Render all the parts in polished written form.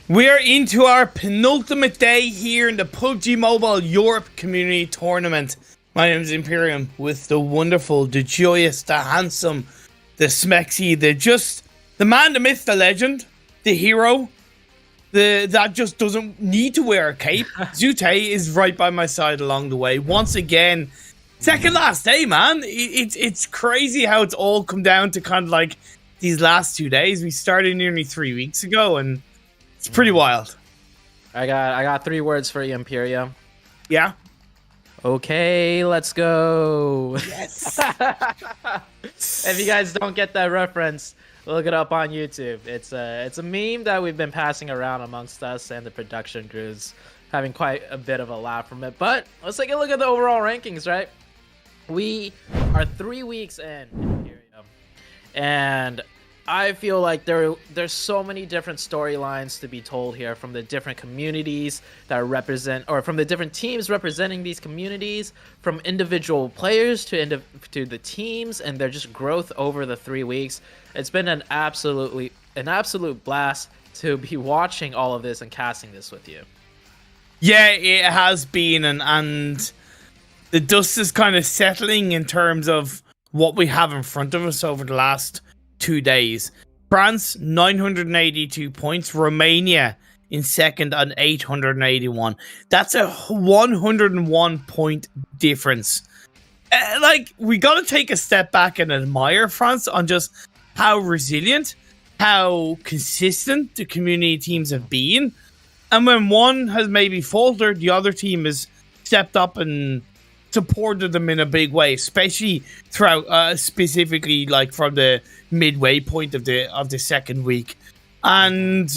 We are into our penultimate day here in the PUBG Mobile Europe Community Tournament. My name is Imperium with the wonderful, the joyous, the handsome, the smexy, the man, the myth, the legend, the hero, that just doesn't need to wear a cape. Zute is right by my side along the way. Once again, second last day, man. It's crazy how it's all come down to kind of like these last 2 days. We started nearly 3 weeks ago and it's pretty wild. I got 3 words for you, Imperium. Yeah. Okay, let's go. Yes. If you guys don't get that reference, look it up on YouTube. It's a meme that we've been passing around amongst us and the production crews, having quite a bit of a laugh from it. But let's take a look at the overall rankings, right? We are 3 weeks in, Imperium, and I feel like there's so many different storylines to be told here from the different communities that represent, or from the different teams representing these communities, from individual players to the teams and their just growth over the 3 weeks. It's been an absolute blast to be watching all of this and casting this with you. Yeah, it has been, and the dust is kind of settling in terms of what we have in front of us over the last 2 days. France 982 points, Romania in second on 881. That's a 101 point difference. Like, we got to take a step back and admire France on just how resilient, how consistent the community teams have been, and when one has maybe faltered, the other team has stepped up and supported them in a big way, especially throughout, specifically like from the midway point of the second week. And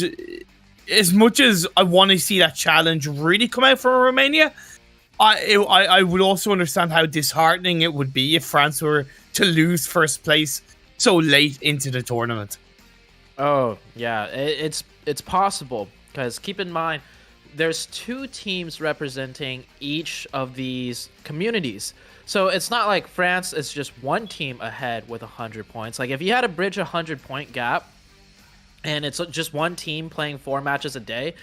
as much as I want to see that challenge really come out for Romania, I would also understand how disheartening it would be if France were to lose first place so late into the tournament. Oh yeah, it's possible, because keep in mind, there's 2 teams representing each of these communities. So it's not like France is just one team ahead with 100 points. Like, if you had to bridge a 100-point gap and it's just one team playing 4 matches a day,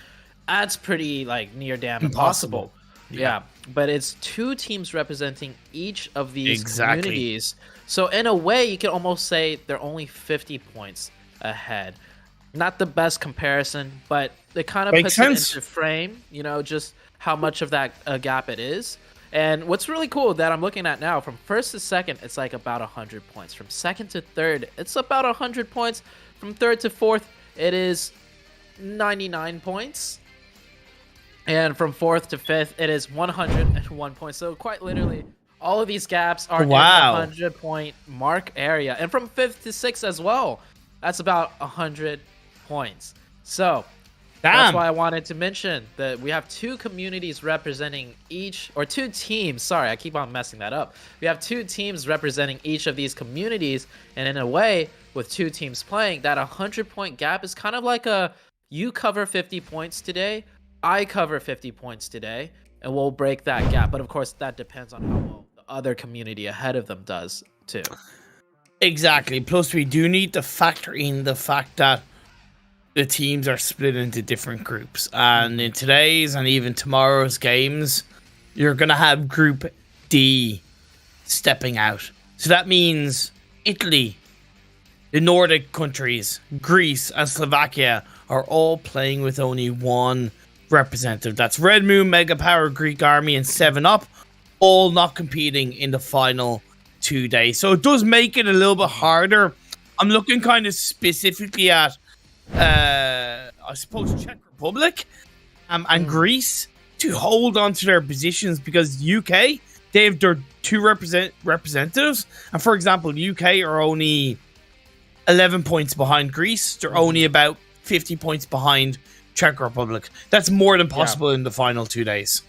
that's pretty like near damn impossible. Yeah, but it's 2 teams representing each of these communities. So in a way, you can almost say they're only 50 points ahead. Not the best comparison, but it kind of puts it into frame, you know, just how much of that gap it is. And what's really cool that I'm looking at now, from first to second, it's like about 100 points. From second to third, it's about 100 points. From third to fourth, it is 99 points. And from fourth to fifth, it is 101 points. So quite literally, all of these gaps are in the 100-point mark area. And from fifth to sixth as well, that's about 100 points. So that's why I wanted to mention that we have 2 communities representing each, or 2 teams. Sorry, I keep on messing that up. We have 2 teams representing each of these communities, and in a way, with 2 teams playing, that 100-point gap is kind of like a, you cover 50 points today, I cover 50 points today, and we'll break that gap. But of course, that depends on how well the other community ahead of them does too. Exactly. Plus, we do need to factor in the fact that the teams are split into different groups. And in today's and even tomorrow's games, you're going to have Group D stepping out. So that means Italy, the Nordic countries, Greece, and Slovakia are all playing with only one representative. That's Red Moon, Mega Power, Greek Army, and 7-Up, all not competing in the final 2 days. So it does make it a little bit harder. I'm looking kind of specifically at I suppose Czech Republic and Greece to hold on to their positions, because UK, they have their two representatives, and for example, UK are only 11 points behind Greece. They're only about 50 points behind Czech Republic. That's more than possible in the final 2 days.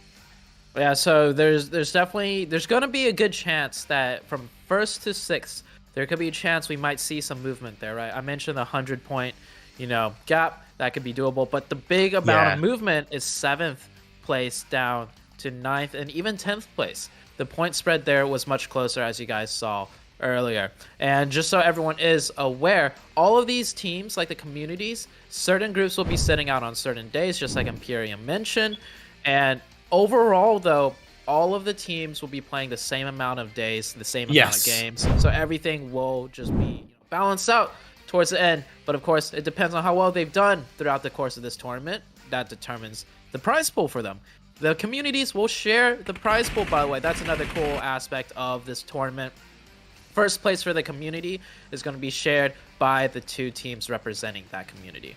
Yeah, so there's going to be a good chance that from 1st to 6th, there could be a chance we might see some movement there, right? I mentioned the 100-point, gap. That could be doable, but the big amount of movement is 7th place down to 9th and even 10th place. The point spread there was much closer, as you guys saw earlier. And just so everyone is aware, all of these teams, like the communities, certain groups will be sitting out on certain days, just like Imperium mentioned. And overall, though, all of the teams will be playing the same amount of days, the same amount of games. So everything will just be balanced out towards the end. But of course, it depends on how well they've done throughout the course of this tournament. That determines the prize pool for them. The communities will share the prize pool, by the way. That's another cool aspect of this tournament. First place for the community is going to be shared by the two teams representing that community.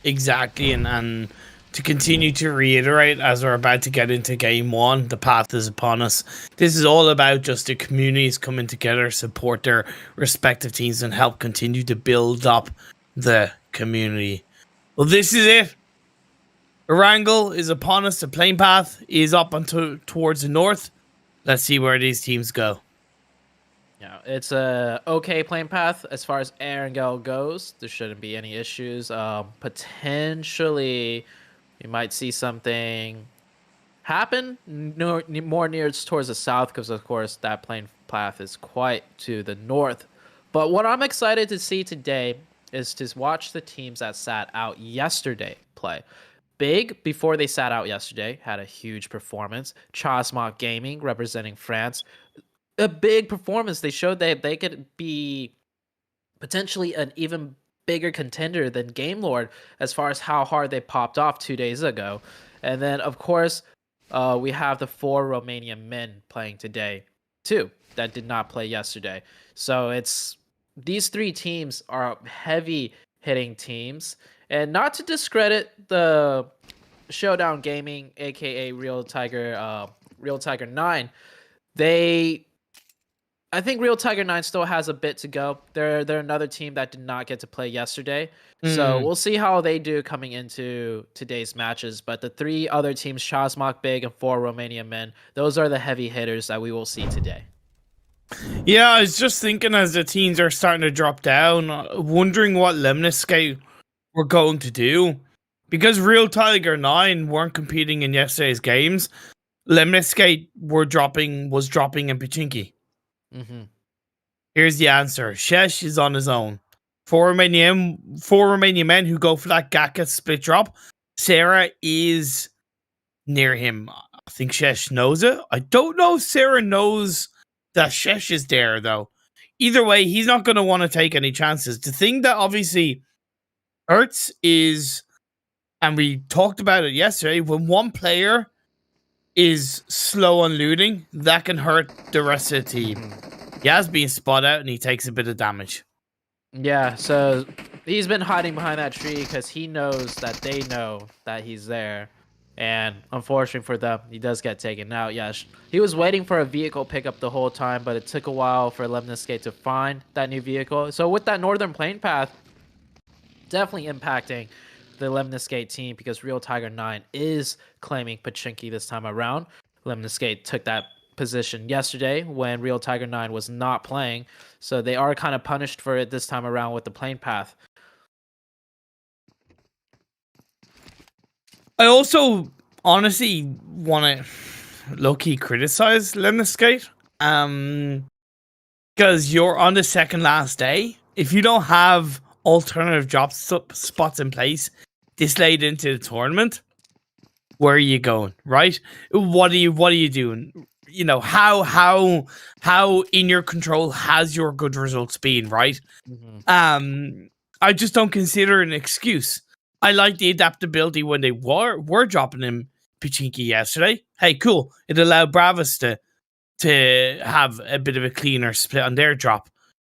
Exactly, and to continue to reiterate, as we're about to get into game one, the path is upon us. This is all about just the communities coming together, support their respective teams, and help continue to build up the community. Well, this is it. Erangel is upon us. The playing path is up towards the north. Let's see where these teams go. Yeah, it's a okay playing path as far as Erangel goes. There shouldn't be any issues. Potentially, you might see something happen more near towards the south, because of course that playing path is quite to the north. But what I'm excited to see today is to watch the teams that sat out yesterday play. Big, before they sat out yesterday, had a huge performance. Chasmok Gaming, representing France, a big performance. They showed that they could be potentially an even bigger contender than Game Lord as far as how hard they popped off 2 days ago. And then, of course, we have the 4 Romanian men playing today, too, that did not play yesterday. So these 3 teams are heavy hitting teams. And not to discredit the Showdown Gaming, aka Real Tiger 9, I think Real Tiger 9 still has a bit to go. They're another team that did not get to play yesterday. So we'll see how they do coming into today's matches. But the 3 other teams, Chasmok, Big, and 4 Romanian men, those are the heavy hitters that we will see today. Yeah, I was just thinking as the teams are starting to drop down, wondering what Lemniscate were going to do. Because Real Tiger 9 weren't competing in yesterday's games, Lemniscate was dropping in Pachinki. Here's the answer. Shesh is on his own. 4 Romanian men who go for that Gaka split drop. Sarah is near him. I think Shesh knows it. I don't know if Sarah knows that Shesh is there, though. Either way, he's not going to want to take any chances. The thing that obviously hurts is, and we talked about it yesterday, when one player is slow on looting, that can hurt the rest of the team. He has been spot out and he takes a bit of damage. Yeah, so he's been hiding behind that tree because he knows that they know that he's there. And unfortunately for them, he does get taken out. Yeah, he was waiting for a vehicle pickup the whole time, but it took a while for Lemniscate to find that new vehicle. So with that northern plane path, definitely impacting the Lemniscate team, because Real Tiger 9 is claiming Pachinki this time around. Lemniscate took that position yesterday when Real Tiger 9 was not playing, so they are kind of punished for it this time around with the plane path. I also, honestly want to low-key criticize Lemniscate. Because you're on the second last day. If you don't have alternative drop spots in place this late into the tournament, where are you going, right? What are you doing? You know, how in your control has your good results been, right? I just don't consider it an excuse. I like the adaptability when they were dropping him Pachinki yesterday. Hey, cool. It allowed Bravas to have a bit of a cleaner split on their drop.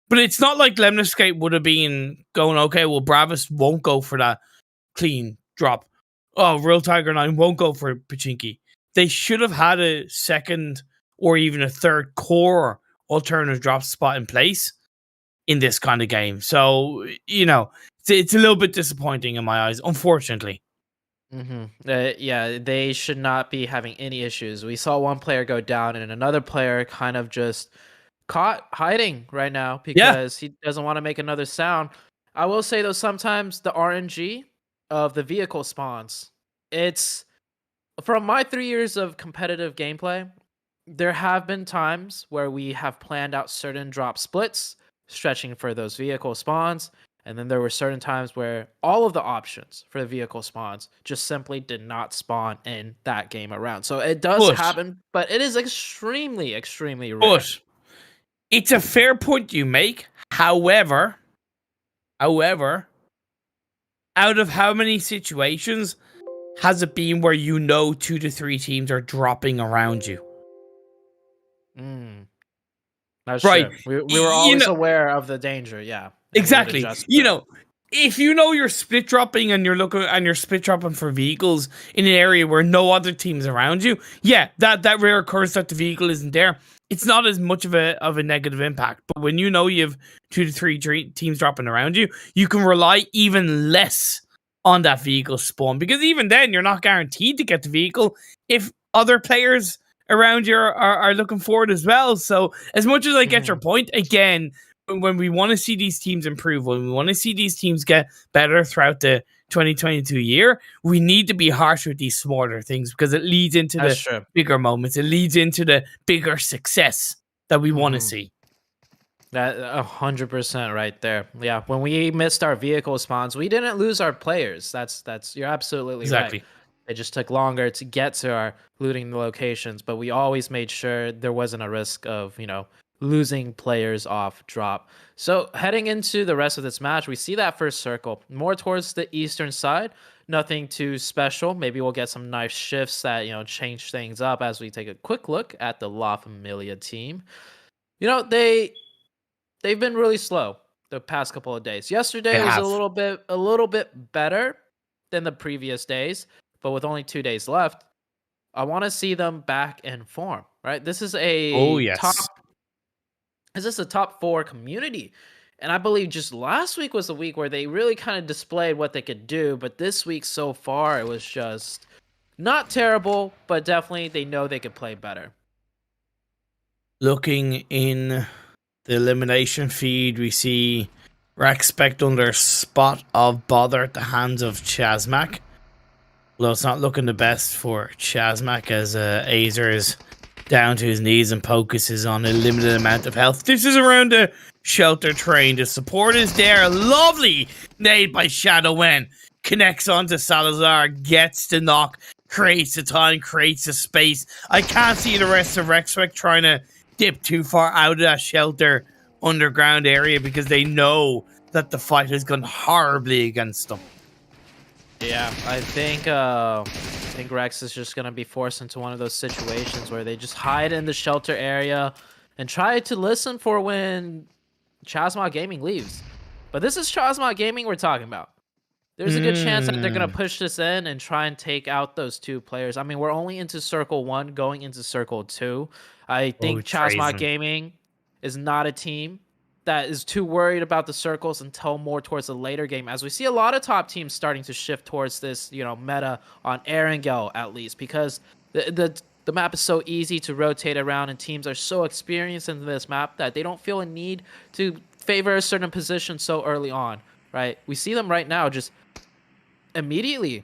But it's not like Lemniscate would have been going, okay, well, Bravas won't go for that clean drop. Oh, Real Tiger 9 won't go for Pachinki. They should have had a second or even a third core alternative drop spot in place in this kind of game. So, you know, it's a little bit disappointing in my eyes, unfortunately. Yeah, they should not be having any issues. We saw one player go down and another player kind of just caught hiding right now because he doesn't want to make another sound. I will say though, sometimes the RNG of the vehicle spawns, it's from my 3 years of competitive gameplay, there have been times where we have planned out certain drop splits, stretching for those vehicle spawns. And then there were certain times where all of the options for the vehicle spawns just simply did not spawn in that game around. So it does happen, but it is extremely, extremely rare. But it's a fair point you make. However, out of how many situations has it been where 2 to 3 teams are dropping around you? That's right. True. We were always aware of the danger. Yeah. Exactly. If you're split dropping and you're split dropping for vehicles in an area where no other teams around you, that rare occurs that the vehicle isn't there. It's not as much of a negative impact. But when you have 2 to 3 teams dropping around you, you can rely even less on that vehicle spawn, because even then you're not guaranteed to get the vehicle if other players around you are looking for it as well. So as much as I get your point, again, when we want to see these teams improve, when we want to see these teams get better throughout the 2022 year, we need to be harsh with these smaller things, because it leads into the bigger moments. It leads into the bigger success that we want to see. That 100% right there. Yeah, when we missed our vehicle spawns, we didn't lose our players. That's you're absolutely right. It just took longer to get to our looting locations, but we always made sure there wasn't a risk of, losing players off drop. So heading into the rest of this match, we see that first circle more towards the eastern side. Nothing too special. Maybe we'll get some nice shifts that, change things up as we take a quick look at the La Familia team. They've been really slow the past couple of days. Yesterday was a little bit better than the previous days, but with only 2 days left, I want to see them back in form, right? This is a top 4 community. And I believe just last week was the week where they really kind of displayed what they could do, but this week so far it was just not terrible, but definitely they know they could play better. Looking in the elimination feed, we see Respect under spot of bother at the hands of Chazmak. Although it's not looking the best for Chazmak, as Azer is down to his knees and focuses on a limited amount of health. This is around the shelter train. The support is there. Lovely nade by Shadowen. Connects onto Salazar, gets the knock, creates the time, creates the space. I can't see the rest of Rexwick trying to dip too far out of that shelter underground area, because they know that the fight has gone horribly against them. Yeah, I think Rex is just gonna be forced into one of those situations where they just hide in the shelter area and try to listen for when Chasma Gaming leaves. But this is Chasma Gaming we're talking about. There's a good chance that they're gonna push this in and try and take out those 2 players. I mean, we're only into Circle 1, going into Circle 2. I think Chasma Gaming is not a team that is too worried about the circles until more towards the later game, as we see a lot of top teams starting to shift towards this, meta on Erangel, at least, because the map is so easy to rotate around and teams are so experienced in this map that they don't feel a need to favor a certain position so early on, right? We see them right now just immediately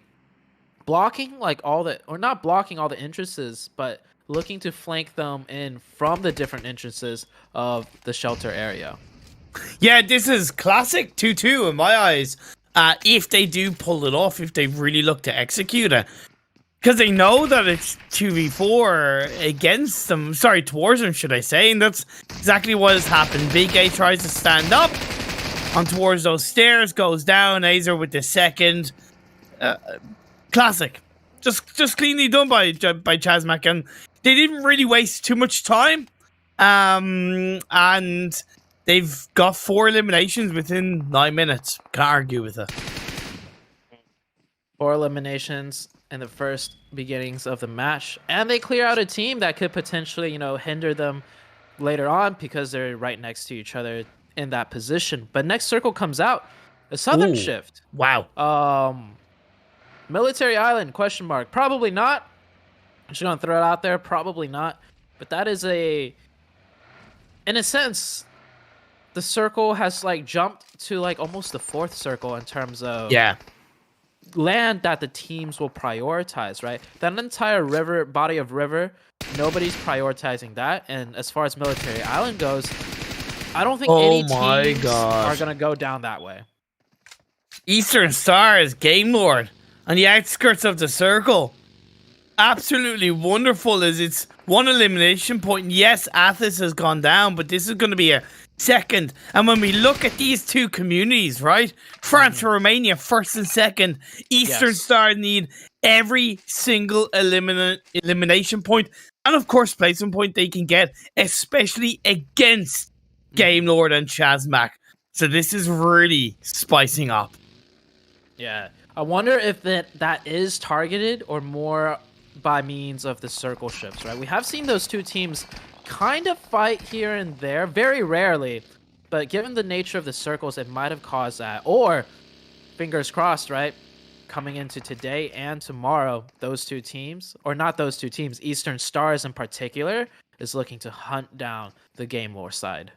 blocking like all the, or not blocking all the entrances, but looking to flank them in from the different entrances of the shelter area. Yeah, this is classic 2-2 in my eyes. If they do pull it off, if they really look to execute it. Because they know that it's 2v4 against them. Sorry, towards them, should I say. And that's exactly what has happened. Big A tries to stand up on towards those stairs, goes down. Azer with the second. Classic. Just cleanly done by Chazmak. And they didn't really waste too much time. And they've got 4 eliminations within 9 minutes. Can't argue with it. 4 eliminations in the first beginnings of the match, and they clear out a team that could potentially, you know, hinder them later on because they're right next to each other in that position. But next circle comes out, a southern shift. Wow. Military Island, question mark. Probably not. I'm just gonna throw it out there, probably not. But that is in a sense, the circle has like jumped to like almost the 4th circle in terms of land that the teams will prioritize, right? That entire river, body of river, nobody's prioritizing that. And as far as Military Island goes, I don't think any teams are going to go down that way. Eastern Stars, Game Lord, on the outskirts of the circle. Absolutely wonderful as it's 1 elimination point. Yes, Athos has gone down, but this is going to be a second. And when we look at these 2 communities, right? France and Romania, 1st and 2nd. Eastern Star need every single elimination point. And of course, placement point they can get, especially against Game Lord and Chazmak. So this is really spicing up. Yeah. I wonder if that is targeted or more by means of the circle ships, right? We have seen those 2 teams kind of fight here and there, very rarely, but given the nature of the circles, it might have caused that. Or, fingers crossed, right? Coming into today and tomorrow, those 2 teams, or not those 2 teams, Eastern Stars in particular, is looking to hunt down the Game Lore side.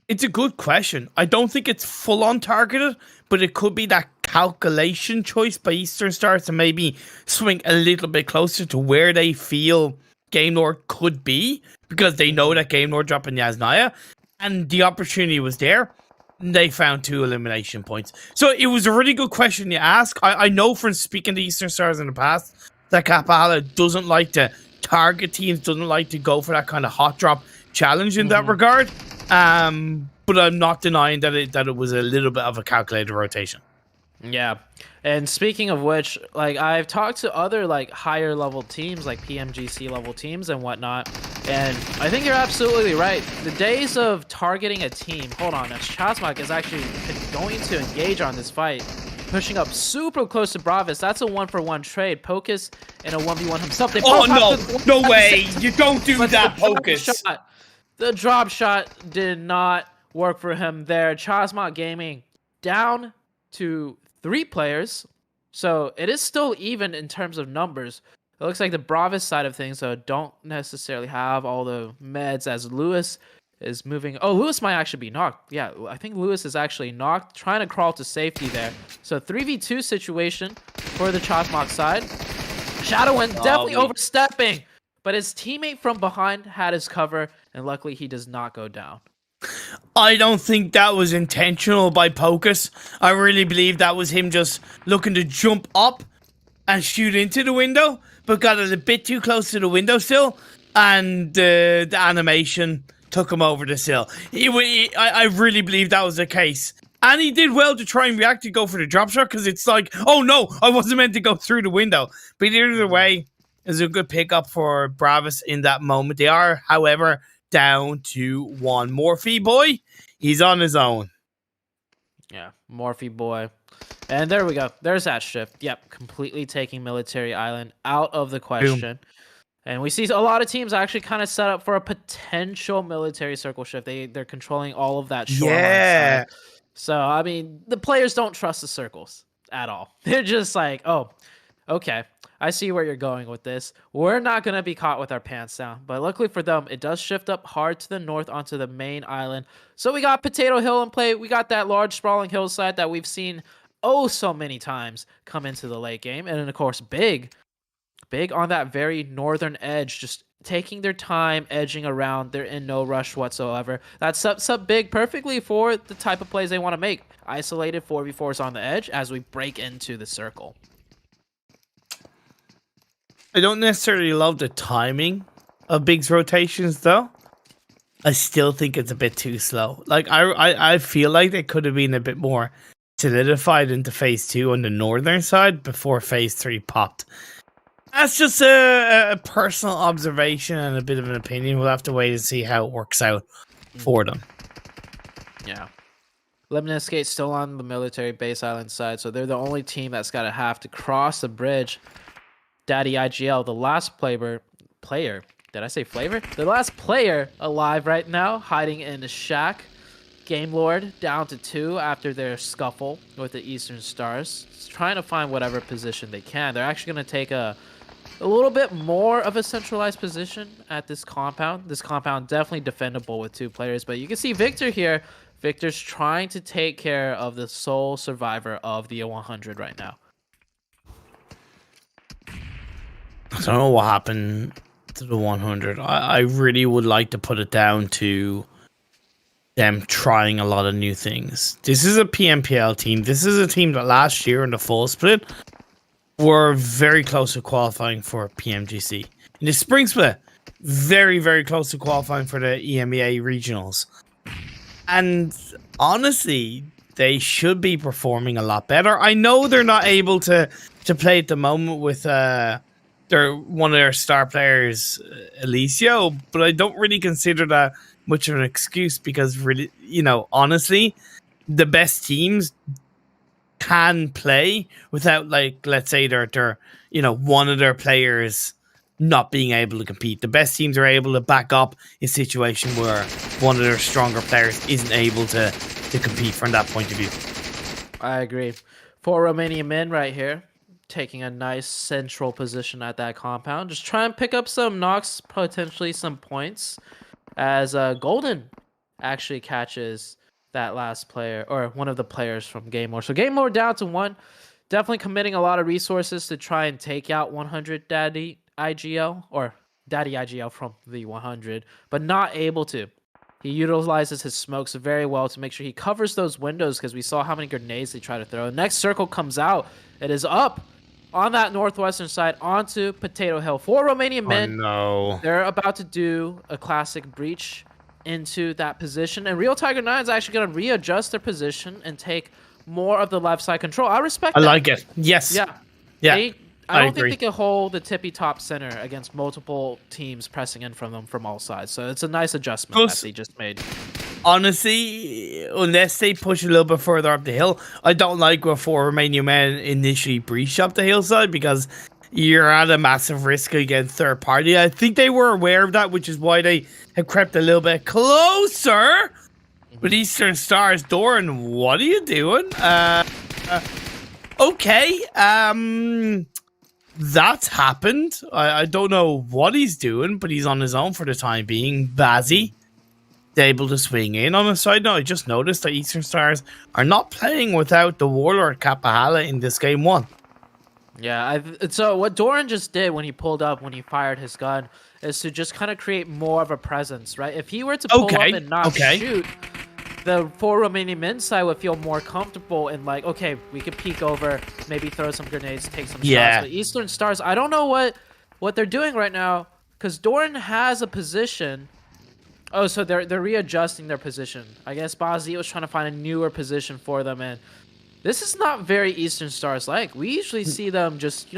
It's a good question. I don't think it's full-on targeted, but it could be that calculation choice by Eastern Stars to maybe swing a little bit closer to where they feel Game Lord could be, because they know that Game Lord dropping Yasnaya, and the opportunity was there. They found 2 elimination points. So it was a really good question you ask. I know from speaking to Eastern Stars in the past that Kapala doesn't like to target teams, doesn't like to go for that kind of hot drop challenge in that regard. But I'm not denying that it was a little bit of a calculated rotation. Yeah. And speaking of which, like, I've talked to other like higher level teams, like PMGC level teams and whatnot, and I think you're absolutely right. The days of targeting a team, hold on, as Chazmak is actually going to engage on this fight, pushing up super close to Bravis. That's a 1-for-1 trade. Pocus in a 1v1 himself. No way! You don't do that, Pocus. The drop shot did not work for him there. Chazmak Gaming down to 3 players, so it is still even in terms of numbers. It looks like the Bravis side of things, though, don't necessarily have all the meds as Lewis is moving. Oh, Lewis might actually be knocked. Yeah, I think Lewis is actually knocked, trying to crawl to safety there. So 3v2 situation for the Chazmak side. Shadowin definitely overstepping, but his teammate from behind had his cover, and luckily he does not go down. I don't think that was intentional by Pocus. I really believe that was him just looking to jump up and shoot into the window, but got a bit too close to the windowsill, and the animation took him over the sill. I really believe that was the case. And he did well to try and react to go for the drop shot, because it's like, oh no, I wasn't meant to go through the window. But either way, it was a good pickup for Bravis in that moment. They are, however, down to 1. Morphe boy, he's on his own. Yeah, Morphe boy. And there we go. There's that shift. Yep, completely taking Military Island out of the question. Boom. And we see a lot of teams actually kind of set up for a potential military circle shift. They're controlling all of that shoreline side. So, I mean, the players don't trust the circles at all. They're just like, oh, okay, I see where you're going with this. We're not going to be caught with our pants down. But luckily for them, it does shift up hard to the north onto the main island. So we got Potato Hill in play. We got that large sprawling hillside that we've seen oh so many times come into the late game. And then, of course, big on that very northern edge, just taking their time, edging around. They're in no rush whatsoever. That sets up big perfectly for the type of plays they want to make. Isolated 4v4s on the edge as we break into the circle. I don't necessarily love the timing of Big's rotations, though. I still think it's a bit too slow. Like, I feel like they could have been a bit more solidified into phase 2 on the northern side before phase 3 popped. That's just a personal observation and a bit of an opinion. We'll have to wait and see how it works out for them. Yeah. Lemnis Gate's still on the military base island side, so they're the only team that's got to have to cross the bridge. Daddy IGL, the last player. Did I say flavor? The last player alive right now, hiding in the shack. Game Lord down to 2 after their scuffle with the Eastern Stars. Just trying to find whatever position they can. They're actually going to take a little bit more of a centralized position at this compound. This compound definitely defendable with 2 players, but you can see Victor here. Victor's trying to take care of the sole survivor of the 100 right now. I don't know what happened to the 100. I really would like to put it down to them trying a lot of new things. This is a PMPL team. This is a team that last year in the full split were very close to qualifying for PMGC. In the spring split, very, very close to qualifying for the EMEA regionals. And honestly, they should be performing a lot better. I know they're not able to play at the moment with one of their star players, Alicio, but I don't really consider that much of an excuse because really, honestly, the best teams can play without, like, let's say they're one of their players not being able to compete. The best teams are able to back up in a situation where one of their stronger players isn't able to compete from that point of view. I agree. 4 Romanian men right here, taking a nice central position at that compound. Just try and pick up some knocks, potentially some points, as Golden actually catches that last player, or one of the players from Game More. So Game More down to 1. Definitely committing a lot of resources to try and take out 100 Daddy IGL, or Daddy IGL from the 100, but not able to. He utilizes his smokes very well to make sure he covers those windows, because we saw how many grenades they try to throw. Next circle comes out. It is up on that northwestern side onto Potato Hill. 4 Romanian men. Oh, no. They're about to do a classic breach into that position. And Real Tiger 9 is actually going to readjust their position and take more of the left side control. I respect that. I like it. Yes. Yeah. I don't think they can hold the tippy top center against multiple teams pressing in from them from all sides. So it's a nice adjustment that they just made. Honestly, unless they push a little bit further up the hill, I don't like where 4 Romanian men initially breached up the hillside, because you're at a massive risk against third party. I think they were aware of that, which is why they have crept a little bit closer. But Eastern Stars, Doran, what are you doing? Okay. That's happened. I don't know what he's doing, but he's on his own for the time being. Bazzy able to swing in. On a side note, I just noticed that Eastern Stars are not playing without the Warlord Kapahala in this game 1. Yeah, so what Doran just did when he pulled up, when he fired his gun, is to just kind of create more of a presence, right? If he were to pull up and not shoot, the 4 Romanian men's side would feel more comfortable and like, okay, we could peek over, maybe throw some grenades, take some shots. But Eastern Stars, I don't know what they're doing right now, because Doran has a position. Oh, so they're readjusting their position. I guess Bazzi was trying to find a newer position for them, and this is not very Eastern Stars like. We usually see them just,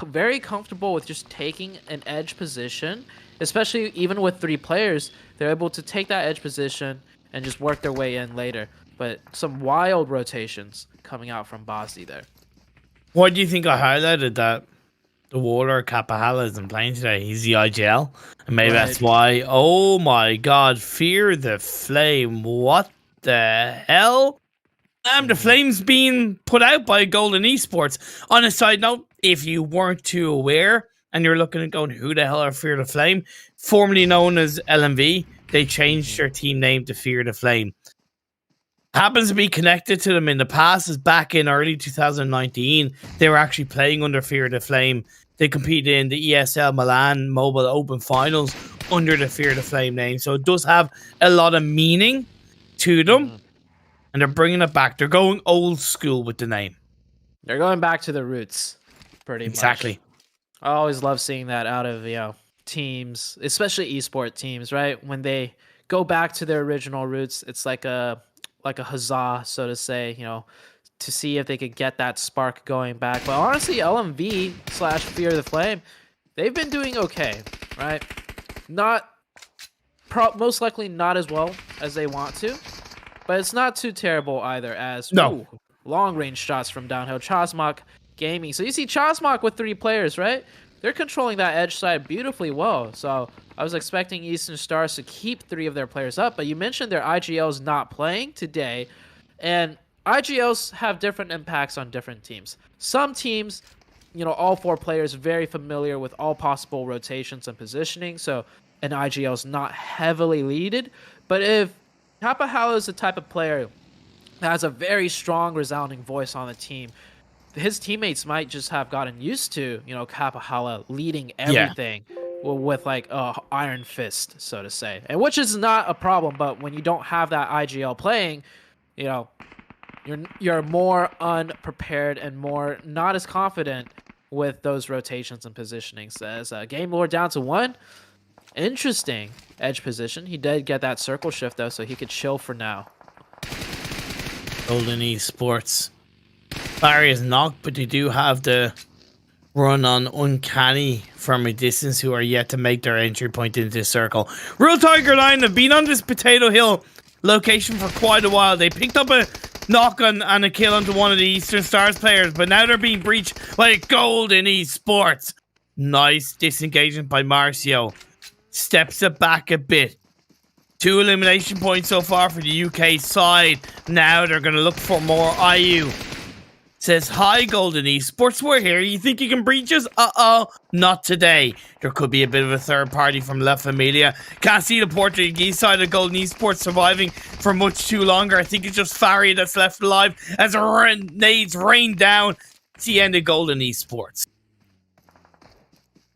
very comfortable with just taking an edge position, especially even with 3 players. They're able to take that edge position and just work their way in later. But some wild rotations coming out from Bazzi there. Why do you think I highlighted that the Warlord Kapahala isn't playing today? He's the IGL. And maybe that's why. Oh my god, Fear the Flame. What the hell? The Flame's being put out by Golden Esports. On a side note, if you weren't too aware and you're looking at going, who the hell are Fear the Flame? Formerly known as LMV, they changed their team name to Fear the Flame. happens to be connected to them in the past is back in early 2019. They were actually playing under Fear the Flame. They competed in the ESL Milan Mobile Open Finals under the Fear the Flame name. So it does have a lot of meaning to them. And they're bringing it back. They're going old school with the name. They're going back to the roots, pretty much. Exactly. I always love seeing that out of, teams, especially esport teams, right? When they go back to their original roots, it's like a huzzah, so to say, to see if they could get that spark going back. But honestly, LMV / Fear the Flame, they've been doing okay, right? Most likely not as well as they want to, but it's not too terrible either, as long range shots from downhill. Chasmok Gaming. So you see Chasmok with 3 players, right? They're controlling that edge side beautifully well. So I was expecting Eastern Stars to keep 3 of their players up, but you mentioned their IGLs not playing today, and IGLs have different impacts on different teams. Some teams, all 4 players very familiar with all possible rotations and positioning, so an IGL is not heavily leaded. But if Kapahalo is the type of player that has a very strong, resounding voice on the team, his teammates might just have gotten used to, Kapahalo leading everything with like a iron fist, so to say. And which is not a problem, but when you don't have that IGL playing, you're more unprepared and more not as confident with those rotations and positionings. As Game Lord down to 1. Interesting edge position. He did get that circle shift though, so he could chill for now. Golden Esports. Barry is knocked, but they do have the run on Uncanny from a distance, who are yet to make their entry point into this circle. Real Tiger 9 have been on this Potato Hill location for quite a while. They picked up a knock on and a kill onto one of the Eastern Stars players, but now they're being breached by Golden Esports. Nice disengagement by Marcio. Steps it back a bit. 2 elimination points so far for the UK side. Now they're going to look for more. IU says, hi Golden Esports, we're here. You think you can breach us? Not today. There could be a bit of a third party from La Familia. Can't see the Portuguese side of Golden Esports surviving for much too longer. I think it's just Faria that's left alive as grenades rain down. It's the end of Golden Esports.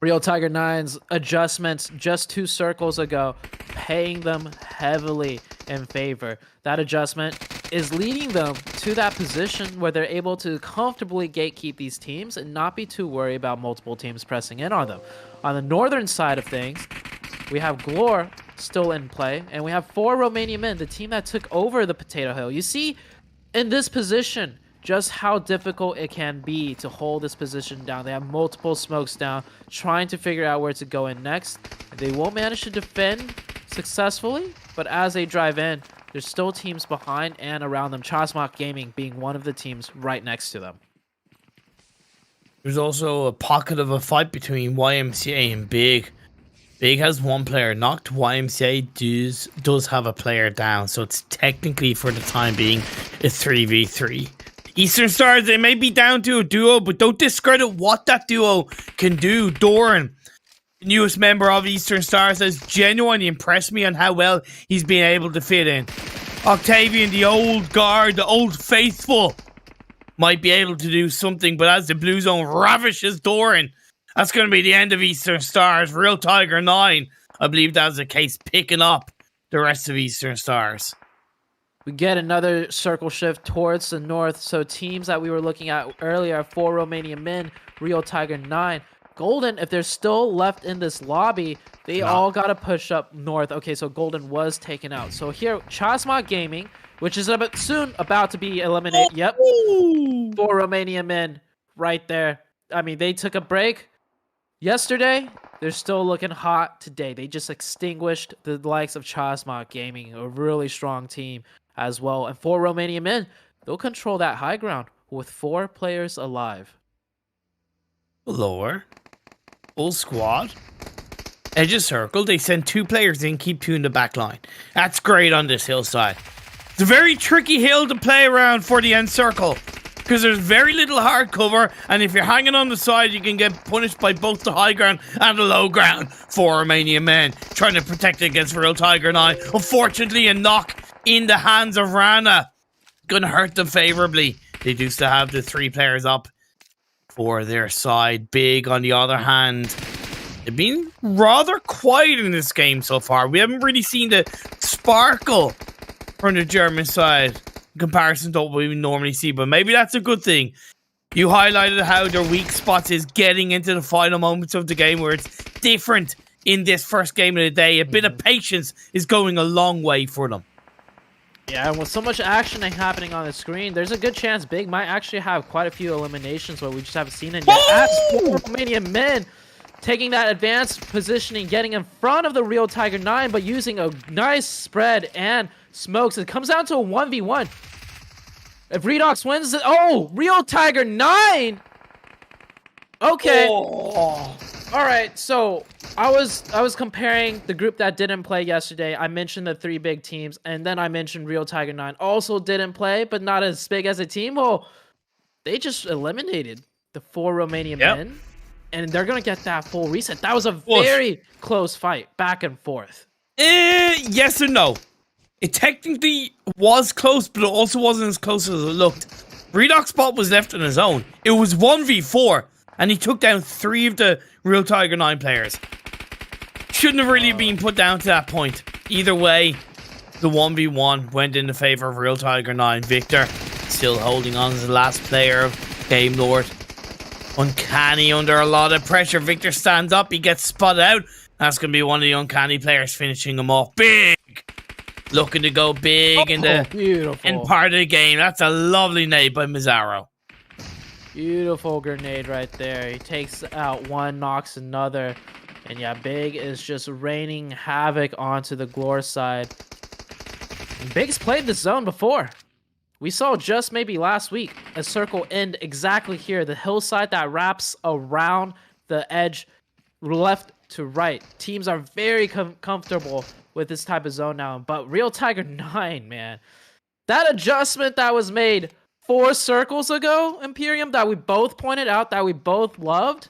Real Tiger 9's adjustments just 2 circles ago, paying them heavily in favor. That adjustment is leading them to that position where they're able to comfortably gatekeep these teams and not be too worried about multiple teams pressing in on them. On the northern side of things, we have Glor still in play, and we have 4 Romanian men, the team that took over the Potato Hill. You see, in this position, just how difficult it can be to hold this position down. They have multiple smokes down, trying to figure out where to go in next. They won't manage to defend successfully, but as they drive in, there's still teams behind and around them. Chasmok Gaming being one of the teams right next to them. There's also a pocket of a fight between YMCA and Big. Big has 1 player knocked. YMCA does have a player down, so it's technically, for the time being, a 3v3. Eastern Stars, they may be down to a duo, but don't discredit what that duo can do. Doran, the newest member of Eastern Stars, has genuinely impressed me on how well he's been able to fit in. Octavian, the old guard, the old faithful, might be able to do something, but as the Blue Zone ravishes Doran, that's going to be the end of Eastern Stars. Real Tiger 9, I believe that's the case, picking up the rest of Eastern Stars. We get another circle shift towards the north, so teams that we were looking at earlier, 4 Romanian men, Real Tiger 9. Golden, if they're still left in this lobby, they all got to push up north. Okay, so Golden was taken out. So here, Chasmok Gaming, which is soon about to be eliminated. Yep, 4 Romanian men right there. I mean, they took a break yesterday. They're still looking hot today. They just extinguished the likes of Chasmok Gaming, a really strong team as well. And 4 Romanian men, they'll control that high ground with 4 players alive. Lower. Full squad. Edge of circle. They send 2 players in, keep 2 in the back line. That's great on this hillside. It's a very tricky hill to play around for the end circle, because there's very little hard cover, and if you're hanging on the side, you can get punished by both the high ground and the low ground. 4 Romanian men trying to protect against Real Tiger 9. Unfortunately, a knock in the hands of Rana. gonna hurt them favorably. They do still have the 3 players up for their side. Big, on the other hand, they've been rather quiet in this game so far. We haven't really seen the sparkle from the German side in comparison to what we normally see, but maybe that's a good thing. You highlighted how their weak spots is getting into the final moments of the game where it's different in this first game of the day. A bit of patience is going a long way for them. Yeah, and with so much action happening on the screen, there's a good chance Big might actually have quite a few eliminations where we just haven't seen it yet. As for Romanian men taking that advanced positioning, getting in front of the Real Tiger 9, but using a nice spread and smokes. It comes down to a 1v1. If Redox wins it, oh, Real Tiger 9. Okay. Oh. All right. So I was comparing the group that didn't play yesterday. I mentioned the 3 big teams, and then I mentioned Real Tiger 9 also didn't play, but not as big as a team. Well, they just eliminated the 4 Romanian men, and they're gonna get that full reset. That was a very close fight, back and forth. Yes and no. It technically was close, but it also wasn't as close as it looked. Redox Spot was left on his own. It was 1v4, and he took down 3 of the Real Tiger 9 players. Shouldn't have really been put down to that point. Either way, the 1v1 went in the favor of Real Tiger 9. Victor still holding on as the last player of Game Lord. Uncanny under a lot of pressure. Victor stands up, he gets spotted out. That's going to be one of the Uncanny players finishing him off. Big! Looking to go big in part of the game. That's a lovely nade by Mazzaro. Beautiful grenade right there. He takes out one, knocks another. And yeah, Big is just raining havoc onto the Glor side. And Big's played this zone before. We saw just maybe last week a circle end exactly here. The hillside that wraps around the edge left to right. Teams are very comfortable with this type of zone now. But Real Tiger 9, man. That adjustment that was made 4 circles ago, Imperium, that we both pointed out, that we both loved,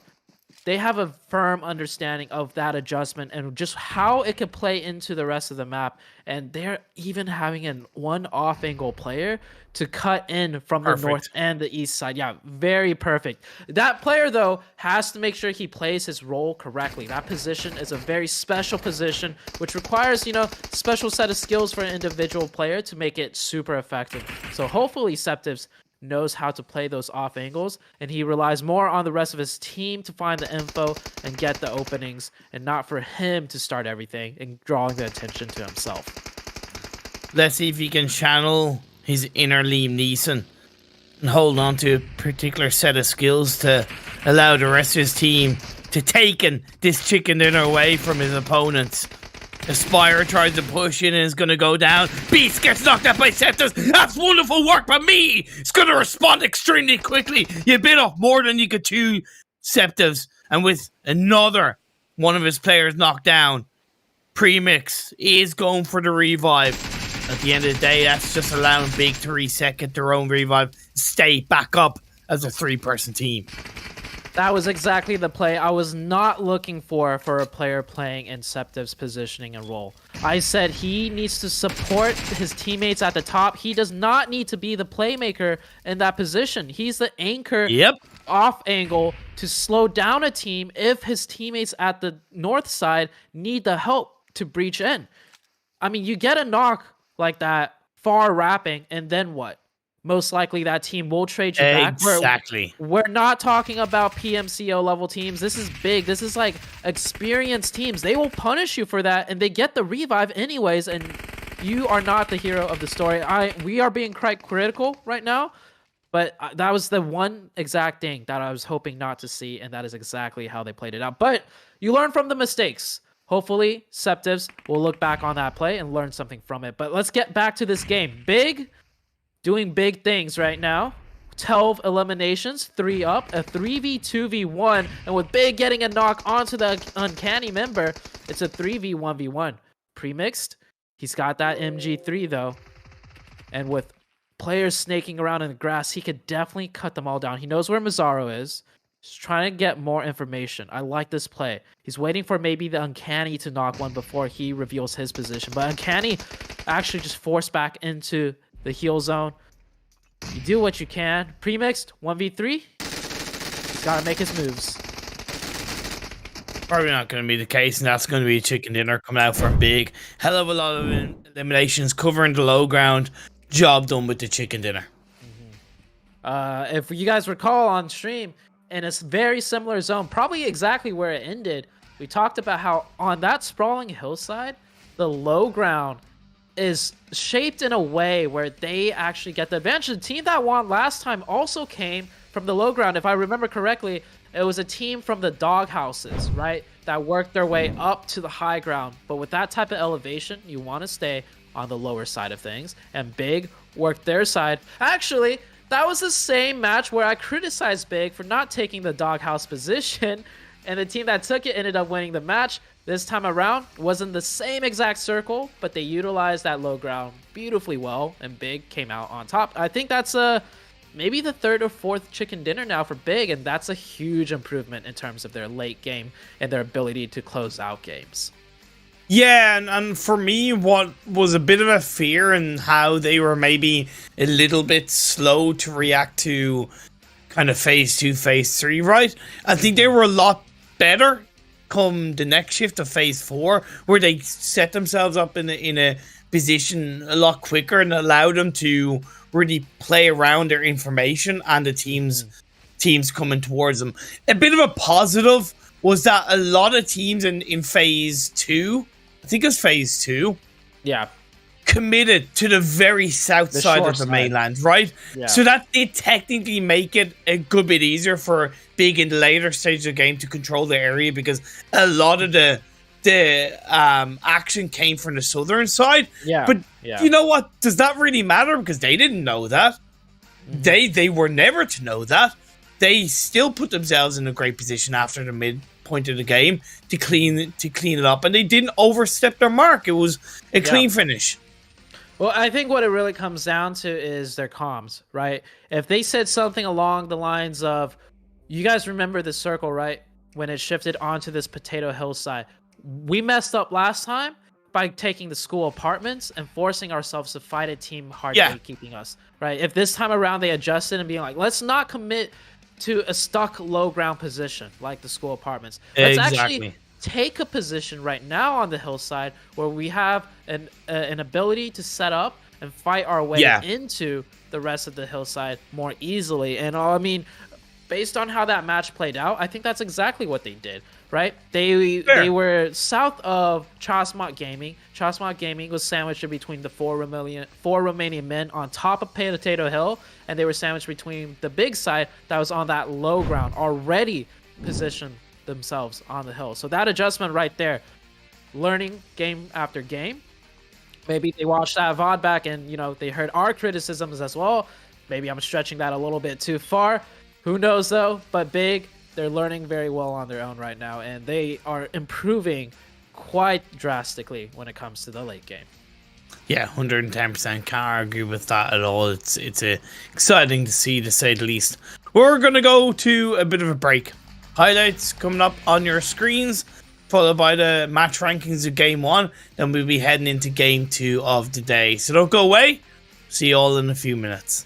they have a firm understanding of that adjustment and just how it could play into the rest of the map. And they're even having one off-angle player to cut in from the north and the east side. Yeah, very perfect. That player, though, has to make sure he plays his role correctly. That position is a very special position, which requires, special set of skills for an individual player to make it super effective. So hopefully Septives knows how to play those off angles, and he relies more on the rest of his team to find the info and get the openings, and not for him to start everything and drawing the attention to himself. Let's see if he can channel his inner Liam Neeson and hold on to a particular set of skills to allow the rest of his team to take this chicken dinner away from his opponents. Aspire tries to push in and is going to go down. Beast gets knocked out by Septus. That's wonderful work by me. It's going to respond extremely quickly. You bit off more than you could chew, Septus. And with another one of his players knocked down, PMECT is going for the revive. At the end of the day, that's just allowing Big to reset, get their own revive, stay back up as a 3-person team. That was exactly the play I was not looking for a player playing in Septive's positioning and role. I said he needs to support his teammates at the top. He does not need to be the playmaker in that position. He's the anchor off angle to slow down a team if his teammates at the north side need the help to breach in. I mean, you get a knock like that, far wrapping, and then what? Most likely that team will trade you back. Exactly. We're not talking about PMCO level teams. This is big. This is like experienced teams. They will punish you for that, and they get the revive anyways, and you are not the hero of the story. We are being quite critical right now, but that was the one exact thing that I was hoping not to see, and that is exactly how they played it out. But you learn from the mistakes. Hopefully, Septives will look back on that play and learn something from it. But let's get back to this game. Big, doing big things right now. 12 eliminations, 3 up, a 3v2v1, and with Big getting a knock onto the Uncanny member, it's a 3v1v1. PMECT, he's got that MG3 though, and with players snaking around in the grass, he could definitely cut them all down. He knows where Mazzaro is. He's trying to get more information. I like this play. He's waiting for maybe the Uncanny to knock one before he reveals his position, but Uncanny actually just forced back into the heal zone. You do what you can. PMECT 1v3. He's got to make his moves. Probably not going to be the case, and that's going to be a chicken dinner coming out for a big hell of a lot of eliminations, covering the low ground. Job done with the chicken dinner. If you guys recall on stream, in a very similar zone, probably exactly where it ended, we talked about how on that sprawling hillside, the low ground is shaped in a way where they actually get the advantage. The team that won last time also came from the low ground. If I remember correctly, it was a team from the doghouses, right? That worked their way up to the high ground. But with that type of elevation, you want to stay on the lower side of things. And Big worked their side. Actually, that was the same match where I criticized Big for not taking the doghouse position. And the team that took it ended up winning the match. This time around, wasn't the same exact circle, but they utilized that low ground beautifully well. And Big came out on top. I think that's maybe the third or fourth chicken dinner now for Big, and that's a huge improvement in terms of their late game and their ability to close out games. Yeah, and for me, what was a bit of a fear in how they were maybe a little bit slow to react to kind of phase 2, phase 3, right? I think they were a lot better come the next shift of phase 4, where they set themselves up in a position a lot quicker and allowed them to really play around their information and the teams coming towards them. A bit of a positive was that a lot of teams in phase 2, I think it was phase 2, yeah, committed to the very south side of the mainland, right? Yeah. So that did technically make it a good bit easier for Big in the later stage of the game to control the area, because a lot of the action came from the southern side. Yeah. But you know what? Does that really matter? Because they didn't know that. They were never to know that. They still put themselves in a great position after the midpoint of the game to clean it up, and they didn't overstep their mark. It was a clean finish. Well, I think what it really comes down to is their comms, right? If they said something along the lines of, you guys remember the circle, right? When it shifted onto this potato hillside. We messed up last time by taking the school apartments and forcing ourselves to fight a team hard gatekeeping us, right? If this time around they adjusted and being like, let's not commit to a stuck low ground position like the school apartments. Let's actually take a position right now on the hillside where we have an ability to set up and fight our way into the rest of the hillside more easily. And I mean, based on how that match played out, I think that's exactly what they did, right? They were south of Chasmot Gaming. Chasmot Gaming was sandwiched in between the four Romanian men on top of Potato Hill, and they were sandwiched between the big side that was on that low ground, already positioned themselves on the hill. So that adjustment right there, learning game after game. Maybe they watched that VOD back and, you know, they heard our criticisms as well. Maybe I'm stretching that a little bit too far. Who knows, though? But Big, they're learning very well on their own right now, and they are improving quite drastically when it comes to the late game. Yeah, 110%. Can't argue with that at all. It's exciting to see, to say the least. We're going to go to a bit of a break. Highlights coming up on your screens, followed by the match rankings of Game 1. Then we'll be heading into Game 2 of the day. So don't go away. See you all in a few minutes.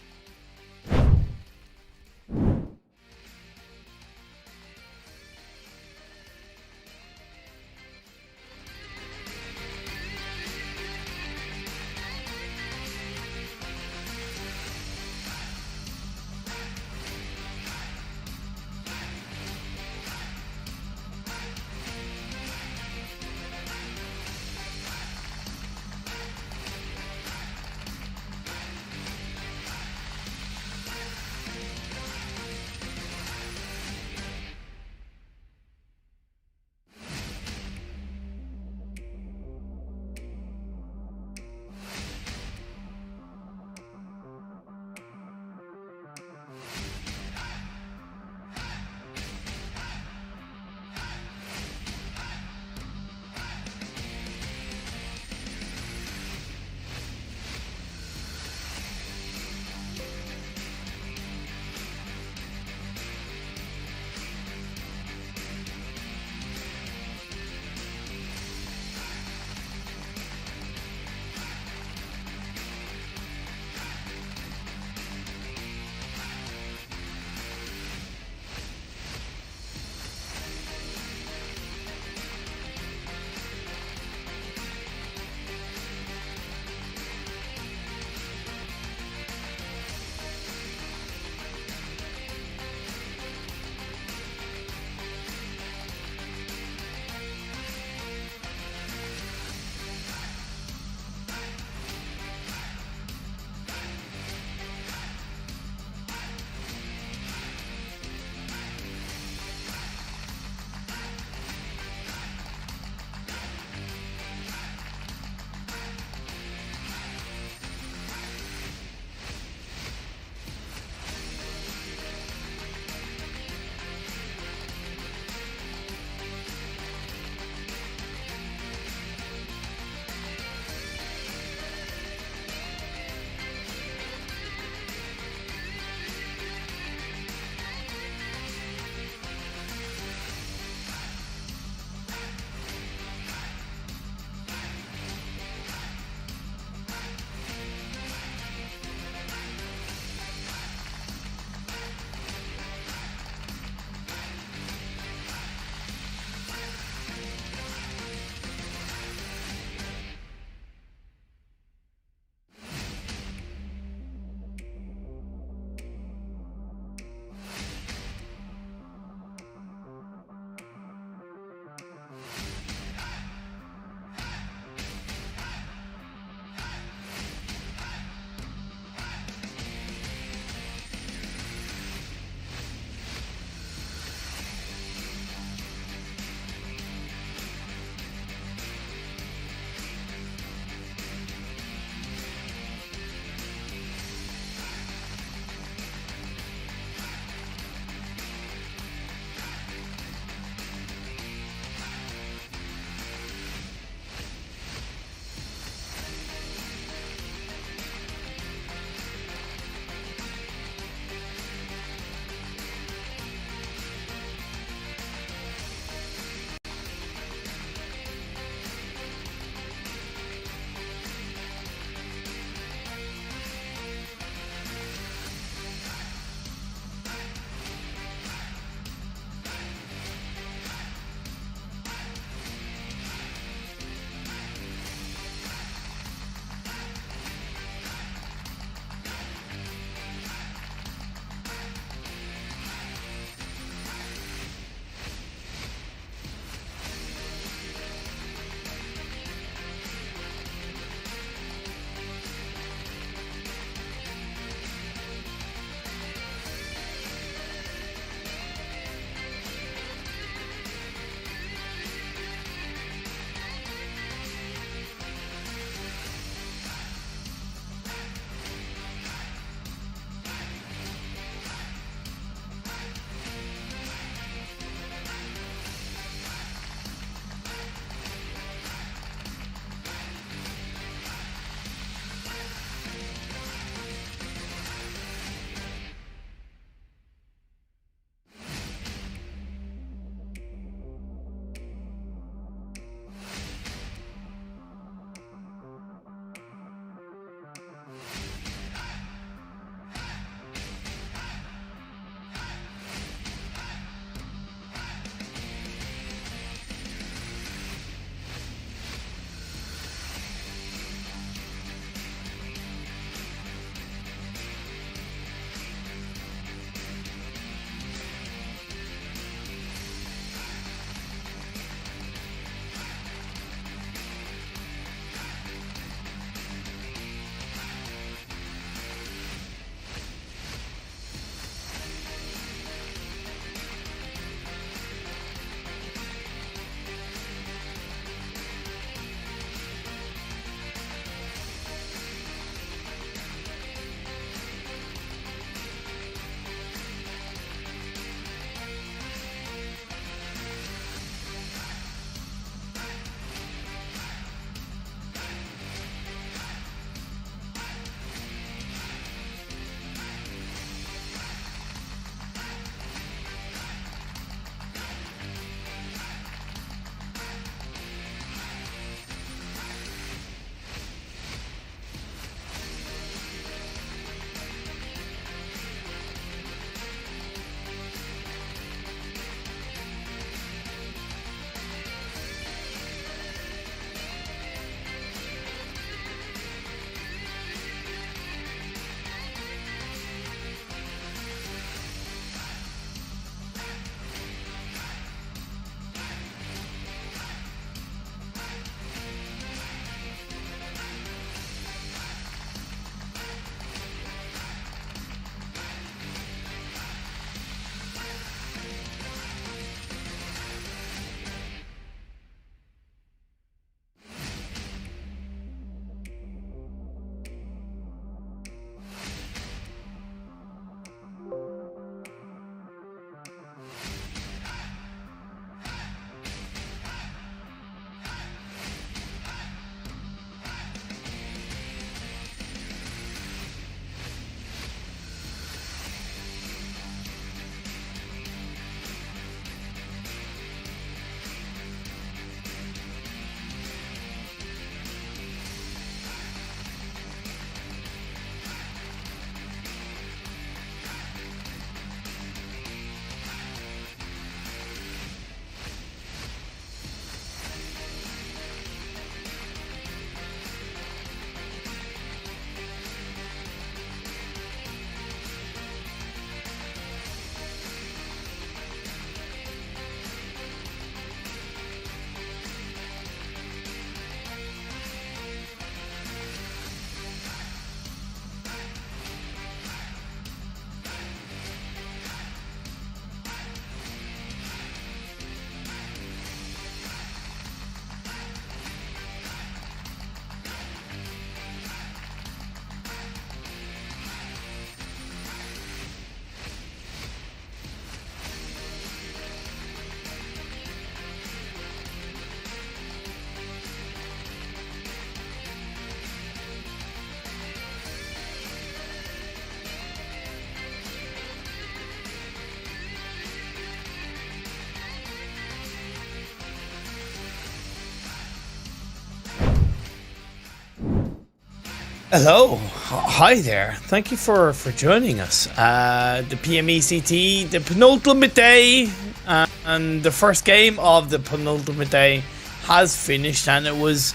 Hello, hi there. Thank you for joining us. The PMECT, the penultimate day, and the first game of the penultimate day has finished, and it was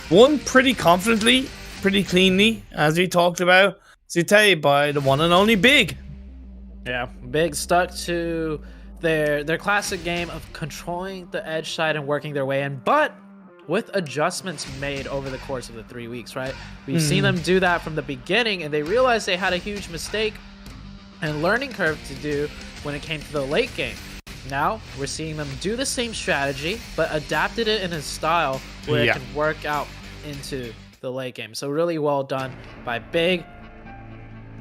won pretty confidently, pretty cleanly, as we talked about today by the one and only Big. Yeah, Big stuck to their classic game of controlling the edge side and working their way in, but with adjustments made over the course of the 3 weeks, right? We've seen them do that from the beginning, and they realized they had a huge mistake and learning curve to do when it came to the late game. Now, we're seeing them do the same strategy, but adapted it in a style where it can work out into the late game. So really well done by Big.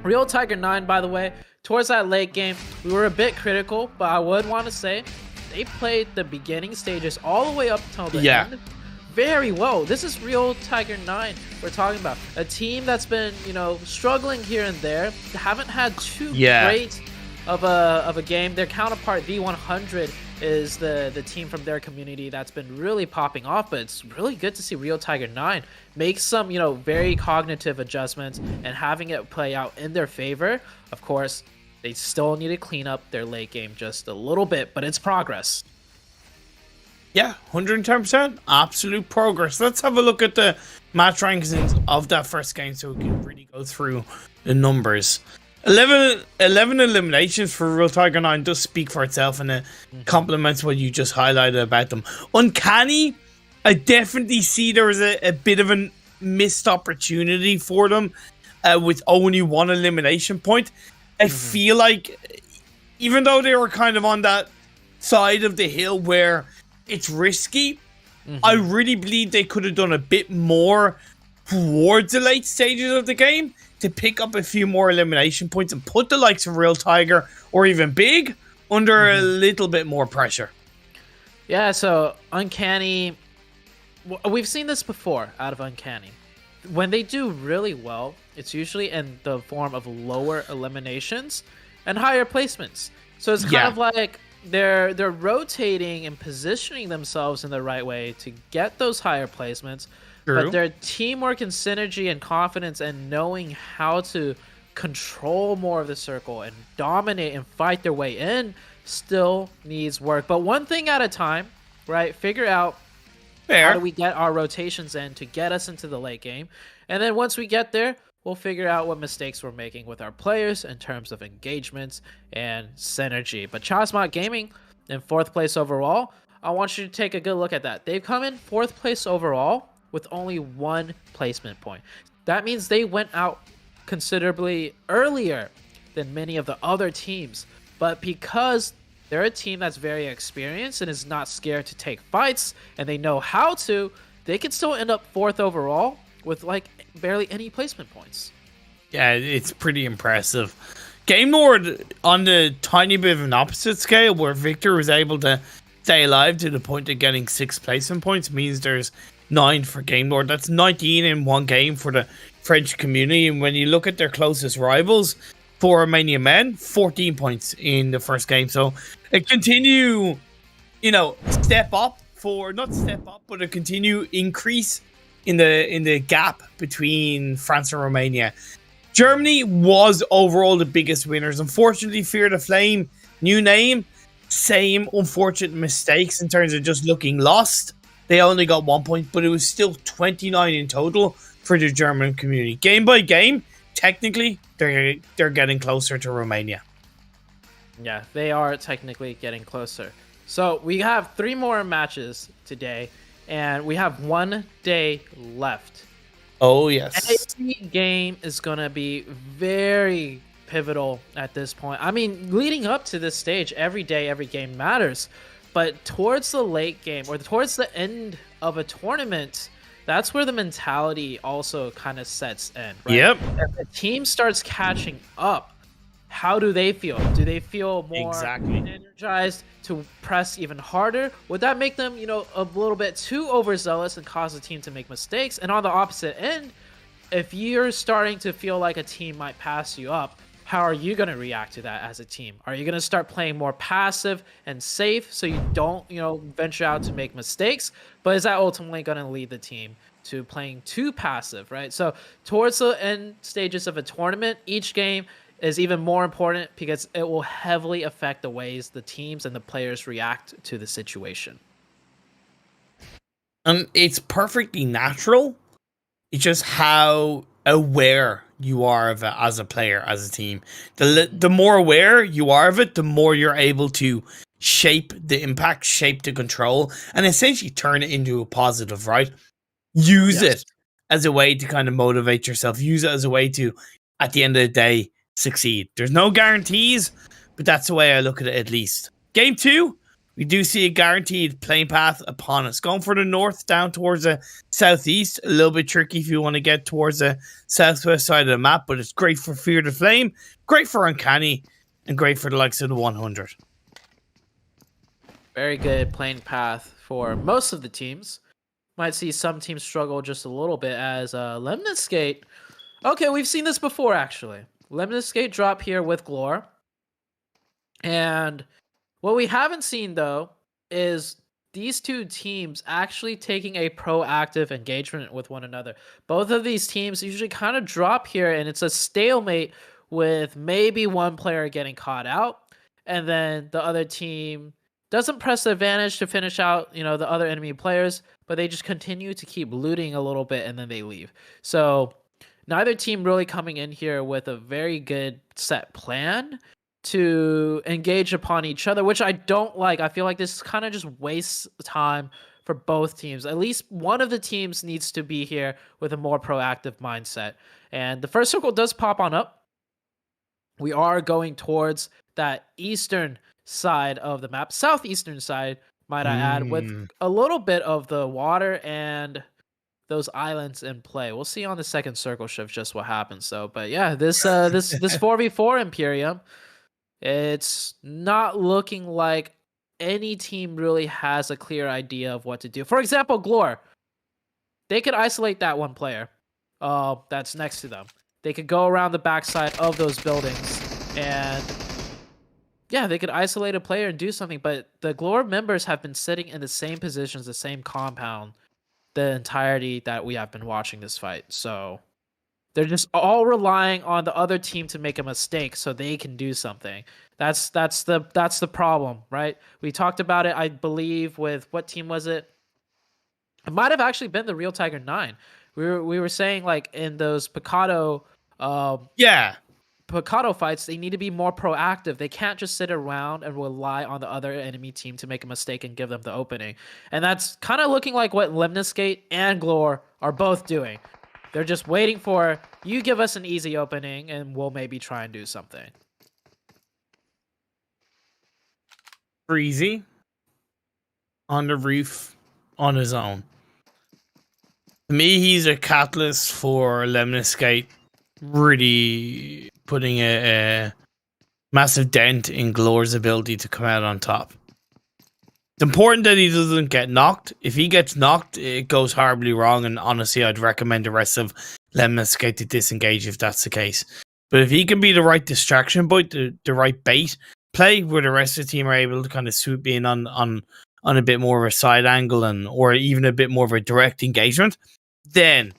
Real Tiger 9, by the way, towards that late game, we were a bit critical, but I would want to say they played the beginning stages all the way up till the end very well. This is Real Tiger 9 we're talking about. A team that's been, struggling here and there. They haven't had too great of a game. Their counterpart, V100, is the team from their community that's been really popping off, but it's really good to see Real Tiger 9 make some, very cognitive adjustments and having it play out in their favor. Of course, they still need to clean up their late game just a little bit, but it's progress. Yeah, 110%. Absolute progress. Let's have a look at the match rankings of that first game so we can really go through the numbers. 11 eliminations for Real Tiger 9 does speak for itself, and it complements what you just highlighted about them. Uncanny, I definitely see there was a bit of a missed opportunity for them with only one elimination point. I feel like even though they were kind of on that side of the hill where it's risky, I really believe they could have done a bit more towards the late stages of the game to pick up a few more elimination points and put the likes of Real Tiger or even Big under a little bit more pressure. Yeah, so Uncanny, we've seen this before out of Uncanny. When they do really well, it's usually in the form of lower eliminations and higher placements. So it's kind of like they're rotating and positioning themselves in the right way to get those higher placements. But their teamwork and synergy and confidence and knowing how to control more of the circle and dominate and fight their way in still needs work. But one thing at a time, right? Figure out how do we get our rotations in to get us into the late game. And then once we get there, we'll figure out what mistakes we're making with our players in terms of engagements and synergy. But Chasmot Gaming in 4th place overall, I want you to take a good look at that. They've come in 4th place overall with only 1 placement point. That means they went out considerably earlier than many of the other teams. But because they're a team that's very experienced and is not scared to take fights, and they know how to, they can still end up 4th overall with like barely any placement points. Yeah, it's pretty impressive. Game Lord on the tiny bit of an opposite scale, where Victor was able to stay alive to the point of getting 6 placement points, means there's 9 for Game Lord. That's 19 in one game for the French community. And when you look at their closest rivals, for Romanian men, 14 points in the first game. So a continue, step up for, not step up, but a continue increase in the gap between France and Romania. Germany was overall the biggest winners. Unfortunately, Fear the Flame, new name, same unfortunate mistakes in terms of just looking lost. They only got 1 point, but it was still 29 in total for the German community. Game by game, technically, they're getting closer to Romania. Yeah, they are technically getting closer. So we have 3 more matches today, and we have 1 day left. Oh, yes. Every game is going to be very pivotal at this point. I mean, leading up to this stage, every day, every game matters. But towards the late game or towards the end of a tournament, that's where the mentality also kind of sets in. Right? Yep. If the team starts catching up, how do they feel? Do they feel more energized to press even harder? Would that make them, a little bit too overzealous and cause the team to make mistakes? And on the opposite end, if you're starting to feel like a team might pass you up, how are you going to react to that as a team? Are you going to start playing more passive and safe so you don't, venture out to make mistakes? But is that ultimately going to lead the team to playing too passive, right? So towards the end stages of a tournament, each game is even more important because it will heavily affect the ways the teams and the players react to the situation. And it's perfectly natural. It's just how aware you are of it as a player, as a team. The more aware you are of it, the more you're able to shape the impact, shape the control, and essentially turn it into a positive, right? Use it as a way to kind of motivate yourself. Use it as a way to, at the end of the day, succeed. There's no guarantees, but that's the way I look at it, at least. Game 2, we do see a guaranteed playing path upon us. Going for the north, down towards the southeast. A little bit tricky if you want to get towards the southwest side of the map, but it's great for Fear the Flame, great for Uncanny, and great for the likes of the 100. Very good playing path for most of the teams. Might see some teams struggle just a little bit as Lemniscate. Okay, we've seen this before, actually. Lemniscate drop here with Glor. And what we haven't seen, though, is these two teams actually taking a proactive engagement with one another. Both of these teams usually kind of drop here, and it's a stalemate with maybe one player getting caught out, and then the other team doesn't press the advantage to finish out, the other enemy players, but they just continue to keep looting a little bit, and then they leave. So neither team really coming in here with a very good set plan to engage upon each other, which I don't like. I feel like this kind of just wastes time for both teams. At least one of the teams needs to be here with a more proactive mindset. And the first circle does pop on up. We are going towards that eastern side of the map, southeastern side, might I add, with a little bit of the water and those islands in play. We'll see on the second circle shift just what happens. So, but yeah, this 4v4 Imperium, it's not looking like any team really has a clear idea of what to do. For example, Glor, they could isolate that one player that's next to them. They could go around the backside of those buildings and yeah, they could isolate a player and do something, but the Glor members have been sitting in the same positions, the same compound, the entirety that we have been watching this fight. So they're just all relying on the other team to make a mistake so they can do something. That's the problem, right? We talked about it, I believe, with what team was it? It might have actually been the Real Tiger 9. We were saying, like, in those Picado Picado fights, they need to be more proactive. They can't just sit around and rely on the other enemy team to make a mistake and give them the opening. And that's kind of looking like what Lemniscate and Glor are both doing. They're just waiting for, you give us an easy opening and we'll maybe try and do something. Freezy on the roof on his own. To me, he's a catalyst for Lemniscate really putting a massive dent in Glor's ability to come out on top. It's important that he doesn't get knocked. If he gets knocked, it goes horribly wrong, and honestly, I'd recommend the rest of Lemniscate to disengage if that's the case. But if he can be the right distraction point, the right bait play, where the rest of the team are able to kind of swoop in on a bit more of a side angle or even a bit more of a direct engagement, then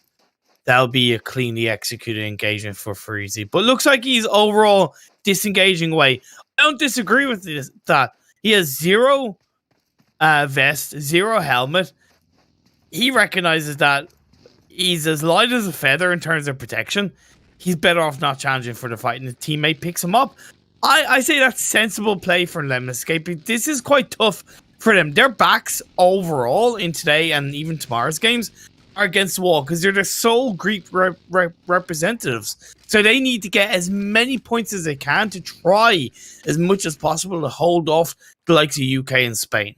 that'll be a cleanly executed engagement for Freezy. But looks like he's overall disengaging away. I don't disagree with that. He has zero vest, zero helmet. He recognizes that he's as light as a feather in terms of protection. He's better off not challenging for the fight, and the teammate picks him up. I say that's sensible play for Lemniscate. This is quite tough for them. Their backs overall in today and even tomorrow's games are against the wall because they're the sole Greek representatives. So they need to get as many points as they can to try as much as possible to hold off the likes of UK and Spain.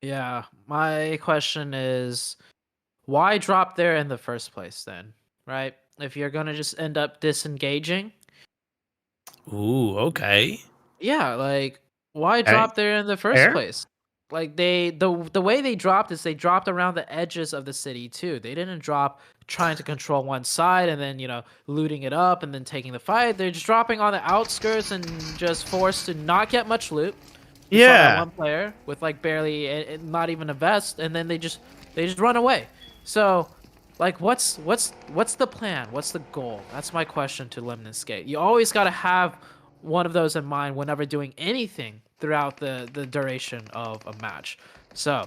Yeah, my question is, why drop there in the first place then, right? If you're going to just end up disengaging. Ooh, okay. Yeah, like, why drop there in the first place? Like, the way they dropped is they dropped around the edges of the city too. They didn't drop trying to control one side and then, looting it up and then taking the fight. They're just dropping on the outskirts and just forced to not get much loot. You saw that one player with like barely, not even a vest, and then they just run away. So, like, what's the plan? What's the goal? That's my question to Lemniscate. You always got to have one of those in mind whenever doing anything throughout the duration of a match. So,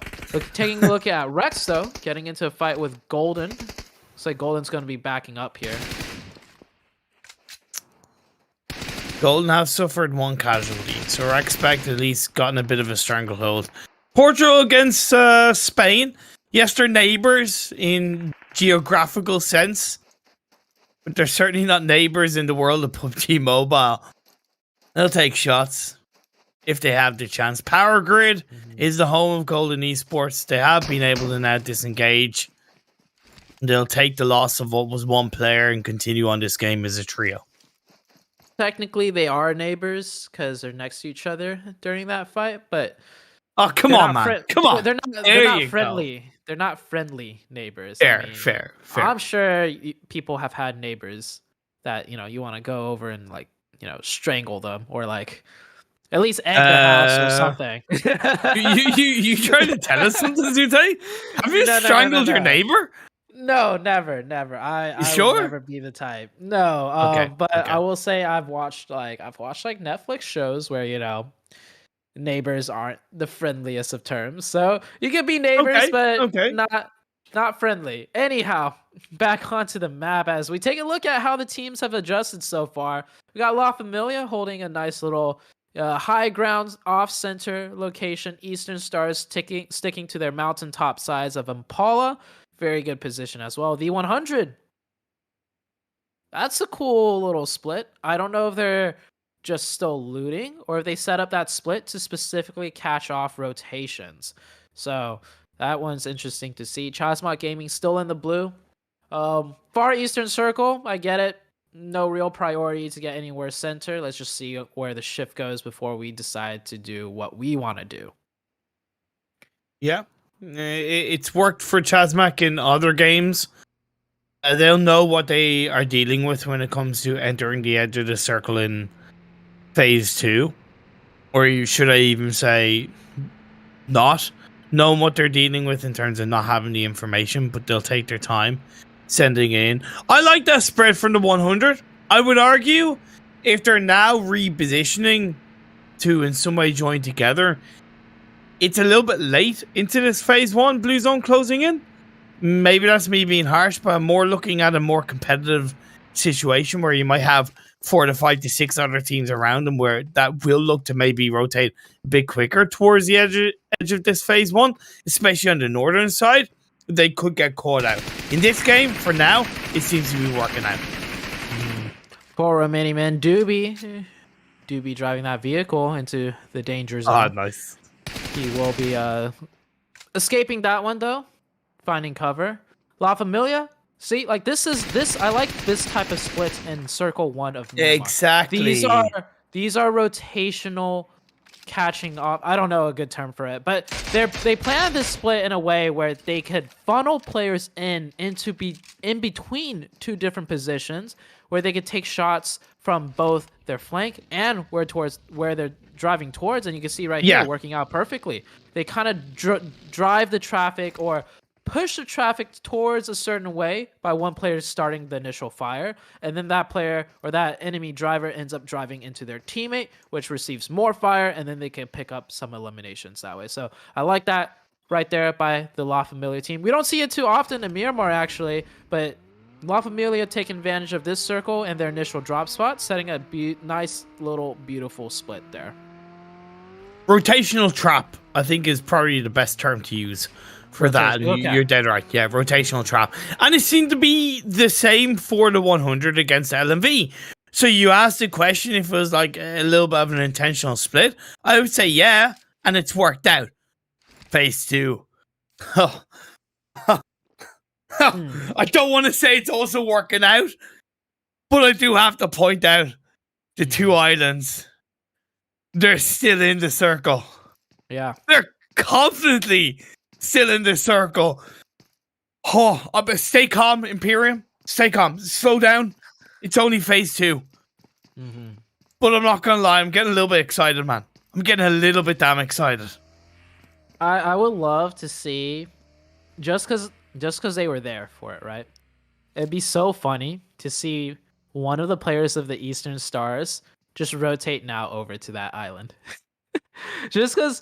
taking a look at Rex, though, getting into a fight with Golden. Looks like Golden's going to be backing up here. Golden have suffered one casualty, so I expect at least gotten a bit of a stranglehold. Portugal against Spain. Yes, they're neighbors in geographical sense, but they're certainly not neighbors in the world of PUBG Mobile. They'll take shots if they have the chance. Power Grid is the home of Golden Esports. They have been able to now disengage. They'll take the loss of what was one player and continue on this game as a trio. Technically, they are neighbors because they're next to each other during that fight, but oh, come on, man. Come on. They're not friendly. Go. They're not friendly neighbors. Fair. I'm sure people have had neighbors that, you want to go over and, like, strangle them or, like, at least egg their house or something. you trying to tell us something, Zute? Have you strangled your neighbor? No, never. I sure? would never be the type. No, but I will say I've watched Netflix shows where neighbors aren't the friendliest of terms. So you can be neighbors, but not friendly. Anyhow, back onto the map as we take a look at how the teams have adjusted so far. We got La Familia holding a nice little high ground off-center location. Eastern Stars sticking to their mountaintop sides of Impala. Very good position as well. The 100. That's a cool little split. I don't know if they're just still looting or if they set up that split to specifically catch off rotations. So that one's interesting to see. Chasmot Gaming still in the blue. Far Eastern Circle, I get it. No real priority to get anywhere center. Let's just see where the shift goes before we decide to do what we want to do. Yeah. It's worked for Chasmac in other games. They'll know what they are dealing with when it comes to entering the edge of the circle in phase 2. Or should I even say not knowing what they're dealing with in terms of not having the information, but they'll take their time sending in. I like that spread from the 100. I would argue if they're now repositioning to in some way join together, it's a little bit late into this phase 1 blue zone closing in. Maybe that's me being harsh, but I'm more looking at a more competitive situation where you might have 4 to 5 to 6 other teams around them where that will look to maybe rotate a bit quicker towards the edge of this phase 1, especially on the northern side. They could get caught out. In this game, for now, it seems to be working out. Poor Romanian man, Doobie driving that vehicle into the danger zone. Ah, nice. He will be escaping that one though, finding cover. La Familia, see, like this. I like this type of splits in Circle 1 of Myanmar. Exactly. These are rotational catching off. I don't know a good term for it, but they plan this split in a way where they could funnel players in between two different positions, where they could take shots from both their flank and where they're driving towards, and you can see right here working out perfectly. They kind of drive the traffic or push the traffic towards a certain way by one player starting the initial fire, and then that player or that enemy driver ends up driving into their teammate, which receives more fire, and then they can pick up some eliminations that way. So I like that right there by the La Familia team. We don't see it too often in Myanmar actually, but La Familia taking advantage of this circle and their initial drop spot, setting a nice little beautiful split there. Rotational trap, I think, is probably the best term to use for that. Okay. You're dead right. Yeah, rotational trap. And it seemed to be the same for the 100 against LMV. So you asked the question if it was like a little bit of an intentional split. I would say yeah, and it's worked out. Phase 2. I don't want to say it's also working out, but I do have to point out the two islands. They're still in the circle. Yeah. They're confidently still in the circle. Oh, stay calm, Imperium. Stay calm. Slow down. It's only phase 2. But I'm not going to lie. I'm getting a little bit excited, man. I'm getting a little bit damn excited. I would love to see, just because just because they were there for it, right? It'd be so funny to see one of the players of the Eastern Stars just rotate now over to that island. just because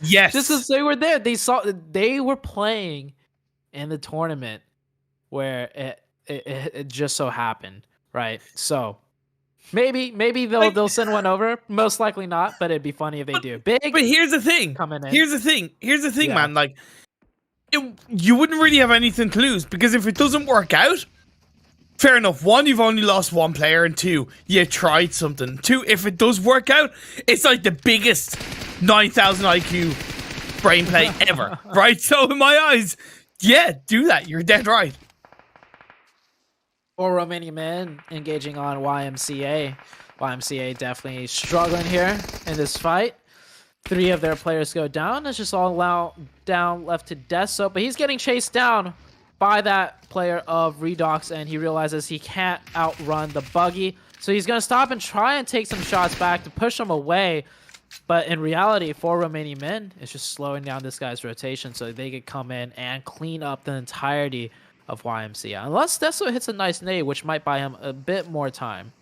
they were there, they were playing in the tournament where it just so happened, right? So maybe they'll send one over. Most likely not, but it'd be funny if they do. Big. But here's the thing. Coming in. Here's the thing, Yeah. man. Like, you wouldn't really have anything to lose, because if it doesn't work out, fair enough. One, you've only lost one player, and two, you tried something. Two, if it does work out, it's like the biggest 9,000 IQ brain play ever, right? So in my eyes, yeah, do that. You're dead right. Or Romanian men engaging on YMCA. YMCA definitely struggling here in this fight. 3 of their players go down. It's just all down left to Deso, but he's getting chased down by that player of Redox, and he realizes he can't outrun the buggy. So he's going to stop and try and take some shots back to push him away. But in reality, for Romanian men, it's just slowing down this guy's rotation so they could come in and clean up the entirety of YMCA. Unless Deso hits a nice nade, which might buy him a bit more time.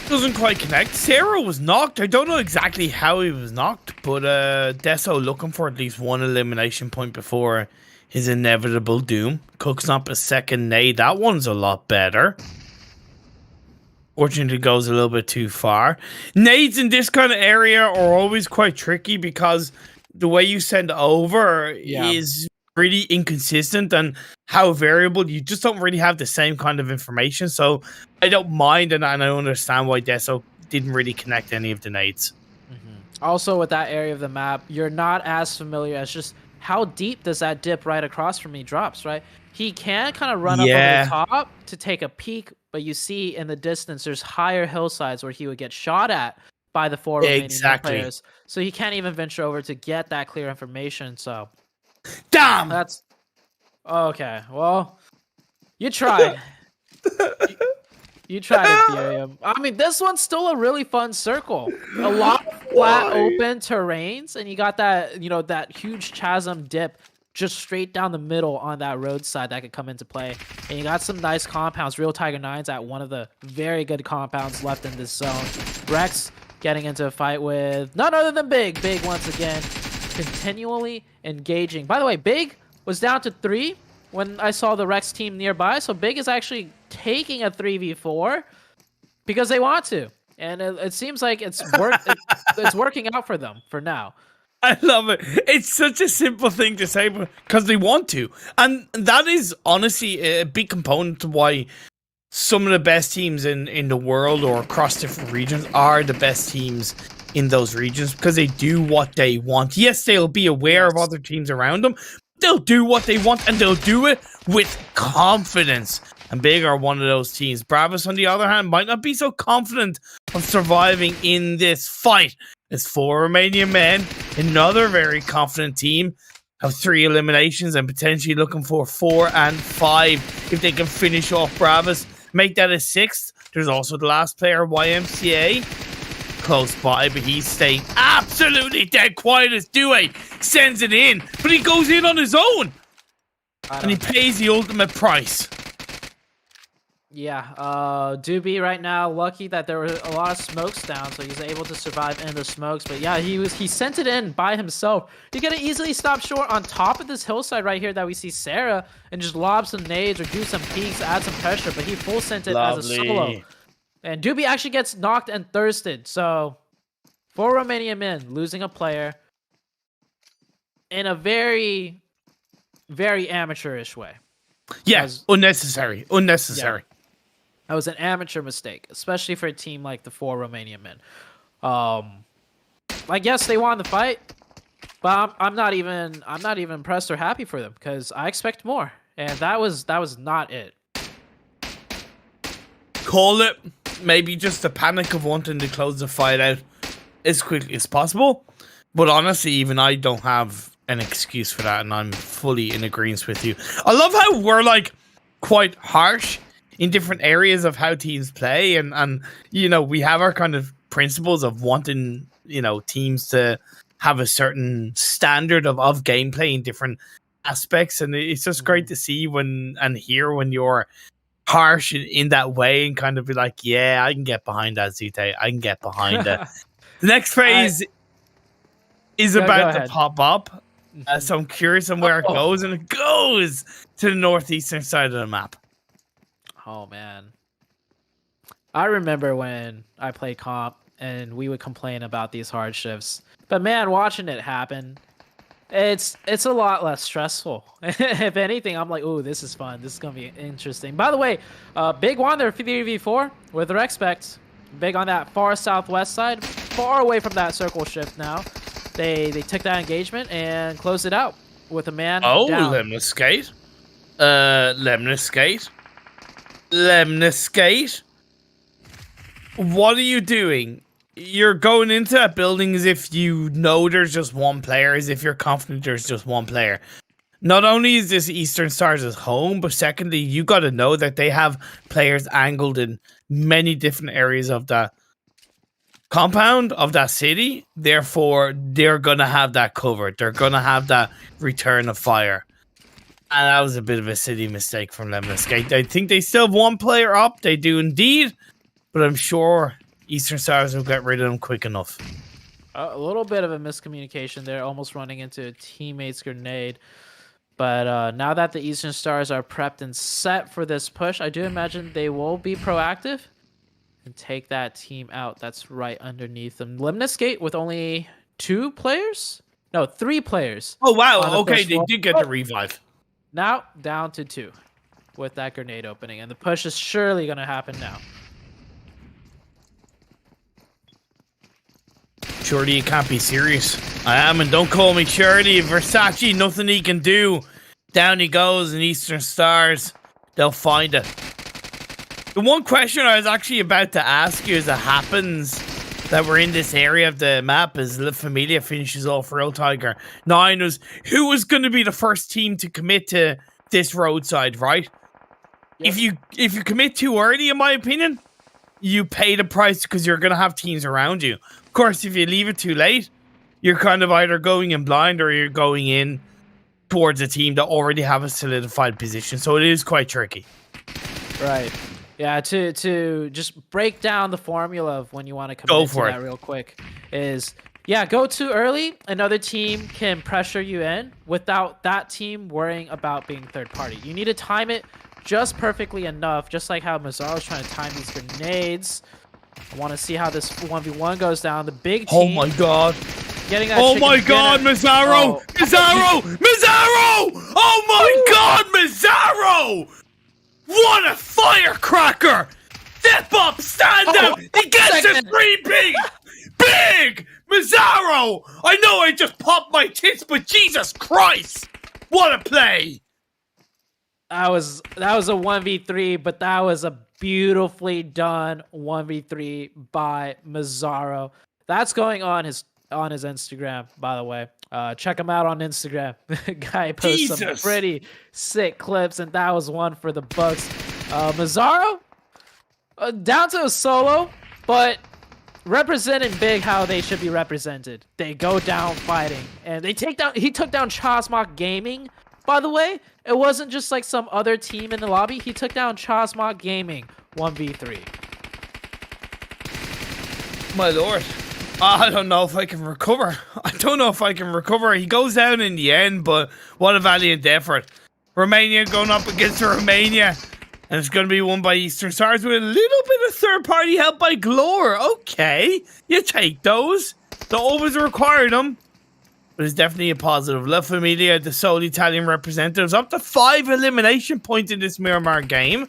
Doesn't quite connect. Sarah was knocked. I don't know exactly how he was knocked, but Deso looking for at least one elimination point before his inevitable doom. Cooks up a second nade. That one's a lot better. Fortunately, goes a little bit too far. Nades in this kind of area are always quite tricky because the way you send over is really inconsistent, and how variable. You just don't really have the same kind of information. So I don't mind, and I understand why Deso didn't really connect any of the nades. Also, with that area of the map, you're not as familiar as just how deep does that dip right across from me drops, right? He can kind of run up over the top to take a peek, but you see in the distance there's higher hillsides where he would get shot at by the 4 remaining players. So he can't even venture over to get that clear information. So damn, that's okay. Well, you tried. You tried Ethereum. I mean, this one's still a really fun circle. A lot of flat, open terrains, and you got that, that huge chasm dip just straight down the middle on that roadside that could come into play. And you got some nice compounds. Real Tiger 9's at one of the very good compounds left in this zone. Rex getting into a fight with none other than Big. Big once again, continually engaging. By the way, Big was down to 3 when I saw the Rex team nearby. So Big is actually taking a 3v4 because they want to. And it seems like it's working out for them for now. I love it. It's such a simple thing to say, because they want to. And that is honestly a big component to why some of the best teams in the world or across different regions are the best teams in those regions, because they do what they want. Yes, they'll be aware of other teams around them. They'll do what they want, and they'll do it with confidence. And Big are one of those teams. Bravos, on the other hand, might not be so confident of surviving in this fight. As 4 Romanian men, another very confident team, have 3 eliminations and potentially looking for 4 and 5 if they can finish off Bravos. Make that a 6th. There's also the last player, YMCA, close by, but he's staying absolutely dead quiet as Due sends it in, but he goes in on his own, and he pays the ultimate price. Yeah, Doobie right now, lucky that there were a lot of smokes down, so he's able to survive in the smokes. But yeah, he sent it in by himself. He's gonna easily stop short on top of this hillside right here that we see Sarah, and just lob some nades or do some peeks, add some pressure, but he full sent it as a solo. And Doobie actually gets knocked and thirsted. So 4 Romanian men losing a player in a very, very amateurish way. Yeah, unnecessary. Yeah. That was an amateur mistake, especially for a team like the 4 Romanian men. I guess they won the fight, but I'm not even impressed or happy for them, because I expect more, and that was not it. Call it maybe just the panic of wanting to close the fight out as quickly as possible. But honestly, even I don't have an excuse for that, and I'm fully in agreement with you. I love how we're like quite harsh in different areas of how teams play, and we have our kind of principles of wanting teams to have a certain standard of gameplay in different aspects, and it's just great to see when and hear when you're harsh in that way and kind of be like, yeah, I can get behind that, Zute. I can get behind it. The next phase is about to pop up. So I'm curious on where it goes, and it goes to the northeastern side of the map. Oh, man. I remember when I played comp and we would complain about these hardships. But man, watching it happen, it's a lot less stressful. If anything, I'm like, ooh, this is fun. This is going to be interesting. By the way, big one there, 3v4 with respect. Big on that far southwest side, far away from that circle shift now. They took that engagement and closed it out with a man down. Lemniscate. Lemniscate. Lemniscate. What are you doing? You're going into that building as if you know there's just one player, as if you're confident there's just one player. Not only is this Eastern Stars' home, but secondly, you got to know that they have players angled in many different areas of the compound of that city. Therefore, they're going to have that covered. They're going to have that return of fire. And that was a bit of a silly mistake from Lemniscate. I think they still have one player up. They do indeed. But I'm sure Eastern Stars will get rid of them quick enough. A little bit of a miscommunication there, almost running into a teammate's grenade. But now that the Eastern Stars are prepped and set for this push, I do imagine they will be proactive and take that team out that's right underneath them. Lemniscate with only 2 players? No, 3 players. Oh, wow. Okay, they did get the revive. Now down to 2 with that grenade opening. And the push is surely going to happen now. Shorty, you can't be serious. I am, and don't call me Shorty. Versace, nothing he can do. Down he goes in Eastern Stars. They'll find it. The one question I was actually about to ask you as it happens that we're in this area of the map as La Familia finishes off Road Tiger 9 was who was going to be the first team to commit to this roadside, right? Yep. If you commit too early, in my opinion, you pay the price because you're going to have teams around you. Of course, if you leave it too late, you're kind of either going in blind or you're going in towards a team that already have a solidified position. So it is quite tricky. Right. Yeah, to just break down the formula of when you want to commit to that real quick is, yeah, go too early. Another team can pressure you in without that team worrying about being third party. You need to time it just perfectly enough, just like how Mazzaro's trying to time these grenades. I want to see how this 1v1 goes down. The big team. Oh my god. Getting that oh my god, Mazzaro! Oh. Mazzaro! Mazzaro! Oh my god, Mazzaro! What a firecracker! Step up, stand up! He gets his 3-piece! Big! Mazzaro! I know I just popped my tits, but Jesus Christ! What a play! That was a 1v3, but that was a beautifully done 1v3 by Mazzaro. That's going on his Instagram, by the way. Check him out on Instagram. Guy posts some pretty sick clips, and that was one for the books. Mazzaro, down to a solo, but representing big how they should be represented. They go down fighting, and he took down Chosmok Gaming. By the way, it wasn't just like some other team in the lobby. He took down Chosmok Gaming 1v3. My lord. I don't know if I can recover. He goes down in the end, but what a valiant effort. Romania going up against Romania. And it's going to be won by Eastern Stars with a little bit of third-party help by Glore. Okay, you take those. Don't always require them. But it's definitely a positive. La Familia, the sole Italian representatives, up to 5 elimination points in this Miramar game.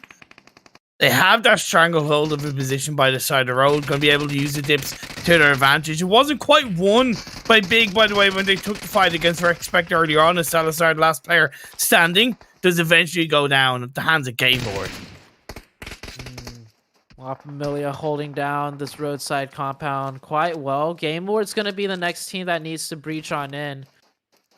They have that stranglehold of a position by the side of the road. Going to be able to use the dips to their advantage. It wasn't quite won by Big, by the way, when they took the fight against Respect earlier on. As Salazar, the last player standing, does eventually go down at the hands of Gaylord. La Familia holding down this roadside compound quite well. Game Lord's going to be the next team that needs to breach on in.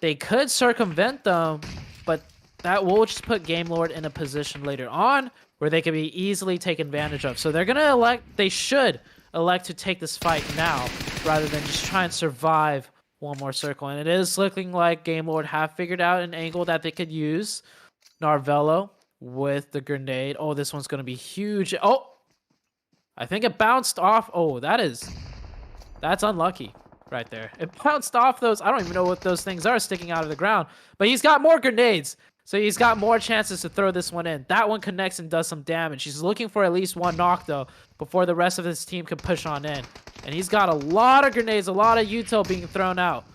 They could circumvent them, but that will just put Game Lord in a position later on where they can be easily taken advantage of. So they're going to they should elect to take this fight now rather than just try and survive One more circle, and it is looking like Game Lord have figured out an angle that they could use. Narvello with the grenade. Oh, this one's going to be huge. Oh, I think it bounced off. Oh, that's unlucky right there. It bounced off those. I don't even know what those things are sticking out of the ground, but he's got more grenades. So he's got more chances to throw this one in. That one connects and does some damage. He's looking for at least one knock, though, before the rest of his team can push on in. And he's got a lot of grenades, a lot of util being thrown out.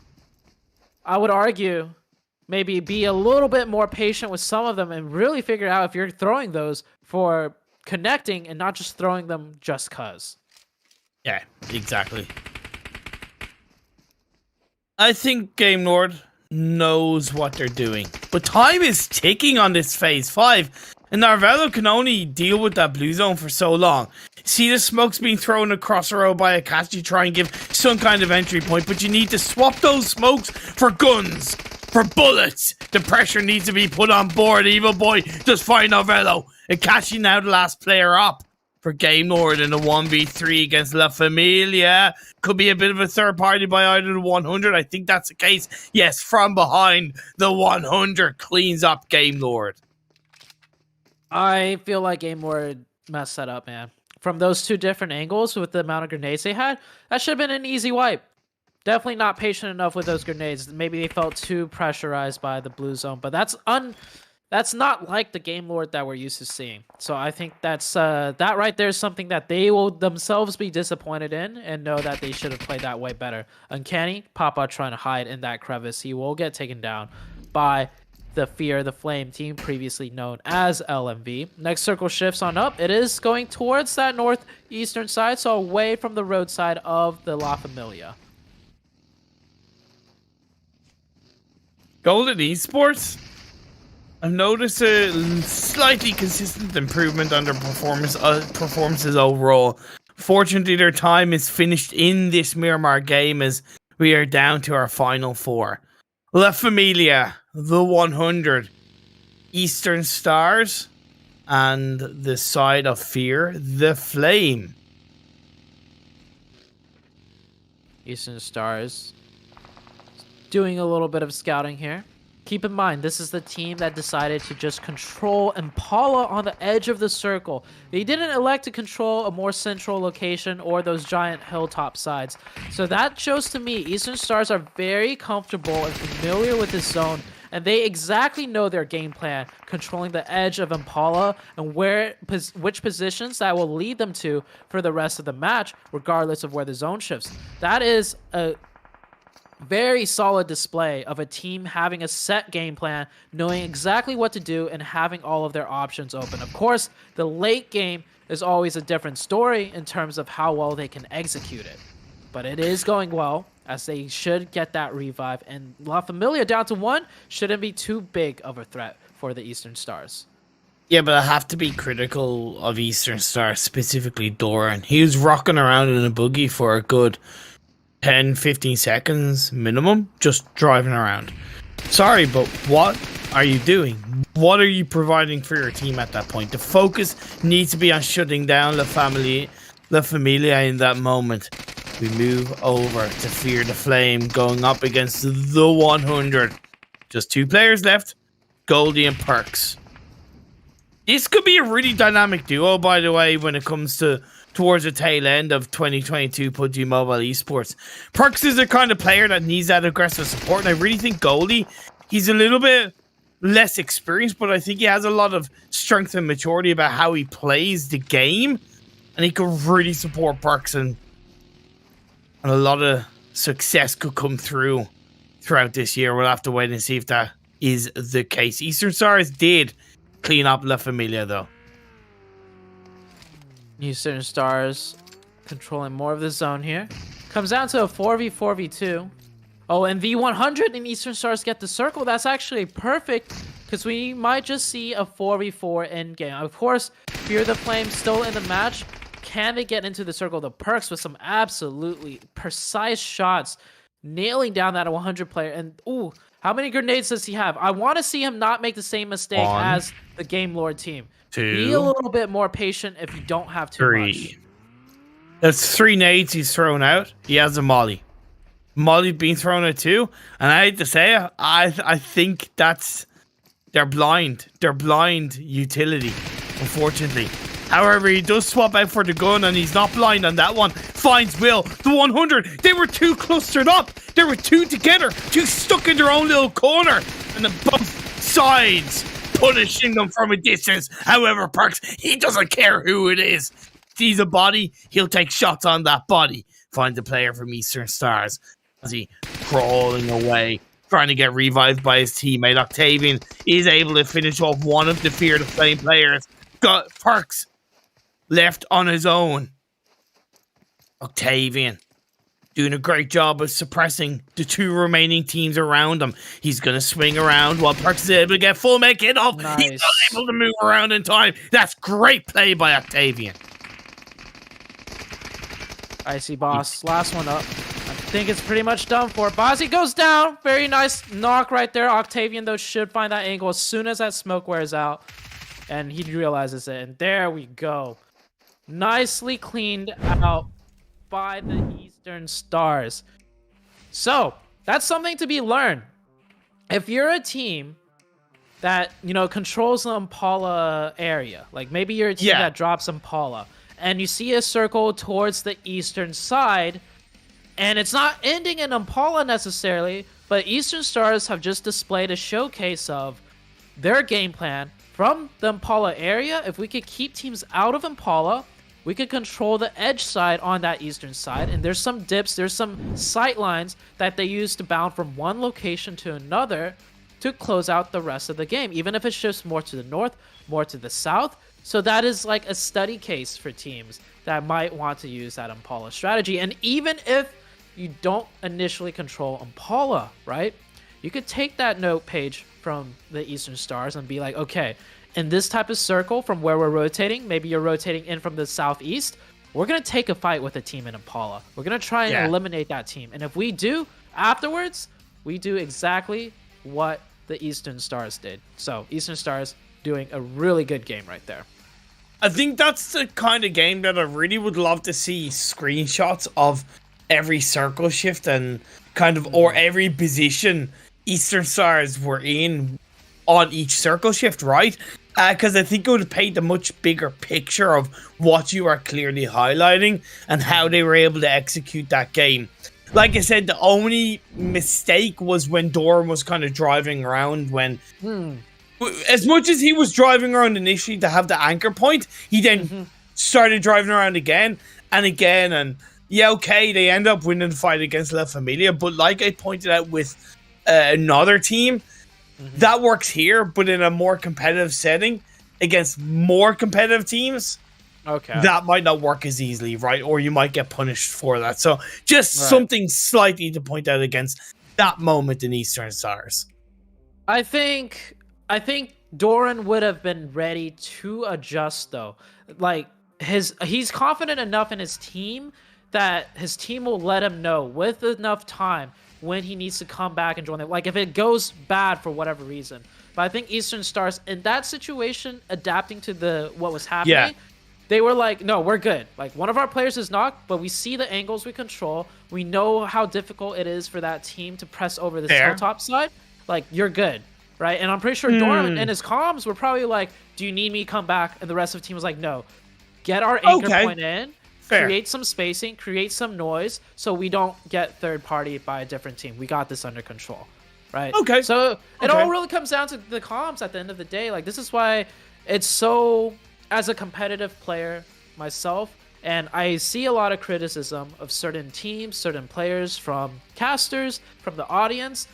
I would argue maybe be a little bit more patient with some of them and really figure out if you're throwing those for connecting and not just throwing them just cuz. Yeah, exactly. I think Game Lord knows what they're doing, but time is ticking on this phase 5, and Narvello can only deal with that blue zone for so long. See the smokes being thrown across the road by Akashi to try and give some kind of entry point, but you need to swap those smokes for guns, for bullets. The pressure needs to be put on board. Evil Boy just find Narvello. Akashi now the last player up for Game Lord in a 1v3 against La Familia. Could be a bit of a third party by either the 100. I think that's the case. Yes, from behind, the 100 cleans up Game Lord. I feel like Game Lord messed that up, man. From those two different angles with the amount of grenades they had, that should have been an easy wipe. Definitely not patient enough with those grenades. Maybe they felt too pressurized by the blue zone, but that's not like the Game Lord that we're used to seeing. So I think that right there is something that they will themselves be disappointed in and know that they should have played that way better. Uncanny, Papa trying to hide in that crevice. He will get taken down by the Fear the Flame team, previously known as LMV. Next circle shifts on up. It is going towards that northeastern side, so away from the roadside of the La Familia. Golden Esports, I've noticed a slightly consistent improvement on their performances overall. Fortunately, their time is finished in this Miramar game as we are down to our final 4. La Familia, the 100, Eastern Stars, and the side of Fear, the Flame. Eastern Stars doing a little bit of scouting here. Keep in mind, this is the team that decided to just control Impala on the edge of the circle. They didn't elect to control a more central location or those giant hilltop sides. So that shows to me Eastern Stars are very comfortable and familiar with this zone, and they exactly know their game plan, controlling the edge of Impala and which positions that will lead them to for the rest of the match, regardless of where the zone shifts. That is a very solid display of a team having a set game plan, knowing exactly what to do, and having all of their options open. Of course, the late game is always a different story in terms of how well they can execute it. But it is going well, as they should get that revive, and La Familia down to 1 shouldn't be too big of a threat for the Eastern Stars. Yeah, but I have to be critical of Eastern Stars, specifically Doran. He was rocking around in a buggy for a good 10-15 seconds minimum, just driving around. Sorry, but what are you doing? What are you providing for your team at that point? The focus needs to be on shutting down La Familia in that moment. We move over to Fear the Flame, going up against the 100. Just 2 players left, Goldie and Perks. This could be a really dynamic duo, by the way, when it comes to towards the tail end of 2022 PUBG Mobile Esports. Perks is the kind of player that needs that aggressive support, and I really think Goldie, he's a little bit less experienced, but I think he has a lot of strength and maturity about how he plays the game, and he could really support Perks, and a lot of success could come throughout this year. We'll have to wait and see if that is the case. Eastern Stars did clean up La Familia, though. Eastern Stars controlling more of the zone here. Comes down to a 4v4v2. Oh, and the 100 and Eastern Stars get the circle. That's actually perfect, because we might just see a 4v4 end game. Of course, Fear the Flame still in the match. Can they get into the circle? The Perks with some absolutely precise shots, nailing down that 100 player. And ooh, how many grenades does he have? I want to see him not make the same mistake as the Game Lord team. 2. Be a little bit more patient if you don't have too 3. much. That's 3 nades he's thrown out. He has a molly. Molly's been thrown at too. And I hate to say it, I think that's they're blind. They're blind utility, unfortunately. However, he does swap out for the gun, and he's not blind on that one. Finds Will, the 100. They were too clustered up. They were two together, two stuck in their own little corner. And then both sides punishing them from a distance. However, Perks, he doesn't care who it is. Sees a body, he'll take shots on that body. Finds a player from Eastern Stars as he crawling away, trying to get revived by his teammate. Octavian is able to finish off one of the Fear the Flame players. Got Perks left on his own. Octavian doing a great job of suppressing the two remaining teams around him. He's going to swing around while Perks is able to get full med kit off. Nice. He's not able to move around in time. That's great play by Octavian. I see, boss. Last one up. I think it's pretty much done for. Bozzy goes down. Very nice knock right there. Octavian, though, should find that angle as soon as that smoke wears out. And he realizes it. And there we go. Nicely cleaned out by the Eastern Stars. So, that's something to be learned. If you're a team that, you know, controls the Impala area, like maybe you're a team that drops Impala, and you see a circle towards the eastern side, and it's not ending in Impala necessarily, but Eastern Stars have just displayed a showcase of their game plan from the Impala area. If we could keep teams out of Impala, we could control the edge side on that eastern side, and there's some dips, there's some sight lines that they use to bound from one location to another to close out the rest of the game, even if it shifts more to the north, more to the south. So that is like a study case for teams that might want to use that Impala strategy. And even if you don't initially control Impala, right, you could take that note page from the Eastern Stars and be like, okay, in this type of circle from where we're rotating, maybe you're rotating in from the southeast, we're going to take a fight with a team in Impala. We're going to try and eliminate that team. And if we do, afterwards, we do exactly what the Eastern Stars did. So Eastern Stars doing a really good game right there. I think that's the kind of game that I really would love to see screenshots of every circle shift and kind of, or every position Eastern Stars were in on each circle shift, right? Because I think it would paint a much bigger picture of what you are clearly highlighting and how they were able to execute that game. Like I said, the only mistake was when Doran was kind of driving around when... As much as he was driving around initially to have the anchor point, he then started driving around again and again. And yeah, okay, they end up winning the fight against La Familia. But like I pointed out with another team, that works here, but in a more competitive setting against more competitive teams, that might not work as easily, right? Or you might get punished for that. So just something slightly to point out against that moment in Eastern Stars. I think Doran would have been ready to adjust, though. Like, he's confident enough in his team that his team will let him know with enough time when he needs to come back and join them. Like, if it goes bad for whatever reason. But I think Eastern Stars, in that situation, adapting to what was happening, they were like, no, we're good. Like, one of our players is knocked, but we see the angles we control. We know how difficult it is for that team to press over the hilltop side. Like, you're good. Right, and I'm pretty sure Doran and his comms were probably like, do you need me to come back? And the rest of the team was like, no. Get our anchor point in, create some spacing, create some noise, so we don't get third party by a different team. We got this under control. Right? Okay. So it all really comes down to the comms at the end of the day. Like, this is why it's so, as a competitive player myself, and I see a lot of criticism of certain teams, certain players, from casters, from the audience.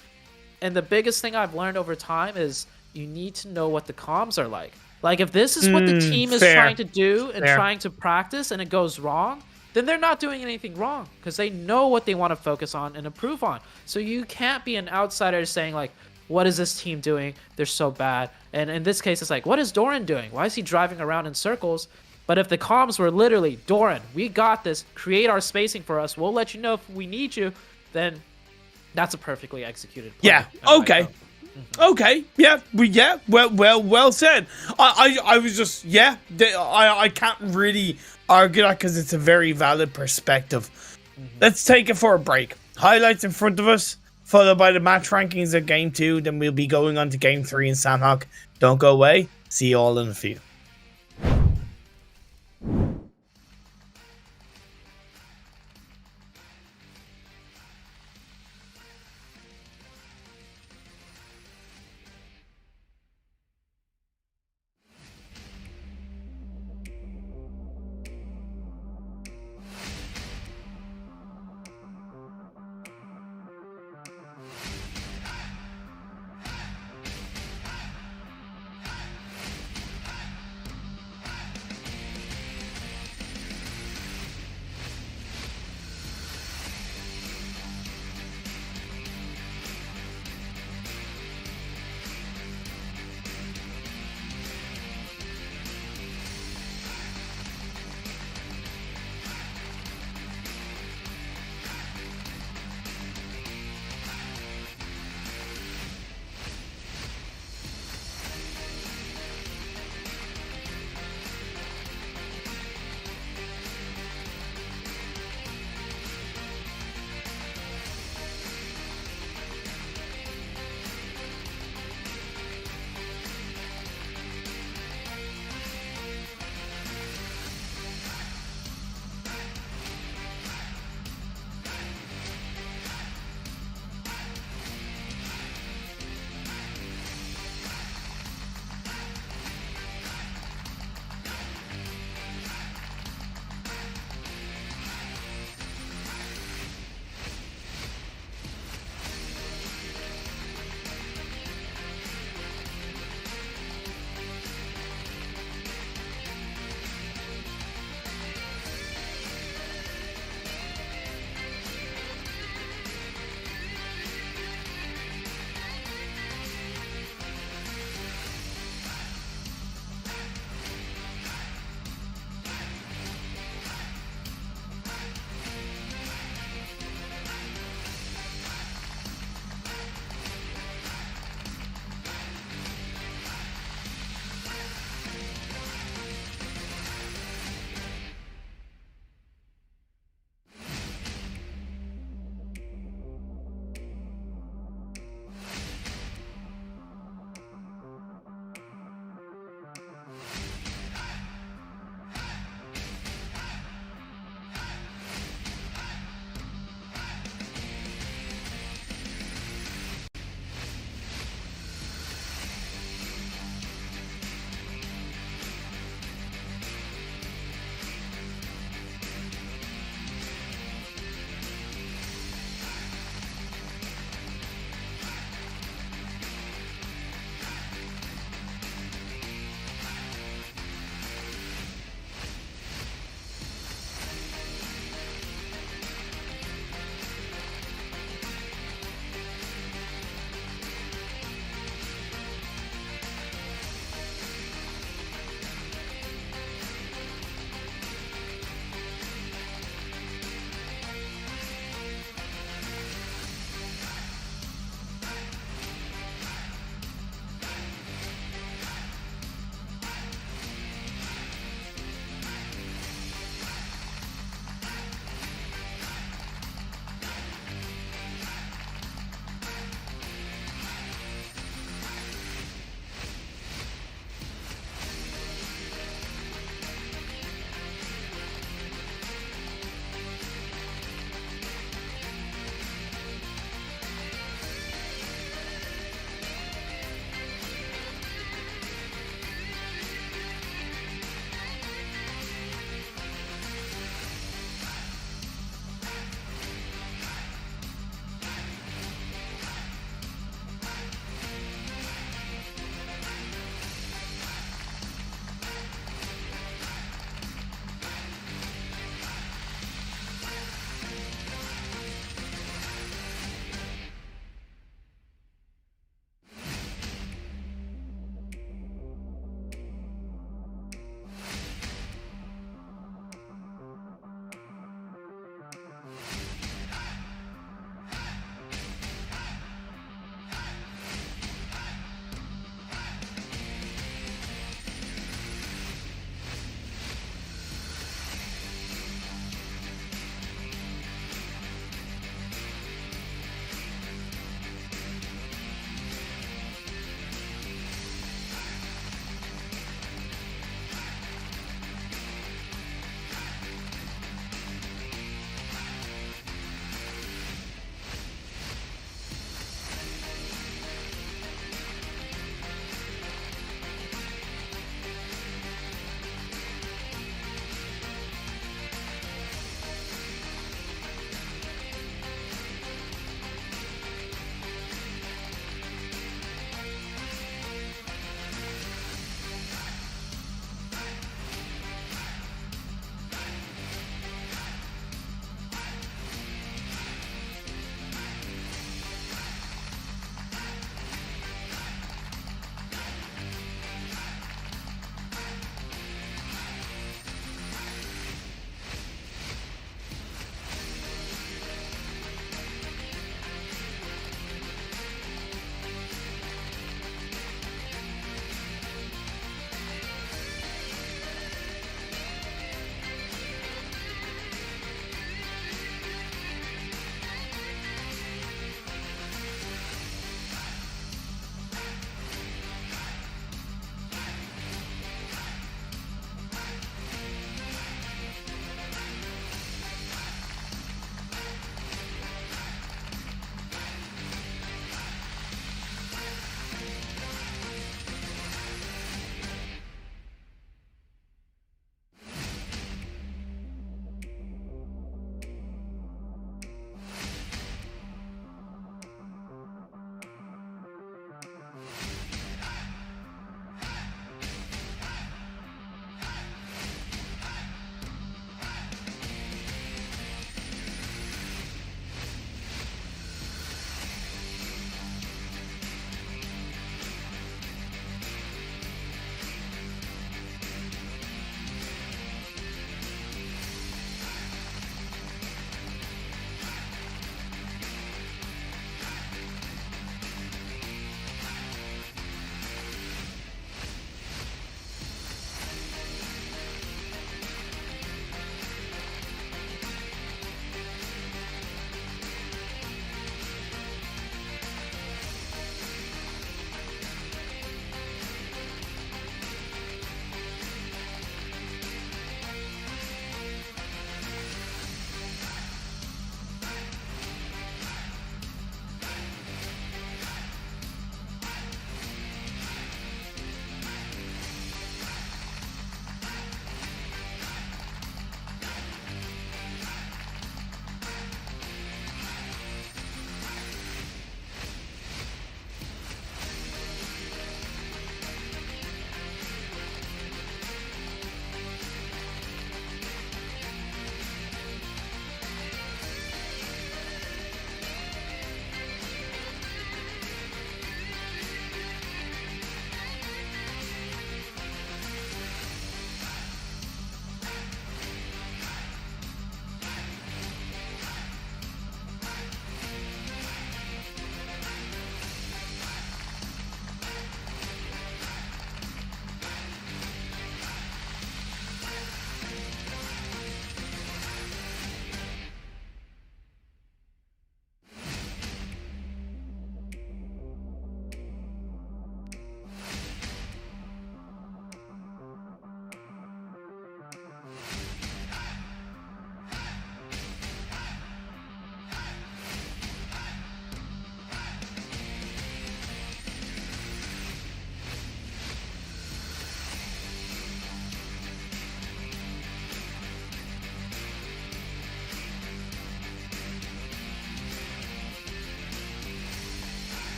And the biggest thing I've learned over time is you need to know what the comms are like. Like, if this is what the team is trying to do and trying to practice and it goes wrong, then they're not doing anything wrong because they know what they want to focus on and improve on. So you can't be an outsider saying, like, what is this team doing? They're so bad. And in this case, it's like, what is Doran doing? Why is he driving around in circles? But if the comms were literally, Doran, we got this. Create our spacing for us. We'll let you know if we need you. Then... that's a perfectly executed play. Yeah. Okay. Okay. Yeah. Well said. I was just I can't really argue that because it's a very valid perspective. Let's take it for a break. highlights in front of us, followed by the match rankings of Game 2. Then we'll be going on to Game 3 in Sanhok. Don't go away. See you all in a few.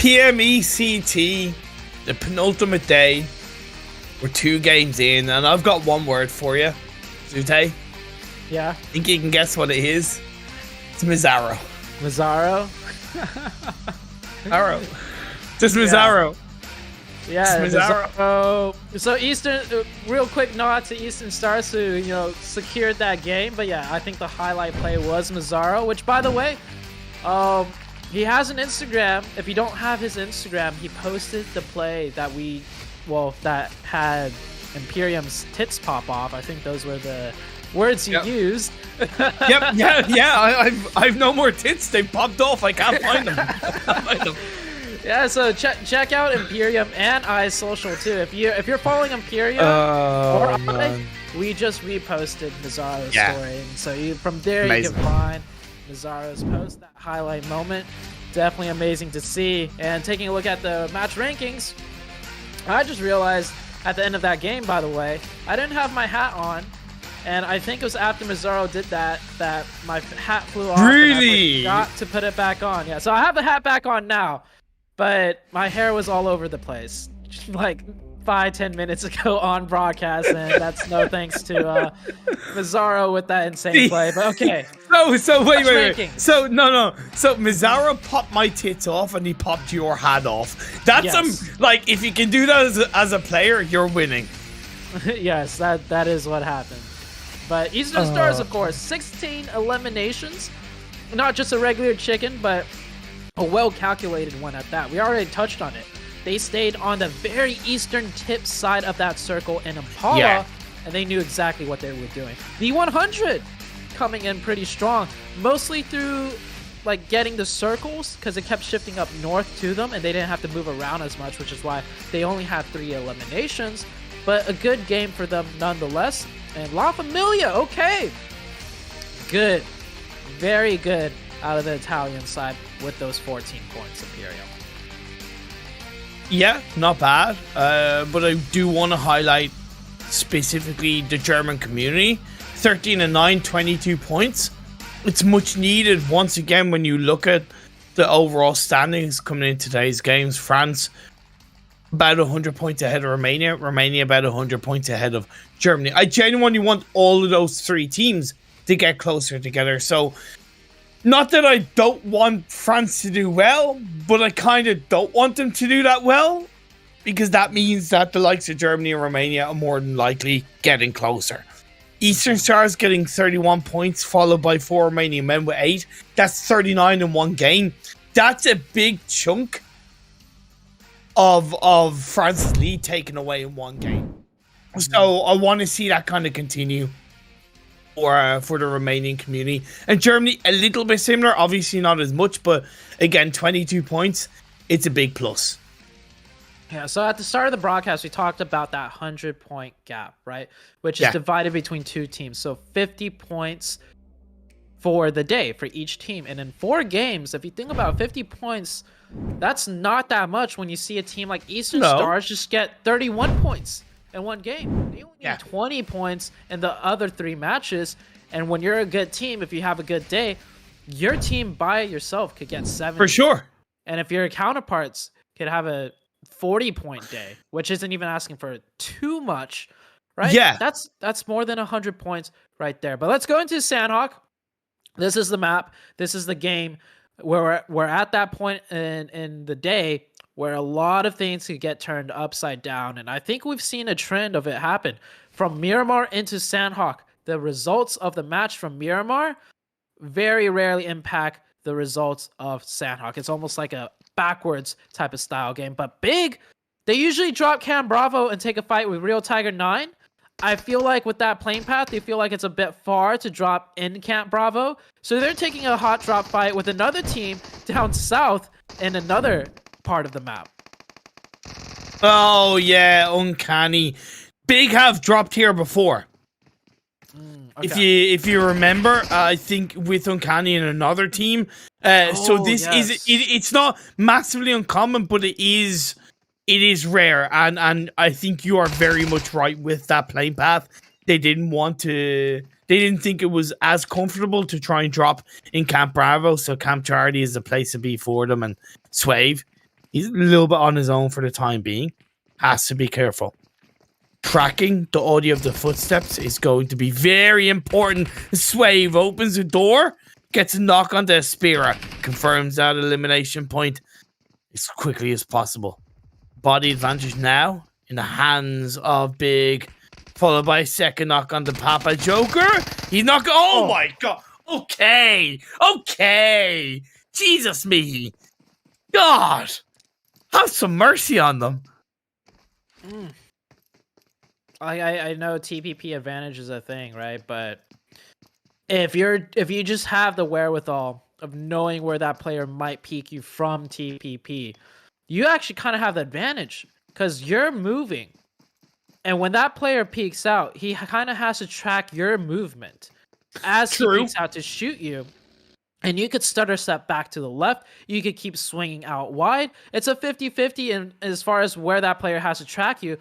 PMECT, the penultimate day. We're 2 games in, and I've got one word for you, Zute. Yeah. Think you can guess what it is? It's Mizzaro. Mizzaro? Arrow. Just Mizzaro. Yeah, Mizzaro. So Eastern, real quick nod to Eastern Stars who, secured that game. But yeah, I think the highlight play was Mizzaro, which, by the way, he has an Instagram. If you don't have his Instagram, he posted the play that that had Imperium's tits pop off. I think those were the words he used. I've no more tits. They popped off. I can't find them. Yeah, so check out Imperium and I's social too. If you're following Imperium or I, we just reposted Mizzaro's story, and so from there you can find Mizzaro's post, that highlight moment. Definitely amazing to see. And taking a look at the match rankings, I just realized at the end of that game, by the way, I didn't have my hat on. And I think it was after Mizzaro did that my hat flew off. Really? And I forgot to put it back on. Yeah, so I have the hat back on now. But my hair was all over the place, like 5-10 minutes ago on broadcast, and that's no thanks to Mizzaro with that insane play. But okay. So wait. So no. So Mizzaro popped my tits off, and he popped your hat off. That's like, if you can do that as a player, you're winning. Yes, that is what happened. But Eastern Stars, of course, 16 eliminations, not just a regular chicken, but a well-calculated one at that. We already touched on it. They stayed on the very eastern tip side of that circle in Impala, and they knew exactly what they were doing. The 100 coming in pretty strong, mostly through like getting the circles, because it kept shifting up north to them, and they didn't have to move around as much, which is why they only had 3 eliminations. But a good game for them nonetheless. And La Familia, okay. Good. Very good out of the Italian side with those 14 points, Imperial. Yeah, not bad. But I do want to highlight specifically the German community. 13-9, 22 points. It's much needed once again when you look at the overall standings coming in today's games. France about 100 points ahead of Romania. Romania about 100 points ahead of Germany. I genuinely want all of those 3 teams to get closer together. So, not that I don't want France to do well, but I kind of don't want them to do that well, because that means that the likes of Germany and Romania are more than likely getting closer. Eastern Stars getting 31 points, followed by 4 Romanian men with 8. That's 39 in one game. That's a big chunk of France's lead taken away in one game. So I want to see that kind of continue for the Romanian community. And Germany, a little bit similar, obviously not as much, but again, 22 points, it's a big plus. Yeah, so at the start of the broadcast, we talked about that 100-point gap, right? Which is divided between 2 teams. So 50 points for the day for each team. And in 4 games, if you think about 50 points, that's not that much when you see a team like Eastern Stars just get 31 points in one game. They only need 20 points in the other 3 matches. And when you're a good team, if you have a good day, your team by yourself could get 70. For sure. And if your counterparts could have a 40-point day, which isn't even asking for too much, right? Yeah. That's more than 100 points right there. But let's go into Sanhok. This is the map. This is the game where we're at that point in the day where a lot of things could get turned upside down. And I think we've seen a trend of it happen. From Miramar into Sanhok, the results of the match from Miramar very rarely impact the results of Sanhok. It's almost like a backwards type of style game. But Big, they usually drop Cam Bravo and take a fight with Real Tiger 9. I feel like with that playing path, they feel like it's a bit far to drop in Camp Bravo. So they're taking a hot drop fight with another team down south in another part of the map. Oh, yeah, uncanny. Big have dropped here before. Okay. If you remember, I think with Uncanny and another team. So this is it's not massively uncommon, but it is rare, and I think you are very much right with that playing path. They didn't think it was as comfortable to try and drop in Camp Bravo, so Camp Charlie is the place to be for them, and Swave. He's a little bit on his own for the time being. Has to be careful. Tracking the audio of the footsteps is going to be very important. Swave opens the door, gets a knock onto Aspira, confirms that elimination point as quickly as possible. Body advantage now in the hands of Big, followed by a second knock onto Papa Joker. He's not. Oh my god. Okay. Jesus me. God. Have some mercy on them. I know TPP advantage is a thing, right? But if you just have the wherewithal of knowing where that player might peek you from TPP, you actually kind of have the advantage because you're moving. And when that player peeks out, he kind of has to track your movement as he peeks out to shoot you. And you could stutter step back to the left. You could keep swinging out wide. It's a 50-50 as far as where that player has to track you.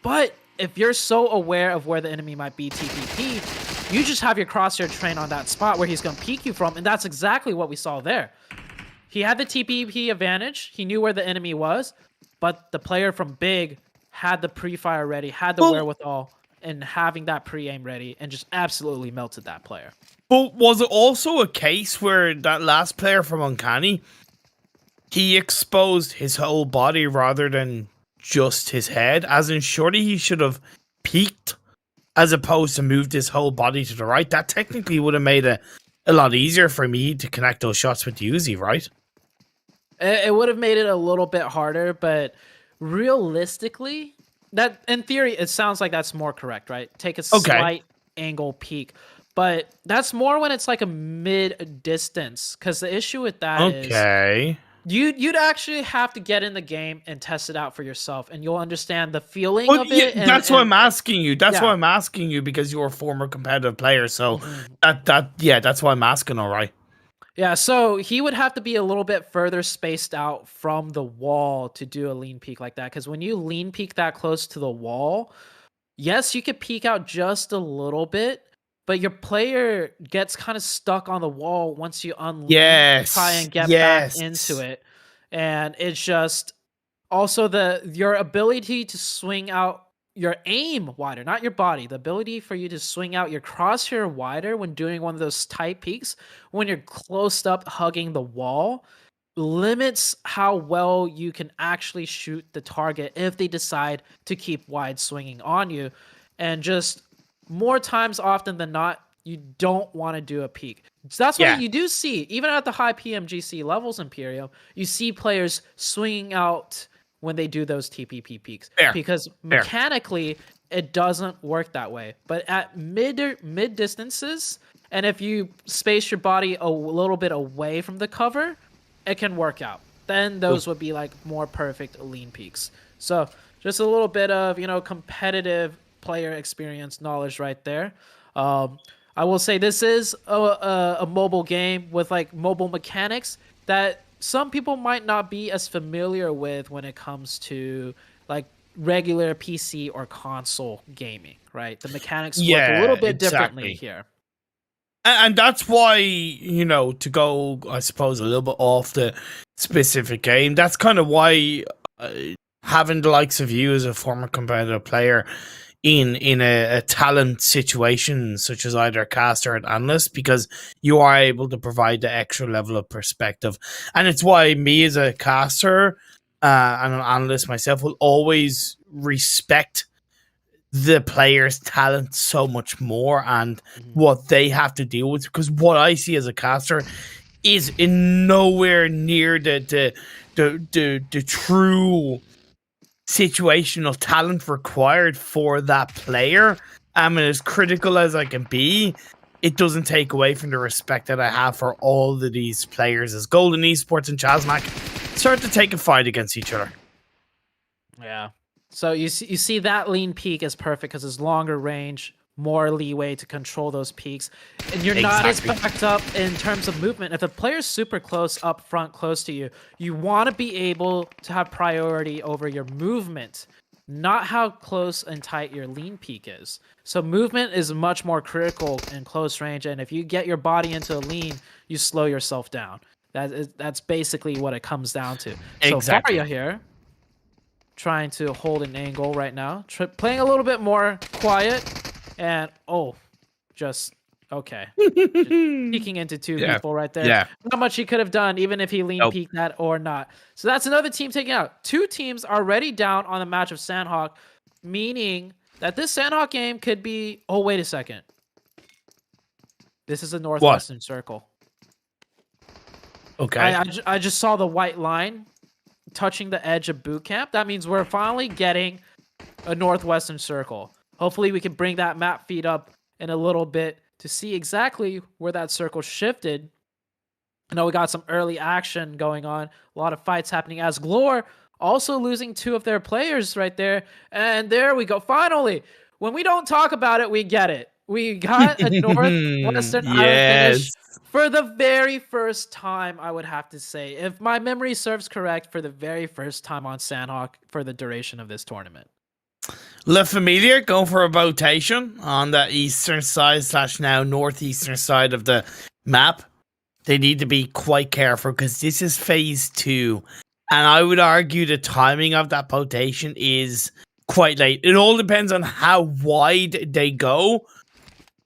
But if you're so aware of where the enemy might be TPP, you just have your crosshair trained on that spot where he's going to peek you from. And that's exactly what we saw there. He had the TPP advantage. He knew where the enemy was. But the player from Big had the pre-fire ready, had the wherewithal, and having that pre-aim ready, and just absolutely melted that player. But was it also a case where that last player from Uncanny, he exposed his whole body rather than just his head? As in, surely he should have peeked as opposed to moved his whole body to the right. That technically would have made it a lot easier for me to connect those shots with Uzi, right? It would have made it a little bit harder, but realistically, that in theory, it sounds like that's more correct, right? Take a slight angle peek. But that's more when it's like a mid-distance, because the issue with that is you'd actually have to get in the game and test it out for yourself, and you'll understand the feeling of it. That's why I'm asking you. That's why I'm asking you, because you're a former competitive player. So that's why I'm asking. All right. Yeah, so he would have to be a little bit further spaced out from the wall to do a lean peek like that, because when you lean peek that close to the wall, yes, you could peek out just a little bit. But your player gets kind of stuck on the wall once you unleash, try and get back into it. And it's just also your ability to swing out your aim wider, not your body. The ability for you to swing out your crosshair wider when doing one of those tight peeks, when you're close up hugging the wall, limits how well you can actually shoot the target if they decide to keep wide swinging on you. And just more times often than not, you don't want to do a peek. So that's why you do see, even at the high PMGC levels, Imperium, you see players swinging out when they do those TPP peeks. Because mechanically, it doesn't work that way. But at mid distances, and if you space your body a little bit away from the cover, it can work out. Then those would be like more perfect lean peeks. So just a little bit of, competitive player experience knowledge right there. I will say this is a mobile game with like mobile mechanics that some people might not be as familiar with when it comes to like regular PC or console gaming, right? The mechanics work a little bit differently here. And that's why, to go, I suppose, a little bit off the specific game, that's kind of why having the likes of you as a former competitive player in a talent situation such as either a caster or an analyst, because you are able to provide the extra level of perspective. And it's why me as a caster and an analyst myself will always respect the player's talent so much more and what they have to deal with, because what I see as a caster is in nowhere near the true situational talent required for that player. I mean, as critical as I can be, it doesn't take away from the respect that I have for all of these players as Golden Esports and Chazmac start to take a fight against each other. Yeah. So you see that lean peek is perfect because it's longer range, more leeway to control those peaks, and you're not as backed up in terms of movement. If a player's super close up front, close to you, you want to be able to have priority over your movement, not how close and tight your lean peak is. So movement is much more critical in close range, and if you get your body into a lean, you slow yourself down. That's basically what it comes down to. Exactly. So Faria here, trying to hold an angle right now, playing a little bit more quiet, and just okay, just peeking into two people right there. Yeah. Not much he could have done, even if he lean peeked that or not. So that's another team taken out. Two teams already down on the match of Sanhok, meaning that this Sanhok game could be. Oh, wait a second. This is a northwestern circle. Okay. I just saw the white line touching the edge of boot camp. That means we're finally getting a northwestern circle. Hopefully we can bring that map feed up in a little bit to see exactly where that circle shifted. I know we got some early action going on. A lot of fights happening as Glor also losing 2 of their players right there. And there we go. Finally, when we don't talk about it, we get it. We got a northwestern island finish for the very first time, I would have to say. If my memory serves correct, for the very first time on Sanhok for the duration of this tournament. La Familia going for a rotation on the eastern side / now northeastern side of the map. They need to be quite careful because this is phase 2. And I would argue the timing of that rotation is quite late. It all depends on how wide they go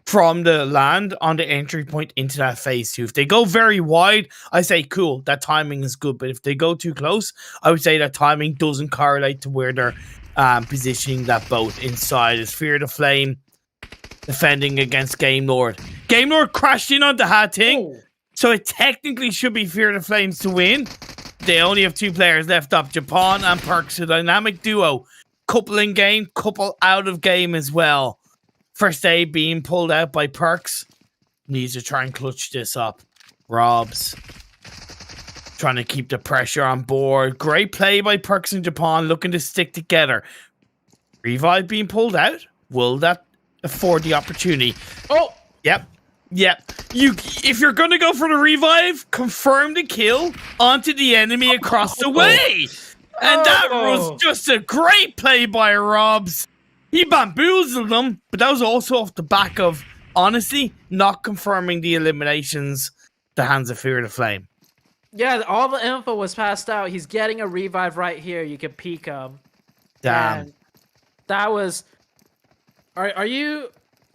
from the land on the entry point into that phase 2. If they go very wide, I say cool, that timing is good. But if they go too close, I would say that timing doesn't correlate to where they're positioning that boat. Inside is Fear the Flame defending against Game Lord. Game Lord crashed in on the hat thing, so it technically should be Fear the Flames to win. They only have 2 players left up, Japan and Perks, a dynamic duo. Couple in game, couple out of game as well. First aid being pulled out by Perks. Needs to try and clutch this up. Robs trying to keep the pressure on board. Great play by Perks in Japan, looking to stick together. Revive being pulled out. Will that afford the opportunity? Oh, yep. If you're gonna go for the revive, confirm the kill onto the enemy across the way. And that was just a great play by Robs. He bamboozled them, but that was also off the back of, honestly, not confirming the eliminations, the hands of Fear the Flame. Yeah, all the info was passed out. He's getting a revive right here. You can peek him. Damn. And that was. Are you?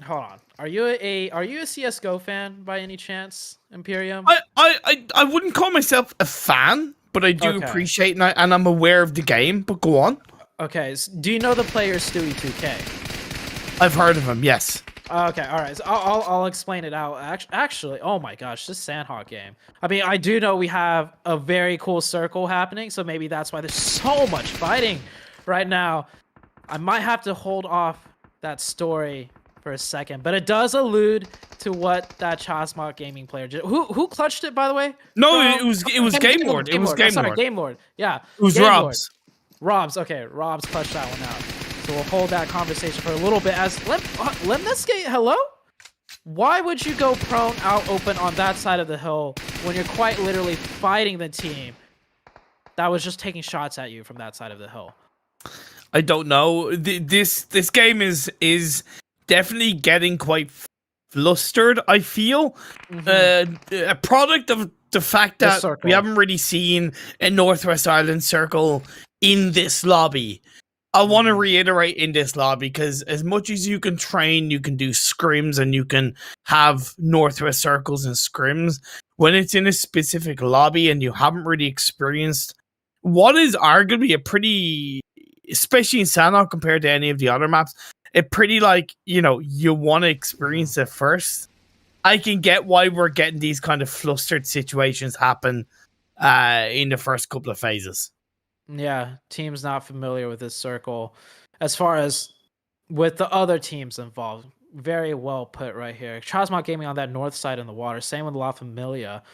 Hold on. Are you a CS:GO fan by any chance, Imperium? I wouldn't call myself a fan, but I do appreciate and I'm aware of the game. But go on. Okay. So do you know the player Stewie2K? I've heard of him. Yes. Okay, all right. So I'll explain it out. Actually, oh my gosh, this Sanhok game. I mean, I do know we have a very cool circle happening, so maybe that's why there's so much fighting right now. I might have to hold off that story for a second, but it does allude to what that Chasmok gaming player did. Who clutched it, by the way? No, it was Game Lord. It was Game Lord. Sorry, Game Lord. Yeah, it was Robs. Robs. Okay, Robs clutched that one out. So we'll hold that conversation for a little bit. As Lemniscate, hello? Why would you go prone out open on that side of the hill when you're quite literally fighting the team that was just taking shots at you from that side of the hill? I don't know. This game is definitely getting quite flustered, I feel. A product of the fact that we haven't really seen a Northwest Ireland circle in this lobby. I want to reiterate in this lobby, because as much as you can train, you can do scrims and you can have Northwest circles and scrims, when it's in a specific lobby and you haven't really experienced what is arguably a pretty, especially in Sanhok compared to any of the other maps, it pretty you want to experience it first. I can get why we're getting these kind of flustered situations happen in the first couple of phases. Yeah, team's not familiar with this circle. As far as with the other teams involved, very well put right here. Chasmok Gaming on that north side in the water. Same with La Familia.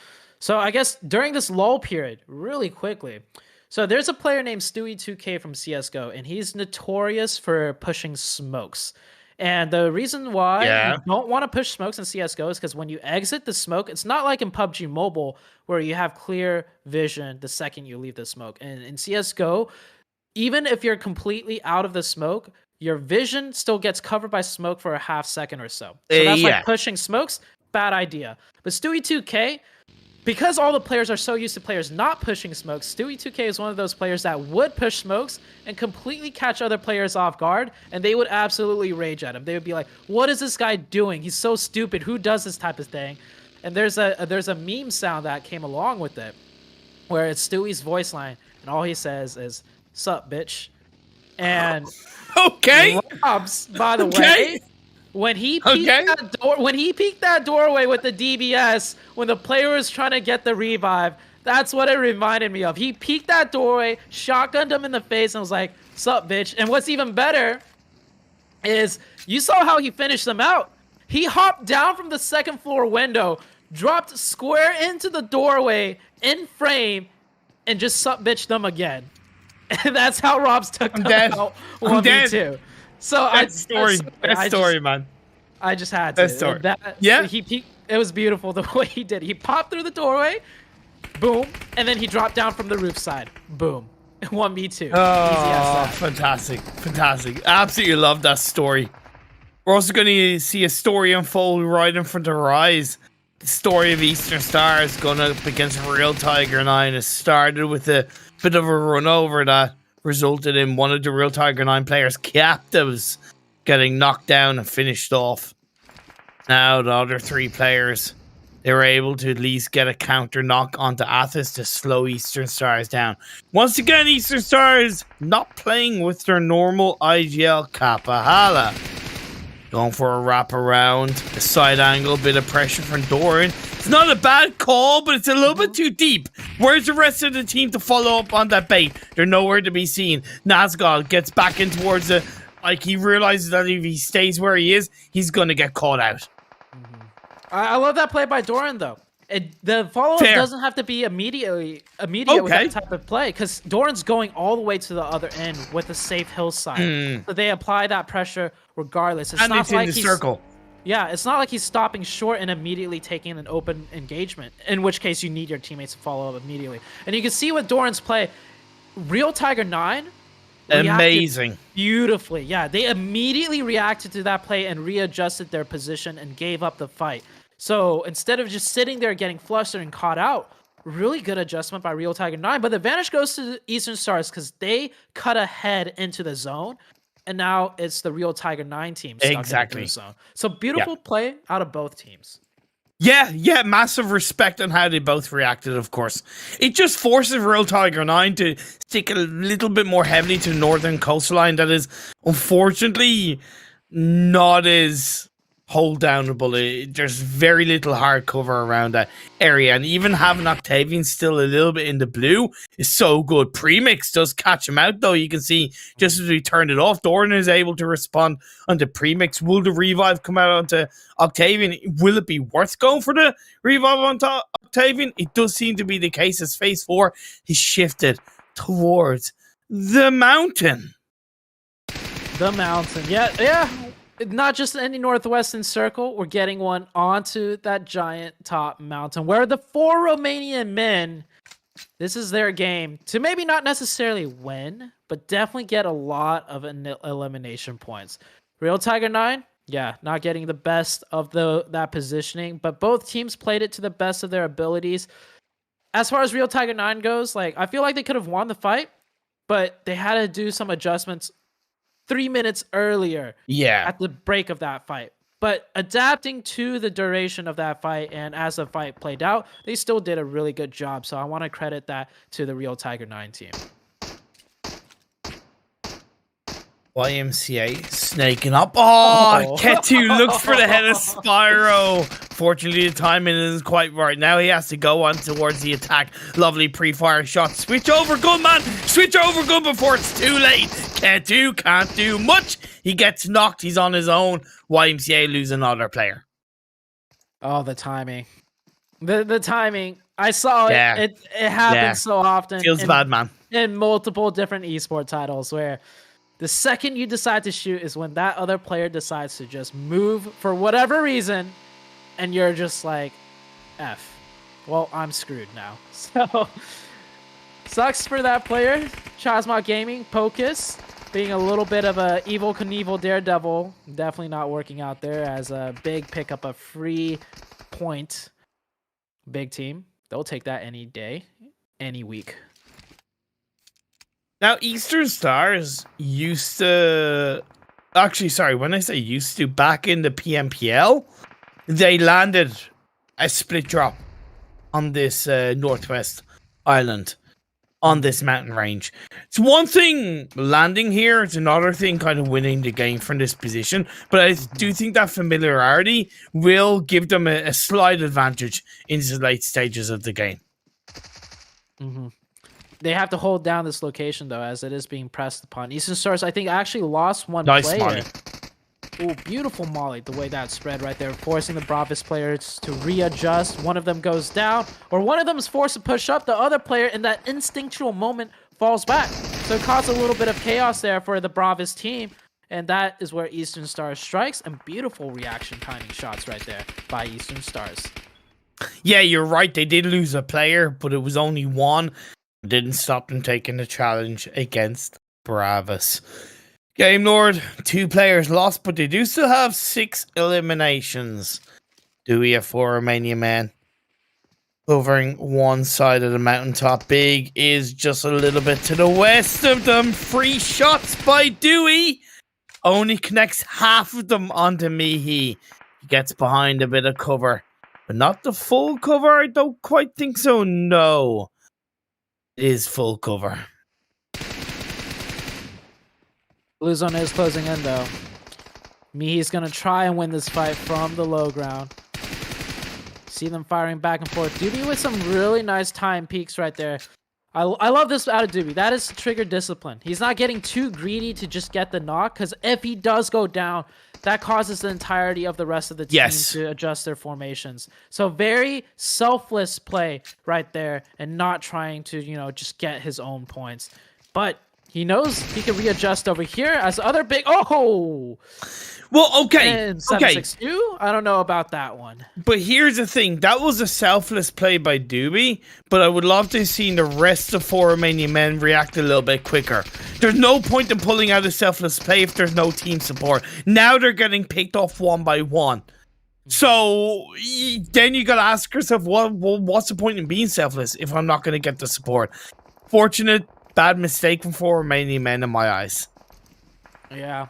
So I guess during this lull period, really quickly, so there's a player named Stewie2K from CSGO, and he's notorious for pushing smokes. And the reason why you don't want to push smokes in CSGO is because when you exit the smoke, it's not like in PUBG Mobile where you have clear vision the second you leave the smoke. And in CSGO, even if you're completely out of the smoke, your vision still gets covered by smoke for a half second or so. So that's like pushing smokes, bad idea. But Stewie2K, because all the players are so used to players not pushing smokes, Stewie2K is one of those players that would push smokes and completely catch other players off guard, and they would absolutely rage at him. They would be like, what is this guy doing? He's so stupid. Who does this type of thing? And there's a meme sound that came along with it, where it's Stewie's voice line, and all he says is, "Sup, bitch." And okay, Robs, by the way, when he peeked that doorway with the DBS, when the player was trying to get the revive, that's what it reminded me of. He peeked that doorway, shotgunned him in the face, and was like, "Sup, bitch." And what's even better is you saw how he finished them out. He hopped down from the second floor window, dropped square into the doorway in frame, and just sup bitched them again. And that's how Robs took them out 1v2. So that story, man. I just had to. That story. He peeked. It was beautiful the way he did. He popped through the doorway, boom, and then he dropped down from the roof side, boom. 1v2. Oh, fantastic. Fantastic. Absolutely love that story. We're also going to see a story unfold right in front of our eyes. The story of Eastern Stars going up against Real Tiger 9. It started with a bit of a run over that resulted in one of the Real Tiger 9 players' captives getting knocked down and finished off. Now the other 3 players, they were able to at least get a counter knock onto Athos to slow Eastern Stars down. Once again, Eastern Stars not playing with their normal IGL Kapahala. Going for a wrap around, a side angle, bit of pressure from Doran. It's not a bad call, but it's a little bit too deep. Where's the rest of the team to follow up on that bait? They're nowhere to be seen. Nazgul gets back in towards the... Like, he realizes that if he stays where he is, he's going to get caught out. I love that play by Doran, though. The follow-up doesn't have to be immediate with that type of play, because Doran's going all the way to the other end with a safe hillside. So they apply that pressure regardless. It's not like he's in the circle. Yeah, it's not like he's stopping short and immediately taking an open engagement, in which case you need your teammates to follow up immediately. And you can see with Doran's play, Real Tiger 9 amazing. Beautifully. Yeah, they immediately reacted to that play and readjusted their position and gave up the fight. So instead of just sitting there getting flustered and caught out, really good adjustment by Real Tiger 9. But the advantage goes to the Eastern Stars because they cut ahead into the zone. And now it's the Real Tiger 9 team stuck in the zone. So beautiful play out of both teams. Yeah, massive respect on how they both reacted, of course. It just forces Real Tiger 9 to stick a little bit more heavily to the northern coastline that is, unfortunately, not as hold downable. There's very little hard cover around that area, and even having Octavian still a little bit in the blue is so good. Premix does catch him out, though. You can see just as we turned it off, Doran is able to respond onto Premix. Will the revive come out onto Octavian? Will it be worth going for the revive onto Octavian? It does seem to be the case as phase 4 is shifted towards the mountain. The mountain, yeah. Not just any northwestern circle, we're getting one onto that giant top mountain where the 4 Romanian men, this is their game to maybe not necessarily win, but definitely get a lot of elimination points. Real Tiger 9, yeah, not getting the best of that positioning, but both teams played it to the best of their abilities. As far as Real Tiger 9 goes, like, I feel like they could have won the fight, but they had to do some adjustments 3 minutes earlier at the break of that fight. But adapting to the duration of that fight and as the fight played out, they still did a really good job. So I want to credit that to the Real Tiger 9 team. YMCA snaking up. Oh, Ketu looks for the head of Spyro. Fortunately, the timing isn't quite right. Now he has to go on towards the attack. Lovely pre-fire shot. Switch over gun, man. Switch over gun before it's too late. Ketu can't do much. He gets knocked. He's on his own. YMCA lose another player. Oh, the timing. The timing. I saw it. It happens so often. Feels bad, man. In multiple different esport titles where the second you decide to shoot is when that other player decides to just move for whatever reason, and you're just like, F. Well, I'm screwed now. So, sucks for that player. Chasma Gaming, Pocus, being a little bit of a Evil Knievel Daredevil. Definitely not working out there as a big pickup, a free point. Big team. they'll take that any day, any week. Now, Eastern Stars used to... Actually, sorry, when I say used to, back in the PMPL, they landed a split drop on this Northwest Island, on this mountain range. It's one thing landing here, it's another thing kind of winning the game from this position, but I do think that familiarity will give them a slight advantage into the late stages of the game. They have to hold down this location, though, as it is being pressed upon. Eastern Stars, I think, actually lost one nice player. Molly. Ooh, beautiful Molly, the way that spread right there, forcing the Bravos players to readjust. One of them goes down, or one of them is forced to push up. The other player, in that instinctual moment, falls back. So it caused a little bit of chaos there for the Bravos team, and that is where Eastern Stars strikes, and beautiful reaction timing shots right there by Eastern Stars. Yeah, you're right. They did lose a player, but it was only one. Didn't stop them taking the challenge against Bravos. Game Lord, 2 players lost, but they do still have 6 eliminations. Do we have 4 Romanian men covering one side of the mountaintop? Big is just a little bit to the west of them. 3 shots by Dewey. Only connects half of them onto Mihi. He gets behind a bit of cover, but not the full cover. I don't quite think so. No. It is full cover. Blue zone is closing in, though. Mihi's going to try and win this fight from the low ground. See them firing back and forth. Doobie with some really nice time peaks right there. I love this out of Doobie. That is trigger discipline. He's not getting too greedy to just get the knock, because if he does go down, that causes the entirety of the rest of the team to adjust their formations. So very selfless play right there, and not trying to, you know, just get his own points. But he knows he can readjust over here as the other big... Oh! Well, okay. And 762? I don't know about that one. But here's the thing. That was a selfless play by Doobie, but I would love to have seen the rest of 4 Romanian men react a little bit quicker. There's no point in pulling out a selfless play if there's no team support. Now they're getting picked off one by one. So then you gotta ask yourself, what's the point in being selfless if I'm not gonna get the support? Fortunate, bad mistake from 4 Romanian men in my eyes. Yeah.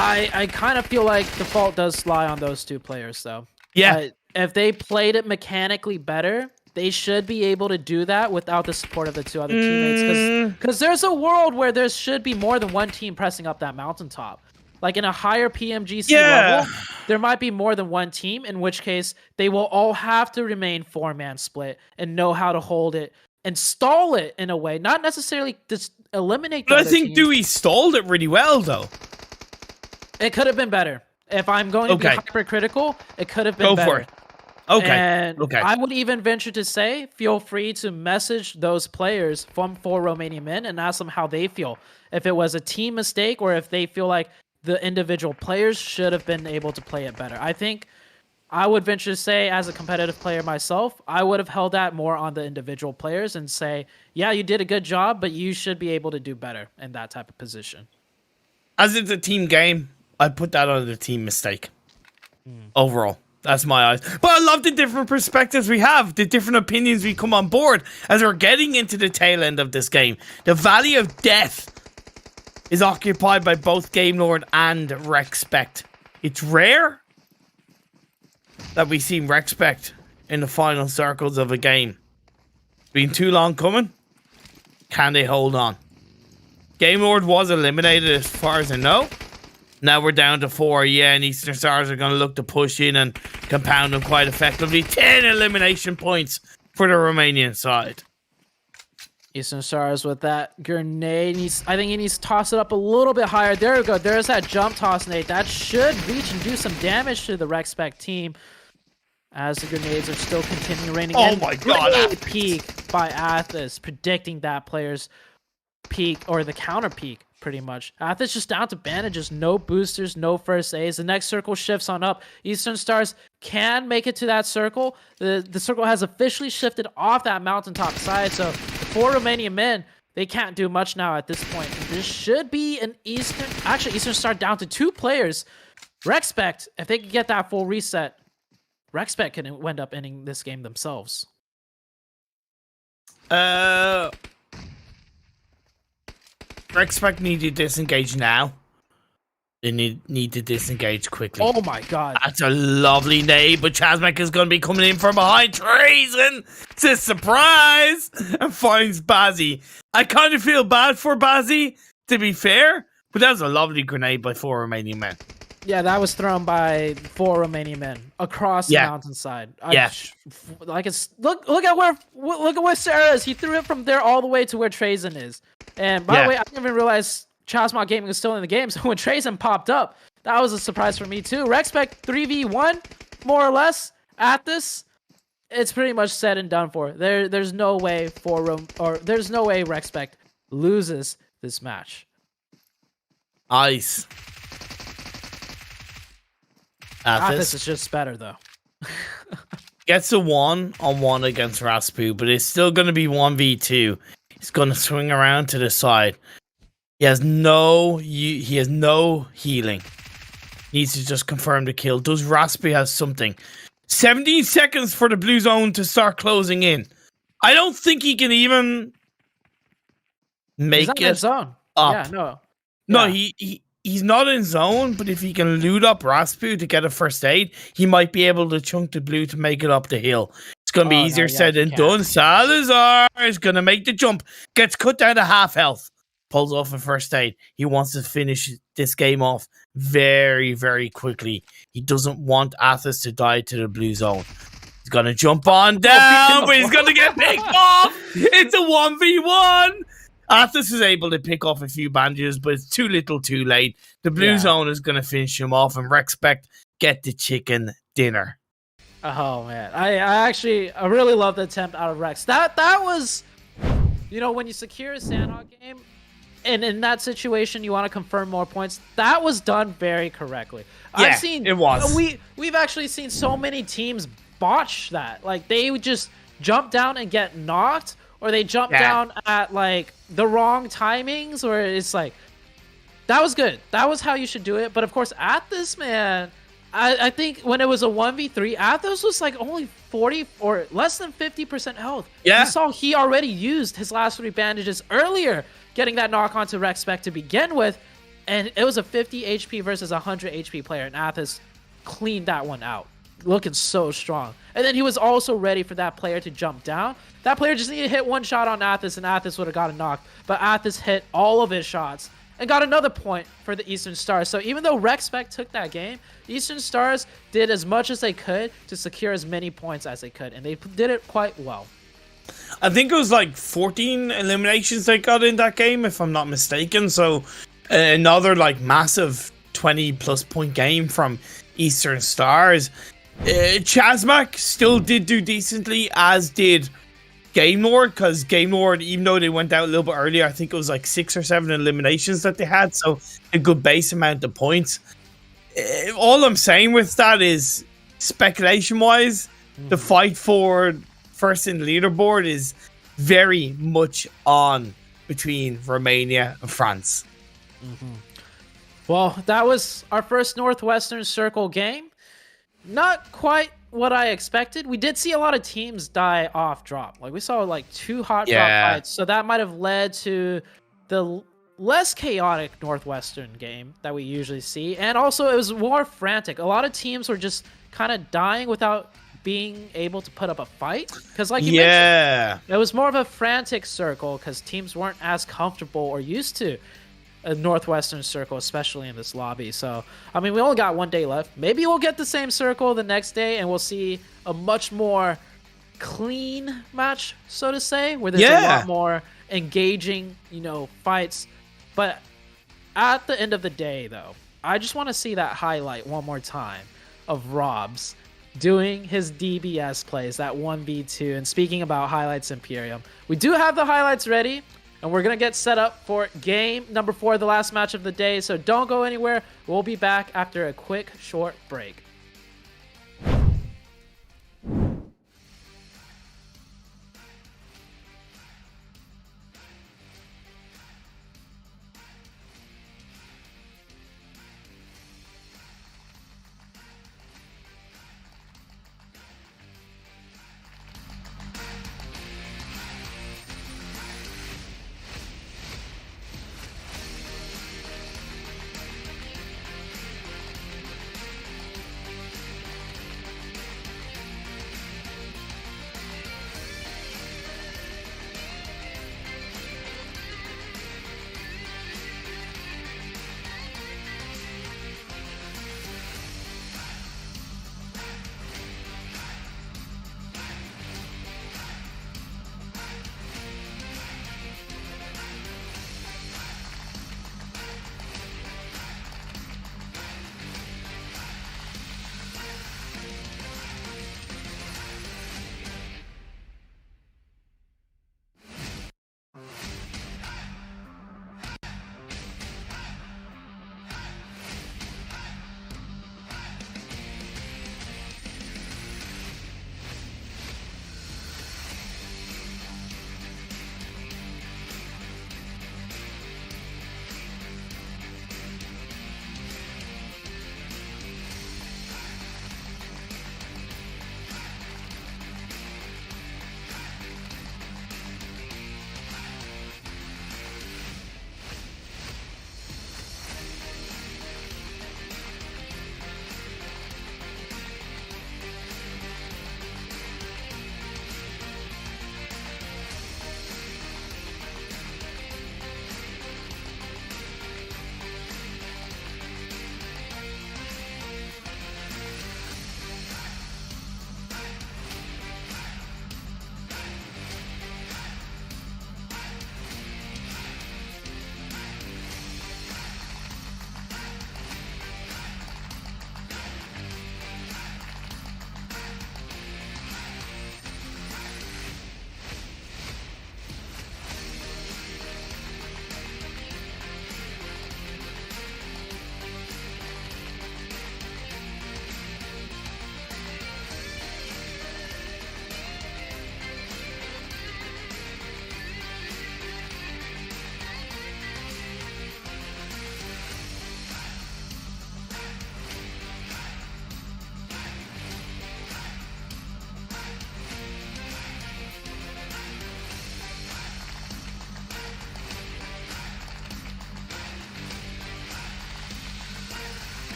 I kind of feel like the fault does lie on those 2 players, though. Yeah. If they played it mechanically better, they should be able to do that without the support of the 2 other teammates. Because there's a world where there should be more than one team pressing up that mountaintop. Like in a higher PMGC level, there might be more than one team, in which case they will all have to remain 4-man split and know how to hold it and stall it in a way. Not necessarily just eliminate the But I other think team. Dewey stalled it really well, though. It could have been better. If I'm going to be hypercritical, it could have been better. Go for it. Okay. And I would even venture to say, feel free to message those players from 4 Romanian men and ask them how they feel. If it was a team mistake, or if they feel like the individual players should have been able to play it better. I think I would venture to say, as a competitive player myself, I would have held that more on the individual players and say, yeah, you did a good job, but you should be able to do better in that type of position. As it's a team game, I'd put that on the team mistake. Overall. That's my eyes. But I love the different perspectives we have, the different opinions we come on board as we're getting into the tail end of this game. The Valley of Death is occupied by both Game Lord and Rexpect. It's rare that we see Rexpect in the final circles of a game. It's been too long coming. Can they hold on? Game Lord was eliminated as far as I know. Now we're down to 4, and Eastern Stars are going to look to push in and compound them quite effectively. 10 elimination points for the Romanian side. Eastern Stars with that grenade. I think he needs to toss it up a little bit higher. There we go. There's that jump toss, Nate. That should reach and do some damage to the Rexpect team, as the grenades are still continuing raining. Oh my god. Peak by Athos, predicting that player's peak, or the counter peak. Pretty much. Athos just down to bandages, no boosters, no first aids. The next circle shifts on up. Eastern Stars can make it to that circle. The circle has officially shifted off that mountaintop side, so the 4 Romanian men, they can't do much now at this point. And this should be an Eastern Star down to 2 players. Rexpect, if they can get that full reset, Rexpect can end up ending this game themselves. Expect need to disengage now. They need to disengage quickly. Oh my god. That's a lovely nade, but Chazmek is going to be coming in from behind. Treason! It's a surprise! And finds Bazzi. I kind of feel bad for Bazzi, to be fair, but that was a lovely grenade by 4 Romanian men. Yeah, that was thrown by 4 Romanian men across the mountainside. Like it's look at where Sarah is. He threw it from there all the way to where Trazen is. And by the way, I didn't even realize Chasmog Gaming was still in the game. So when Trazen popped up, that was a surprise for me too. Rexpect 3v1, more or less, at this. It's pretty much said and done for. There's no way there's no way Rexpect loses this match. Nice. Athos is just better though. Gets a 1-on-1 against Raspu, but it's still going to be 1v2. He's going to swing around to the side. He has no healing. Needs to just confirm the kill. Does Raspu have something? 17 seconds for the blue zone to start closing in. I don't think he can even make it zone. up. Yeah, No, he's not in zone, but if he can loot up Raspu to get a first aid, he might be able to chunk the blue to make it up the hill. It's going to be easier said than done. Salazar is going to make the jump. Gets cut down to half health. Pulls off a first aid. He wants to finish this game off very, very quickly. He doesn't want Athos to die to the blue zone. He's going to jump on down, but he's going to get picked off. It's a 1v1. Athos is able to pick off a few bandages, but it's too little too late. The blue zone is going to finish him off, and Rexpect get the chicken dinner. Oh, man. I really love the attempt out of Rex. That was, when you secure a Sanhok game, and in that situation, you want to confirm more points. That was done very correctly. Yeah, it was. We've actually seen so many teams botch that. Like, they would just jump down and get knocked, or they jump down at, like, the wrong timings, or it's like, that was good. That was how you should do it. But, of course, Athos, man, I think when it was a 1v3, Athos was, like, only 40 or less than 50% health. Yeah. You saw he already used his last 3 bandages earlier, getting that knock onto Rexpect to begin with, and it was a 50 HP versus a 100 HP player, and Athos cleaned that one out, looking so strong. And then he was also ready for that player to jump down. That player just needed to hit one shot on Athos, and Athos would have got a knock, but Athos hit all of his shots and got another point for the Eastern Stars. So even though Rexpect took that game, Eastern Stars did as much as they could to secure as many points as they could, and they did it quite well. I think it was like 14 eliminations they got in that game, if I'm not mistaken. So another like massive 20+ point game from Eastern Stars. Chazmak still did do decently, as did Game Lord, because Game Lord, even though they went out a little bit earlier, I think it was like 6 or 7 eliminations that they had, so a good base amount of points. All I'm saying with that is, speculation-wise, the fight for first in the leaderboard is very much on between Romania and France. Well, that was our first Northwestern Circle game. Not quite what I expected. We did see a lot of teams die off drop. Like, we saw like 2 hot drop fights, so that might have led to the less chaotic Northwestern game that we usually see. And also, it was more frantic. A lot of teams were just kind of dying without being able to put up a fight, because like you mentioned, it was more of a frantic circle because teams weren't as comfortable or used to a Northwestern Circle, especially in this lobby. So I mean, we only got 1 day left. Maybe we'll get the same circle the next day and we'll see a much more clean match, so to say, where there's a lot more engaging fights. But at the end of the day, though, I just want to see that highlight one more time of Robs doing his DBS plays, that 1v2. And speaking about highlights, Imperium, we do have the highlights ready, and we're going to get set up for game number 4, the last match of the day. So don't go anywhere. We'll be back after a quick, short break.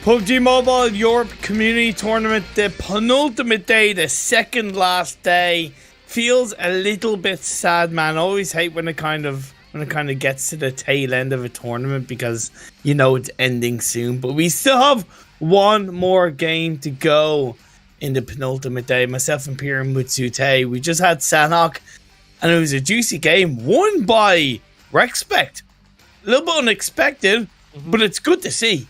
PUBG Mobile Europe Community Tournament, the penultimate day, the second last day. Feels a little bit sad, man. I always hate when it kind of gets to the tail end of a tournament because you know it's ending soon. But we still have one more game to go in the penultimate day. Myself and Pierre Mutsute, we just had Sanhok, and it was a juicy game won by Respect. A little bit unexpected, but it's good to see.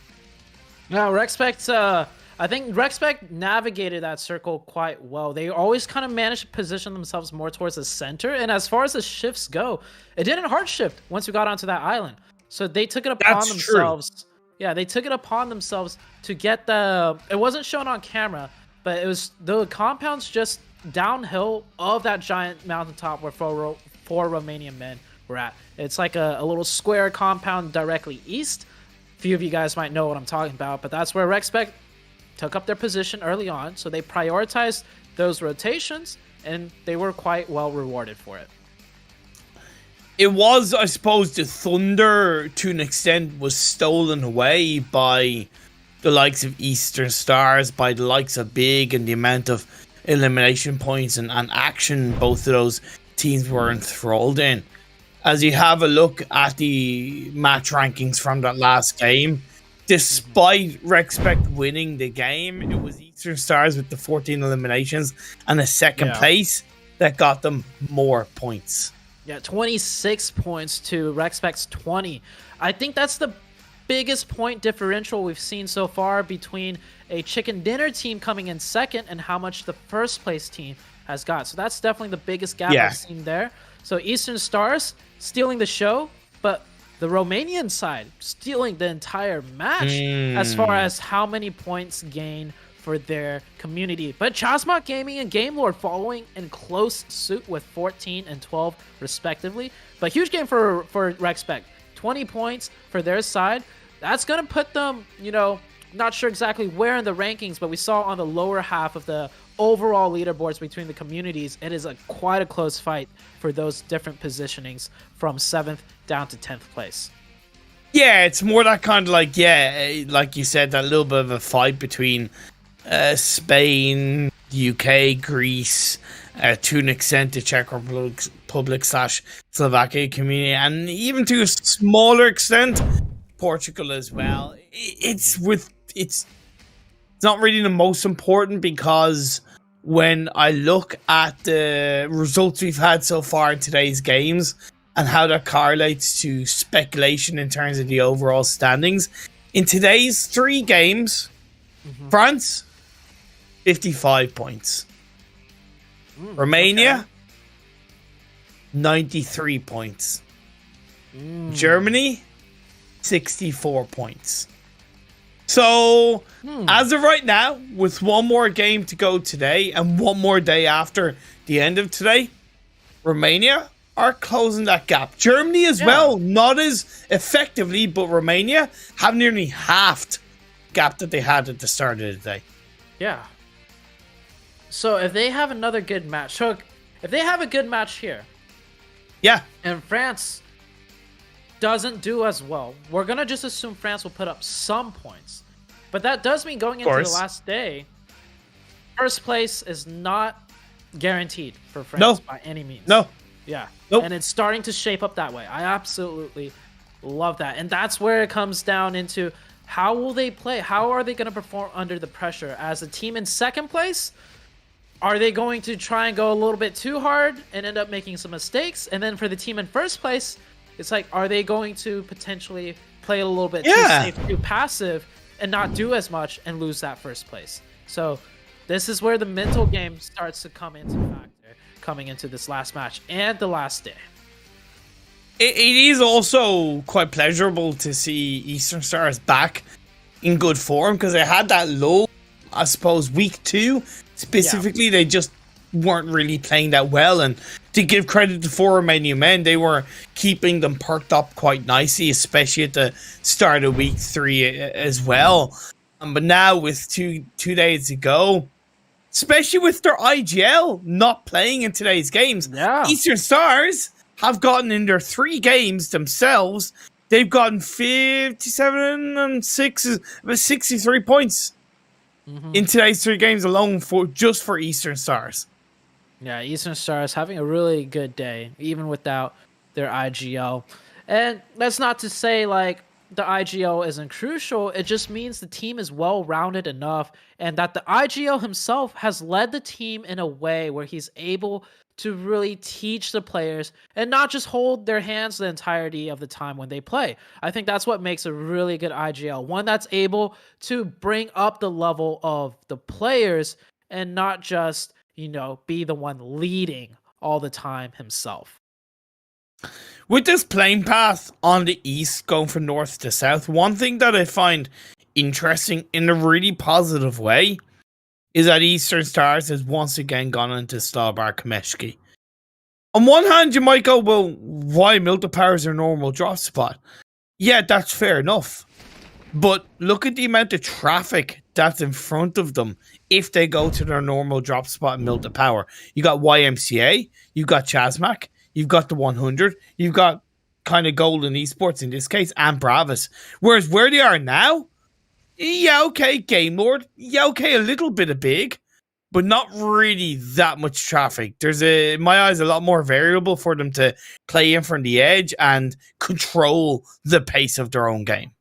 Yeah, Respect, I think Respect navigated that circle quite well. They always kind of managed to position themselves more towards the center. And as far as the shifts go, it didn't hard shift once we got onto that island. So they took it upon themselves. True. Yeah, they took it upon themselves to get the... It wasn't shown on camera, but it was the compounds just downhill of that giant mountaintop where four Romanian men were at. It's like a little square compound directly east. Few of you guys might know what I'm talking about, but that's where Respect took up their position early on. So they prioritized those rotations, and they were quite well rewarded for it. It was, I suppose, the thunder to an extent was stolen away by the likes of Eastern Stars, by the likes of Big, and the amount of elimination points and action both of those teams were enthralled in. As you have a look at the match rankings from that last game, despite Respect winning the game, it was Eastern Stars with the 14 eliminations and a second place that got them more points. Yeah, 26 points to Respect's 20. I think that's the biggest point differential we've seen so far between a chicken dinner team coming in second and how much the first place team has got. So that's definitely the biggest gap I've seen there. So Eastern Stars stealing the show, but the Romanian side stealing the entire match as far as how many points gained for their community. But Chasma Gaming and Game Lord following in close suit with 14 and 12 respectively. But huge game for Respect. 20 points for their side. That's going to put them, you know, not sure exactly where in the rankings, but we saw on the lower half of the overall leaderboards between the communities, it is quite a close fight for those different positionings from 7th down to 10th place. Yeah, it's more that kind of like, like you said, that little bit of a fight between Spain, UK, Greece, to an extent the Czech Republic / Slovakia community, and even to a smaller extent, Portugal as well. It's not really the most important because when I look at the results we've had so far in today's games and how that correlates to speculation in terms of the overall standings, in today's 3 games, France, 55 points. Romania, 93 points. Germany, 64 points. So, as of right now, with one more game to go today and one more day after the end of today, Romania are closing that gap. Germany as well, not as effectively, but Romania have nearly halved the gap that they had at the start of the day. Yeah. So, if they have another good match, so if they have a good match here, and France doesn't do as well, we're going to just assume France will put up some points. But that does mean going into the last day, first place is not guaranteed for France by any means. Yeah. And it's starting to shape up that way. I absolutely love that. And that's where it comes down into how will they play? How are they going to perform under the pressure? As a team in second place, are they going to try and go a little bit too hard and end up making some mistakes? And then for the team in first place, it's like, are they going to potentially play a little bit too safe, too passive, and not do as much and lose that first place? So this is where the mental game starts to come into factor, coming into this last match and the last day. It is also quite pleasurable to see Eastern Stars back in good form because they had that low, I suppose, week 2. Specifically, they just weren't really playing that well, and to give credit to 4 Romanian men, they were keeping them perked up quite nicely, especially at the start of week 3 as well. But now with two days to go, especially with their IGL not playing in today's games, Eastern Stars have gotten in their 3 games themselves They've gotten 57 and 6, about 63 points in today's 3 games alone just for Eastern Stars. Yeah, Eastern Stars having a really good day, even without their IGL. And that's not to say like the IGL isn't crucial. It just means the team is well-rounded enough and that the IGL himself has led the team in a way where he's able to really teach the players and not just hold their hands the entirety of the time when they play. I think that's what makes a really good IGL. One that's able to bring up the level of the players and not just, you know, be the one leading all the time himself. With this playing path on the east going from north to south, one thing that I find interesting in a really positive way is that Eastern Stars has once again gone into Slaughbar Kameshki. On one hand, you might go, well, why Milta is their normal drop spot? Yeah, that's fair enough. But look at the amount of traffic that's in front of them if they go to their normal drop spot in Milta Power. You got YMCA, you got Chasmac, you've got the 100, you've got kind of Golden Esports in this case, and Bravis. Whereas where they are now, yeah, okay, Game Lord, yeah, okay, a little bit of big, but not really that much traffic. There's in my eyes, a lot more variable for them to play in from the edge and control the pace of their own game.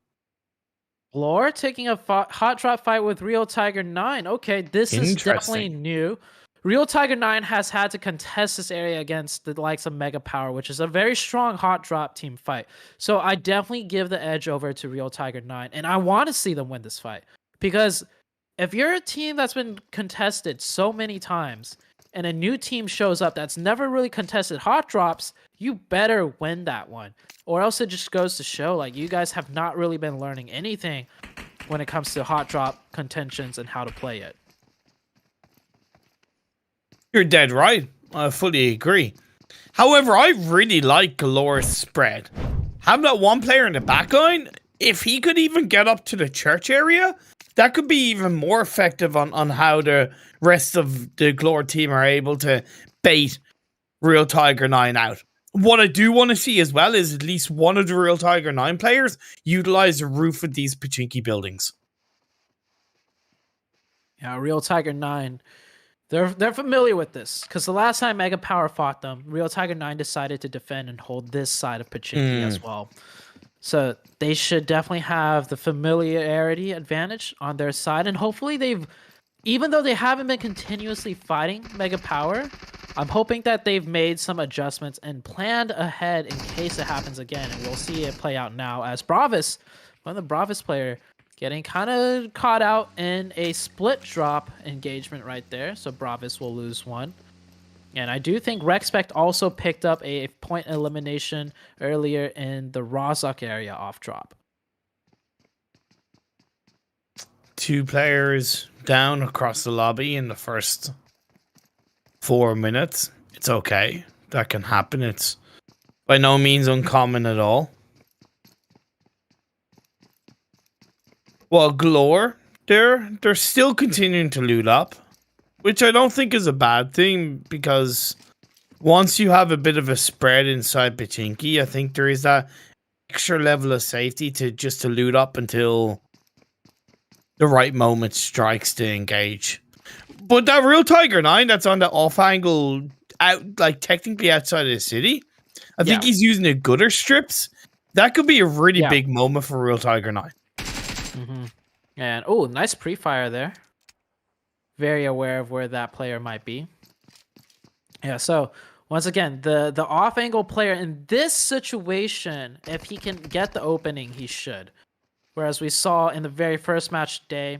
Lore taking a hot drop fight with Real Tiger 9. Okay, this is definitely new. Real Tiger 9 has had to contest this area against the likes of Mega Power, which is a very strong hot drop team fight. So I definitely give the edge over to Real Tiger 9, and I want to see them win this fight. Because if you're a team that's been contested so many times, and a new team shows up that's never really contested hot drops, you better win that one. Or else it just goes to show, like, you guys have not really been learning anything when it comes to hot drop contentions and how to play it. You're dead right. I fully agree. However, I really like Galore's spread. Having that one player in the back line, if he could even get up to the church area, that could be even more effective on how the rest of the Glore team are able to bait Real Tiger 9 out. What I do want to see as well is at least one of the Real Tiger 9 players utilize the roof of these Pachinki buildings. Yeah, Real Tiger 9, they're familiar with this, because the last time Mega Power fought them, Real Tiger 9 decided to defend and hold this side of Pachinki as well. So they should definitely have the familiarity advantage on their side, and hopefully even though they haven't been continuously fighting Mega Power, I'm hoping that they've made some adjustments and planned ahead in case it happens again. And we'll see it play out now as Bravis, one of the Bravis player, getting kind of caught out in a split drop engagement right there. So Bravis will lose one. And I do think Rexpect also picked up a point elimination earlier in the Rozhok area off drop. 2 players down across the lobby in the first 4 minutes. It's okay. That can happen. It's by no means uncommon at all. Well, Glore, they're still continuing to loot up, which I don't think is a bad thing, because once you have a bit of a spread inside Pachinki, I think there is that extra level of safety to loot up until the right moment strikes to engage. But that Real Tiger 9 that's on the off angle, out like technically outside of the city, I think he's using the gutter strips. That could be a really big moment for Real Tiger 9. And oh, nice pre-fire there. Very aware of where that player might be. Yeah, so once again, the off-angle player in this situation, if he can get the opening, he should. Whereas we saw in the very first match today,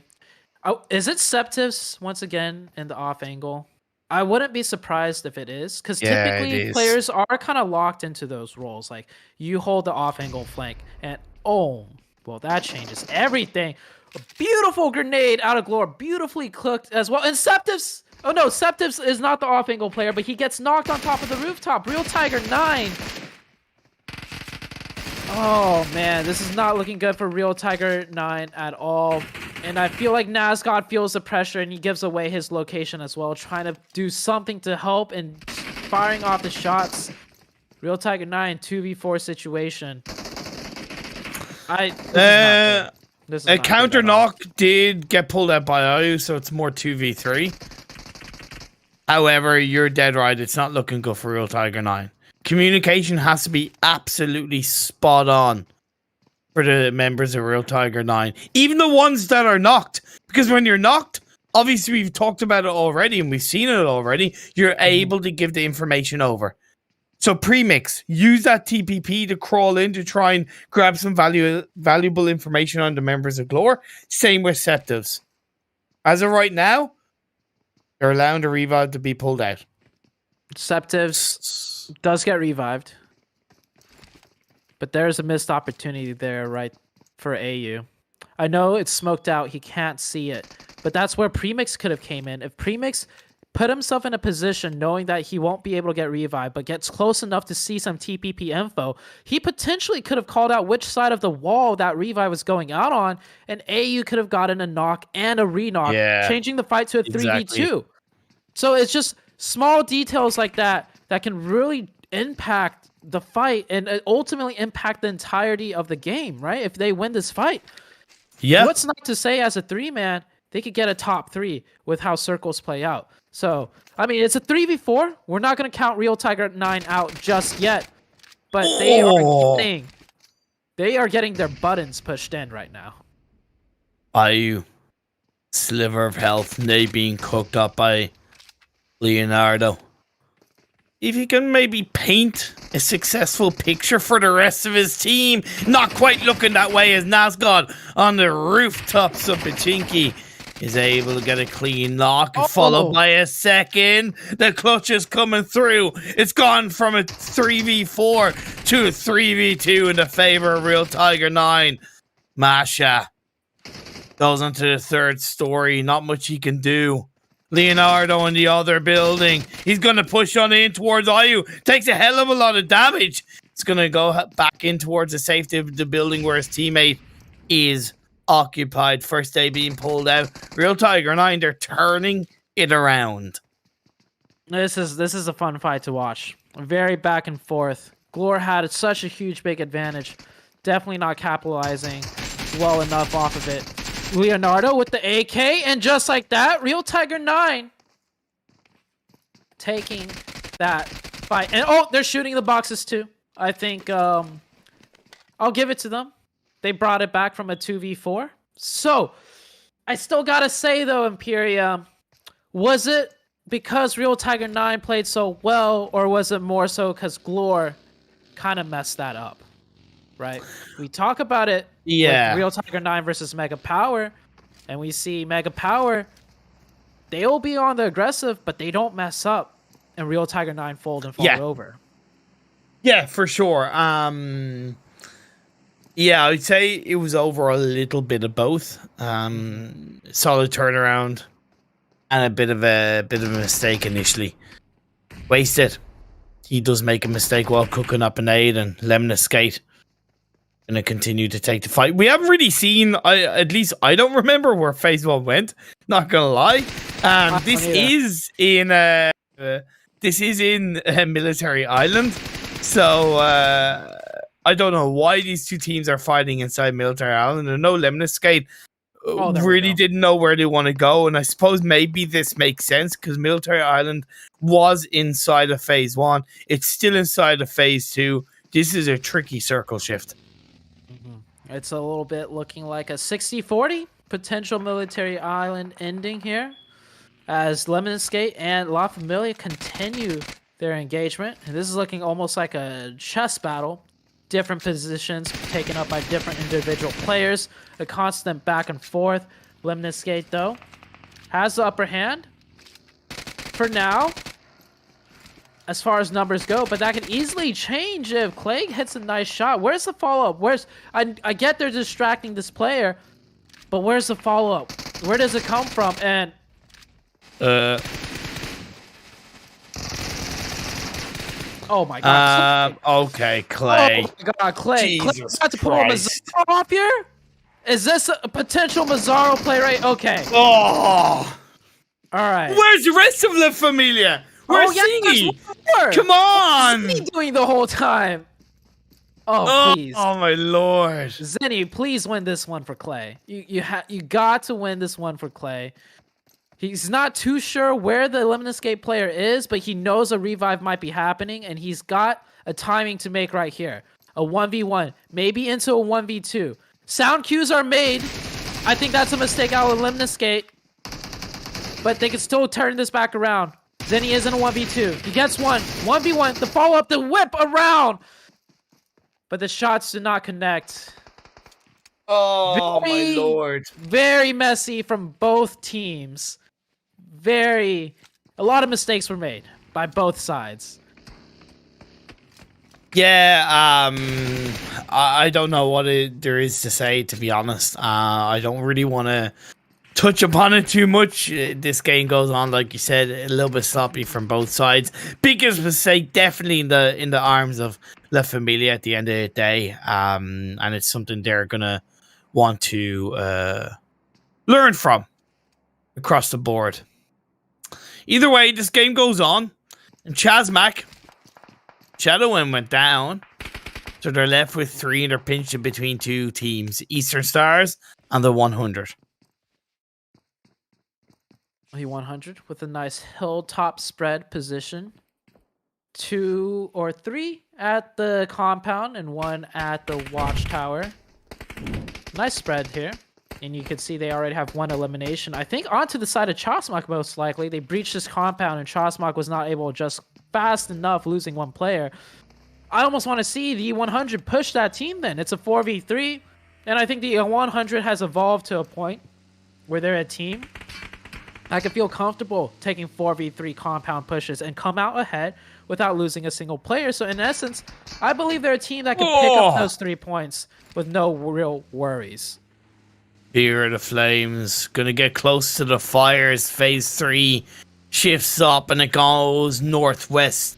is it Septives once again in the off-angle? I wouldn't be surprised if it is, because typically players are kind of locked into those roles. Like, you hold the off-angle flank, and oh, well, that changes everything. A beautiful grenade out of Glore, beautifully cooked as well. And Septives, oh no, Septives is not the off-angle player, but he gets knocked on top of the rooftop. Real Tiger 9. Oh man, this is not looking good for Real Tiger 9 at all. And I feel like Nazgod feels the pressure and he gives away his location as well, trying to do something to help and firing off the shots. Real Tiger 9, 2v4 situation. This is a not counter good at all. knock did get pulled out by Ayu, so it's more 2v3. However, you're dead right. It's not looking good for Real Tiger 9. Communication has to be absolutely spot on for the members of Real Tiger 9. Even the ones that are knocked. Because when you're knocked, obviously we've talked about it already and we've seen it already. You're able to give the information over. So premix, use that TPP to crawl in to try and grab some valuable information on the members of Glore. Same with Septives. As of right now, they're allowing the revive to be pulled out. Septives does get revived. But there's a missed opportunity there, right, for AU. I know it's smoked out. He can't see it. But that's where Premix could have came in. If Premix put himself in a position knowing that he won't be able to get revived, but gets close enough to see some TPP info, he potentially could have called out which side of the wall that revive was going out on, and AU could have gotten a knock and a re-knock, changing the fight to a 3v2. So it's just small details like that that can really impact the fight and ultimately impact the entirety of the game, right? If they win this fight. Yeah. What's not to say as a 3-man, they could get a top 3 with how circles play out. So, I mean, it's a 3v4. We're not going to count Real Tiger 9 out just yet. But they are getting their buttons pushed in right now. Ayu. Sliver of health. And they being cooked up by Leonardo. If he can maybe paint a successful picture for the rest of his team. Not quite looking that way as Nazgod on the rooftops of Pachinki is able to get a clean knock, followed by a second. The clutch is coming through. It's gone from a 3v4 to a 3v2 in the favor of Real Tiger 9. Masha goes into the third story. Not much he can do. Leonardo in the other building. He's going to push on in towards Ayu. Takes a hell of a lot of damage. It's going to go back in towards the safety of the building where his teammate is occupied. First day being pulled out. Real Tiger 9, they're turning it around. This is a fun fight to watch. Very back and forth. Glore had such a huge big advantage. Definitely not capitalizing well enough off of it. Leonardo with the AK, and just like that, Real Tiger 9 taking that fight. And they're shooting the boxes too. I think I'll give it to them. They brought it back from a 2v4. So I still gotta say though, Imperia, was it because Real Tiger 9 played so well, or was it more so because Glore kind of messed that up? Right? We talk about it with Real Tiger 9 versus Mega Power, and we see Mega Power, they'll be on the aggressive, but they don't mess up, and Real Tiger 9 fold and fall over. Yeah, for sure. Yeah, I'd say it was over a little bit of both. Solid turnaround and a bit of a mistake initially. Wasted. He does make a mistake while cooking up an aid, and Lemna Skate gonna continue to take the fight. We haven't really seen, at least I don't remember where phase 1 went. Not gonna lie. This is in Military Island, so I don't know why these two teams are fighting inside Military Island. I know Lemna Skate really didn't know where they want to go, and I suppose maybe this makes sense because Military Island was inside of phase 1. It's still inside of phase 2. This is a tricky circle shift. It's a little bit looking like a 60-40 potential Military Island ending here as Lemon Skate and La Familia continue their engagement. And this is looking almost like a chess battle. Different positions taken up by different individual players. A constant back and forth. Lemon Skate, though, has the upper hand for now, as far as numbers go, but that could easily change if Clegg hits a nice shot. Where's the follow-up? I get they're distracting this player, but where's the follow-up? Where does it come from? And oh my god. Okay, Clay. Oh my god, Clay. Jesus Clay, to pull a Mazzaro off here? Is this a potential Mazzaro play right? Okay. Oh. Alright. Where's the rest of La Familia? Where's Singy? Come on! What's he doing the whole time? Oh, please. Oh my lord. Zenny, please win this one for Clay. You got to win this one for Clay. He's not too sure where the Lemon Escape player is, but he knows a revive might be happening, and he's got a timing to make right here. A 1v1, maybe into a 1v2. Sound cues are made. I think that's a mistake out of Lemon Escape, but they can still turn this back around. Zenny is in a 1v2. He gets one. 1v1, the follow-up, the whip around. But the shots did not connect. Oh my lord. Very messy from both teams. A lot of mistakes were made by both sides. Yeah, I don't know what there is to say, to be honest. I don't really want to touch upon it too much. This game goes on, like you said, a little bit sloppy from both sides. Biggest mistake definitely in the arms of La Familia at the end of the day. And it's something they're gonna want to learn from across the board. Either way, this game goes on, and CZECH Shadowin went down, so they're left with 3 and they're pinched in between 2 teams, Eastern Stars and the 100. The 100 with a nice hilltop spread position. 2 or 3 at the compound and 1 at the watchtower. Nice spread here. And you can see they already have 1 elimination. I think onto the side of CZECH most likely. They breached this compound and CZECH was not able to just fast enough, losing 1 player. I almost want to see the 100 push that team then. It's a 4v3. And I think the 100 has evolved to a point where they're a team. I can feel comfortable taking 4v3 compound pushes and come out ahead without losing a single player. So in essence, I believe they're a team that can pick up those 3 points with no real worries. Here are the Flames. Gonna get close to the fires. Phase 3 shifts up and it goes northwest.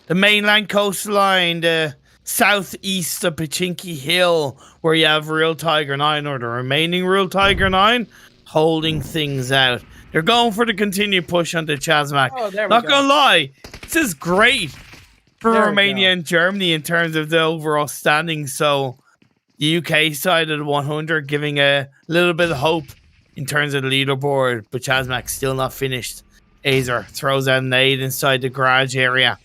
The mainland coastline, the southeast of Pachinki Hill, where you have Real Tiger 9 or the remaining Real Tiger 9 holding things out. They're going for the continued push onto CZECH. Oh, there we Not go. gonna lie, this is great for There we Romania go. and Germany in terms of the overall standings. So the UK side of the 100 giving a little bit of hope in terms of the leaderboard, but CZECH still not finished. Azer throws out an aid inside the garage area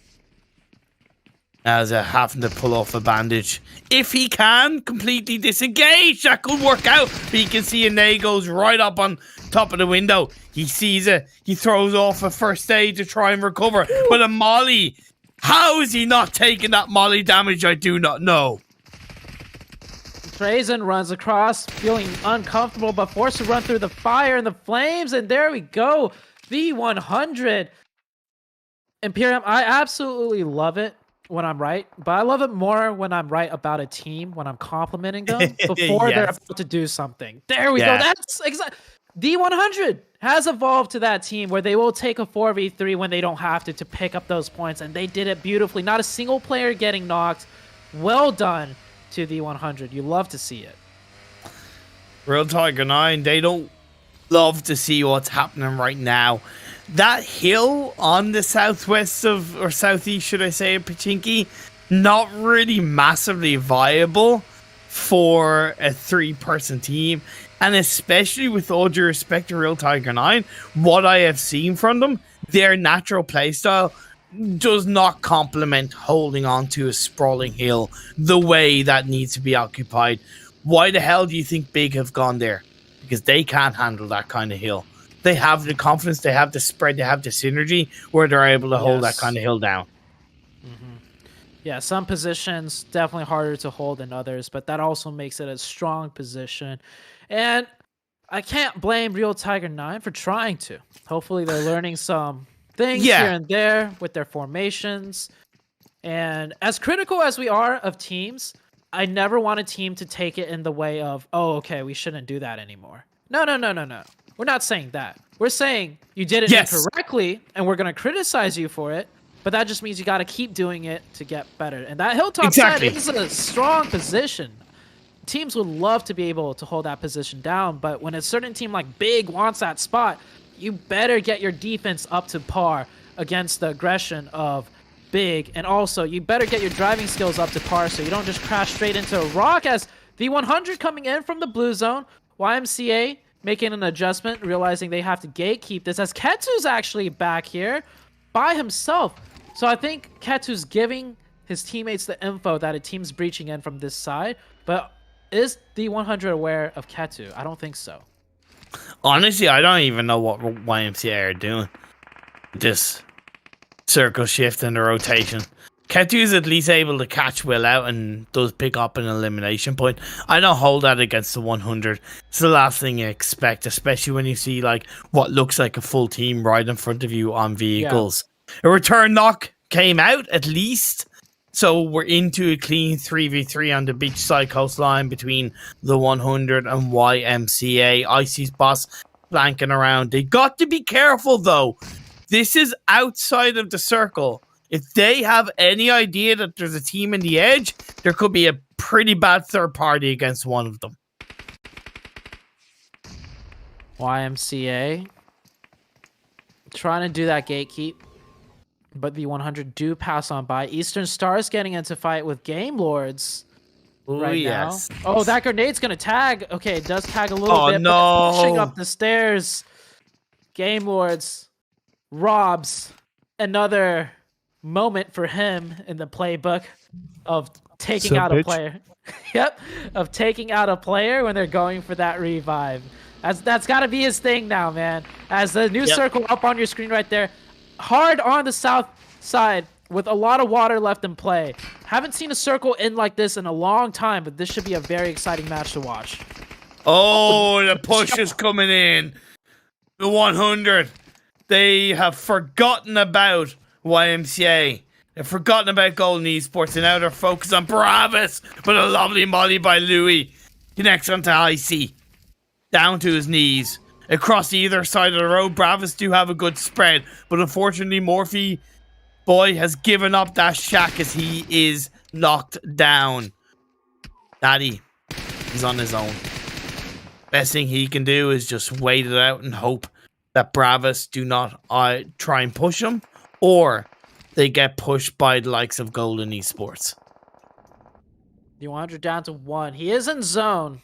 as having to pull off a bandage. If he can completely disengage, that could work out. But you can see a nade goes right up on top of the window. He sees it. He throws off a first aid to try and recover. But a molly, how is he not taking that molly damage? I do not know. Trazen runs across, feeling uncomfortable, but forced to run through the fire and the flames. And there we go. The 100. Imperium, I absolutely love it when I'm right, but I love it more when I'm right about a team, when I'm complimenting them before they're about to do something. There we go. That's exactly. The 100 has evolved to that team where they will take a 4v3 when they don't have to pick up those points, and they did it beautifully. Not a single player getting knocked. Well done to the 100. You love to see it. Real Tiger 9, they don't love to see what's happening right now. That hill on the southwest of, or southeast, should I say, of Pachinki, not really massively viable for a 3-person team. And especially with all due respect to Real Tiger 9, what I have seen from them, their natural playstyle does not complement holding on to a sprawling hill the way that needs to be occupied. Why the hell do you think Big have gone there? Because they can't handle that kind of hill. They have the confidence, they have the spread, they have the synergy where they're able to hold that kind of hill down. Yeah, some positions definitely harder to hold than others, but that also makes it a strong position. And I can't blame Real Tiger 9 for trying to. Hopefully they're learning some things here and there with their formations. And as critical as we are of teams, I never want a team to take it in the way of, oh, okay, we shouldn't do that anymore. No. We're not saying that. We're saying you did it incorrectly, and we're going to criticize you for it, but that just means you got to keep doing it to get better. And that hilltop side is a strong position. Teams would love to be able to hold that position down, but when a certain team like Big wants that spot, you better get your defense up to par against the aggression of big. And also, you better get your driving skills up to par so you don't just crash straight into a rock. As the 100 coming in from the blue zone, YMCA making an adjustment, realizing they have to gatekeep this, as Ketu's actually back here by himself. So I think Ketu's giving his teammates the info that a team's breaching in from this side, but is the 100 aware of Ketu? I don't think so. Honestly, I don't even know what YMCA are doing. Just circle shift and the rotation. Ketu is at least able to catch Will out and does pick up an elimination point. I don't hold that against the 100. It's the last thing you expect, especially when you see like what looks like a full team right in front of you on vehicles. Yeah. A return knock came out at least. So we're into a clean 3v3 on the beachside coastline between the 100 and YMCA. Icy's boss flanking around. They got to be careful though. This is outside of the circle. If they have any idea that there's a team in the edge, there could be a pretty bad third party against one of them. YMCA trying to do that gatekeep, but the 100 do pass on by. Eastern Stars getting into fight with Game Lords right now. Oh, that grenade's going to tag. Okay, it does tag a little bit, but pushing up the stairs. Game Lords robs another moment for him in the playbook of taking out a player. Yep, of taking out a player when they're going for that revive. That's got to be his thing now, man. As the new circle up on your screen right there, hard on the south side with a lot of water left in play. Haven't seen a circle end like this in a long time, but this should be a very exciting match to watch. Oh, the push is coming in. The 100. They have forgotten about YMCA. They've forgotten about Golden Esports, and now they're focused on Bravas. But a lovely molly by Louis connects onto Icy. Down to his knees. Across either side of the road, Bravas do have a good spread. But unfortunately, Morphe boy has given up that shack as he is knocked down. Daddy, he's on his own. Best thing he can do is just wait it out and hope that Bravas do not try and push him, or they get pushed by the likes of Golden Esports. The 100 down to 1. He is in zone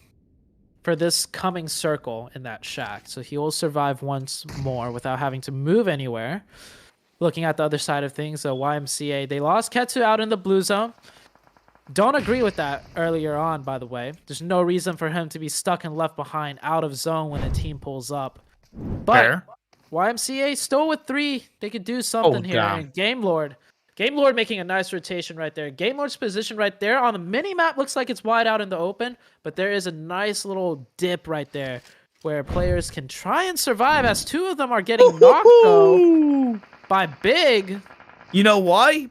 for this coming circle in that shack, so he will survive once more without having to move anywhere. Looking at the other side of things, YMCA, they lost Ketu out in the blue zone. Don't agree with that earlier on, by the way. There's no reason for him to be stuck and left behind out of zone when a team pulls up. But YMCA still with 3. They could do something here. And Game Lord making a nice rotation right there. Game Lord's position right there on the mini map looks like it's wide out in the open, but there is a nice little dip right there where players can try and survive, as 2 of them are getting knocked though by Big. You know why?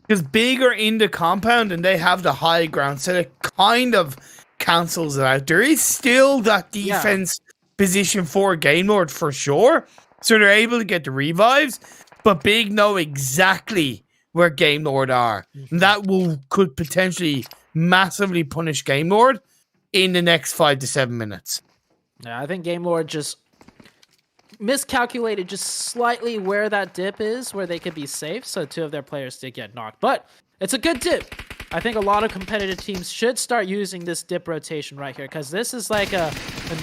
Because Big are in the compound and they have the high ground, so it kind of cancels it out. There is still that defense position for Game Lord for sure, so they're able to get the revives, but Big know exactly where Game Lord are. And that could potentially massively punish Game Lord in the next 5 to 7 minutes. Yeah, I think Game Lord just miscalculated just slightly where that dip is, where they could be safe, so 2 of their players did get knocked. But it's a good dip. I think a lot of competitive teams should start using this dip rotation right here, because this is like a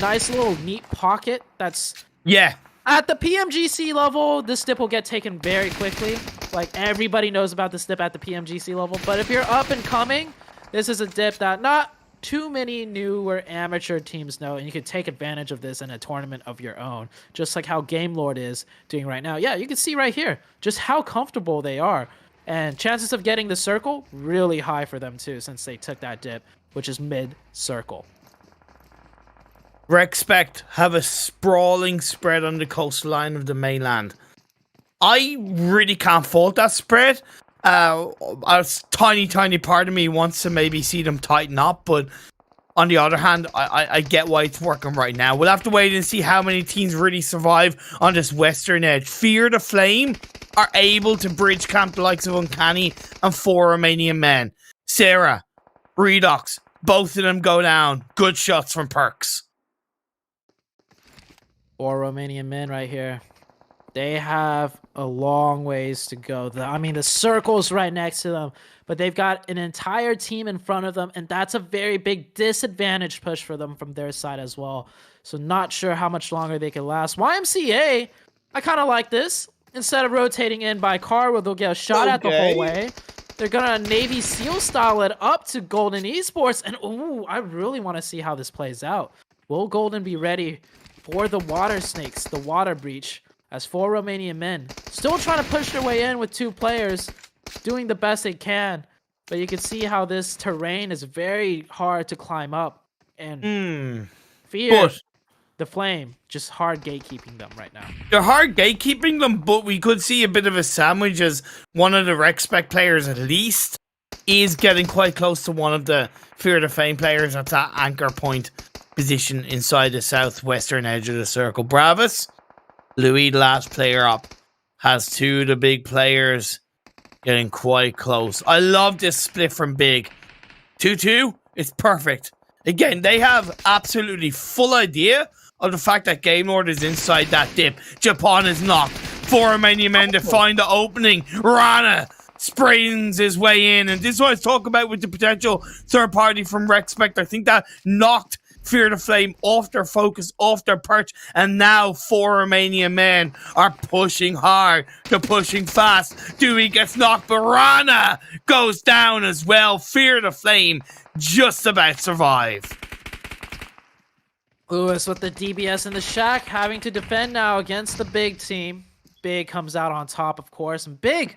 nice little neat pocket that's... Yeah. At the PMGC level, this dip will get taken very quickly. Like, everybody knows about this dip at the PMGC level. But if you're up and coming, this is a dip that not too many newer amateur teams know, and you can take advantage of this in a tournament of your own, just like how Game Lord is doing right now. Yeah, you can see right here just how comfortable they are. And chances of getting the circle, really high for them too, since they took that dip, which is mid-circle. Rexpect have a sprawling spread on the coastline of the mainland. I really can't fault that spread. A tiny part of me wants to maybe see them tighten up, but on the other hand, I get why it's working right now. We'll have to wait and see how many teams really survive on this western edge. Fear the Flame are able to bridge camp the likes of Uncanny and 4 Romanian men. Sarah, Redox, both of them go down. Good shots from Perks. 4 Romanian men right here. They have a long ways to go. I mean, the circle's right next to them, but they've got an entire team in front of them, and that's a very big disadvantage push for them from their side as well. So not sure how much longer they can last. YMCA, I kind of like this. Instead of rotating in by car where they'll get a shot at the whole way, they're going to Navy SEAL style it up to Golden Esports. And, ooh, I really want to see how this plays out. Will Golden be ready for the water snakes, the water breach, as 4 Romanian men still trying to push their way in with 2 players, doing the best they can. But you can see how this terrain is very hard to climb up. And Fear, the Flame, just hard gatekeeping them right now. They're hard gatekeeping them, but we could see a bit of a sandwich as one of the RECSPECT players at least is getting quite close to one of the Fear the Flame players at that anchor point position inside the southwestern edge of the circle. Bravus, Louis, the last player up, has 2 of the big players getting quite close. I love this split from big. 2-2, it's perfect. Again, they have absolutely full idea of the fact that Game Lord is inside that dip. Japan is knocked. 4 Romanian men to find the opening. Rana sprains his way in. And this is what I was talking about with the potential third party from RECSPECT. I think that knocked Fear the Flame off their focus, off their perch. And now 4 Romanian men are pushing hard. They're pushing fast. Dewey gets knocked, but Rana goes down as well. Fear the Flame just about survive. Lewis with the DBS in the shack, having to defend now against the big team. Big comes out on top, of course, and Big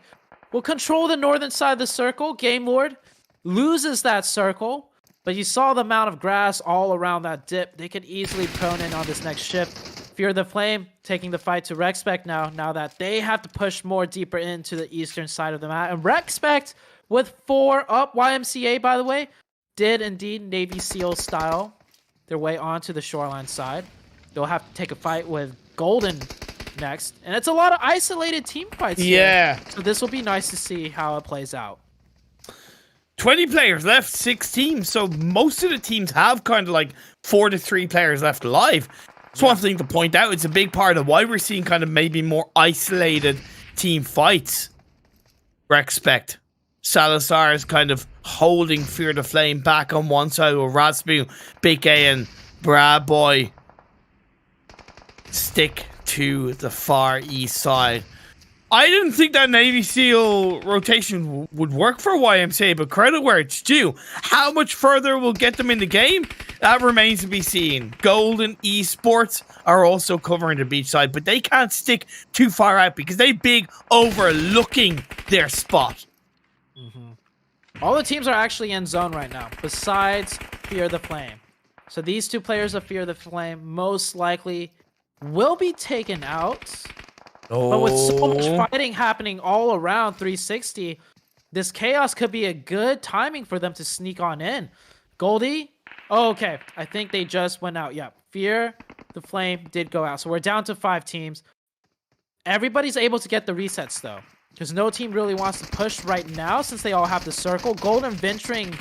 will control the northern side of the circle. Game Lord loses that circle, but you saw the amount of grass all around that dip. They could easily prone in on this next shift. Fear the Flame taking the fight to RECSPECT now that they have to push more deeper into the eastern side of the map. And RECSPECT with 4 up. YMCA, by the way, did indeed Navy SEAL style their way onto the shoreline side. They'll have to take a fight with Golden next. And it's a lot of isolated team fights here. So this will be nice to see how it plays out. 20 players left, 6 teams. So most of the teams have kind of like 4 to 3 players left alive. Just one thing to point out, it's a big part of why we're seeing kind of maybe more isolated team fights. RECSPECT. Salazar is kind of holding Fear the Flame back on one side with Rasmu, Big A, and Brad Boy stick to the far east side. I didn't think that Navy SEAL rotation would work for YMCA, but credit where it's due. How much further will get them in the game? That remains to be seen. Golden Esports are also covering the beach side, but they can't stick too far out because they big overlooking their spot. All the teams are actually in zone right now, besides Fear the Flame. So these 2 players of Fear the Flame most likely will be taken out. But with so much fighting happening all around 360, this chaos could be a good timing for them to sneak on in. Goldie? Oh, okay. I think they just went out. Yeah, Fear the Flame did go out. So we're down to 5 teams. Everybody's able to get the resets, though, because no team really wants to push right now since they all have the circle. Golden venturing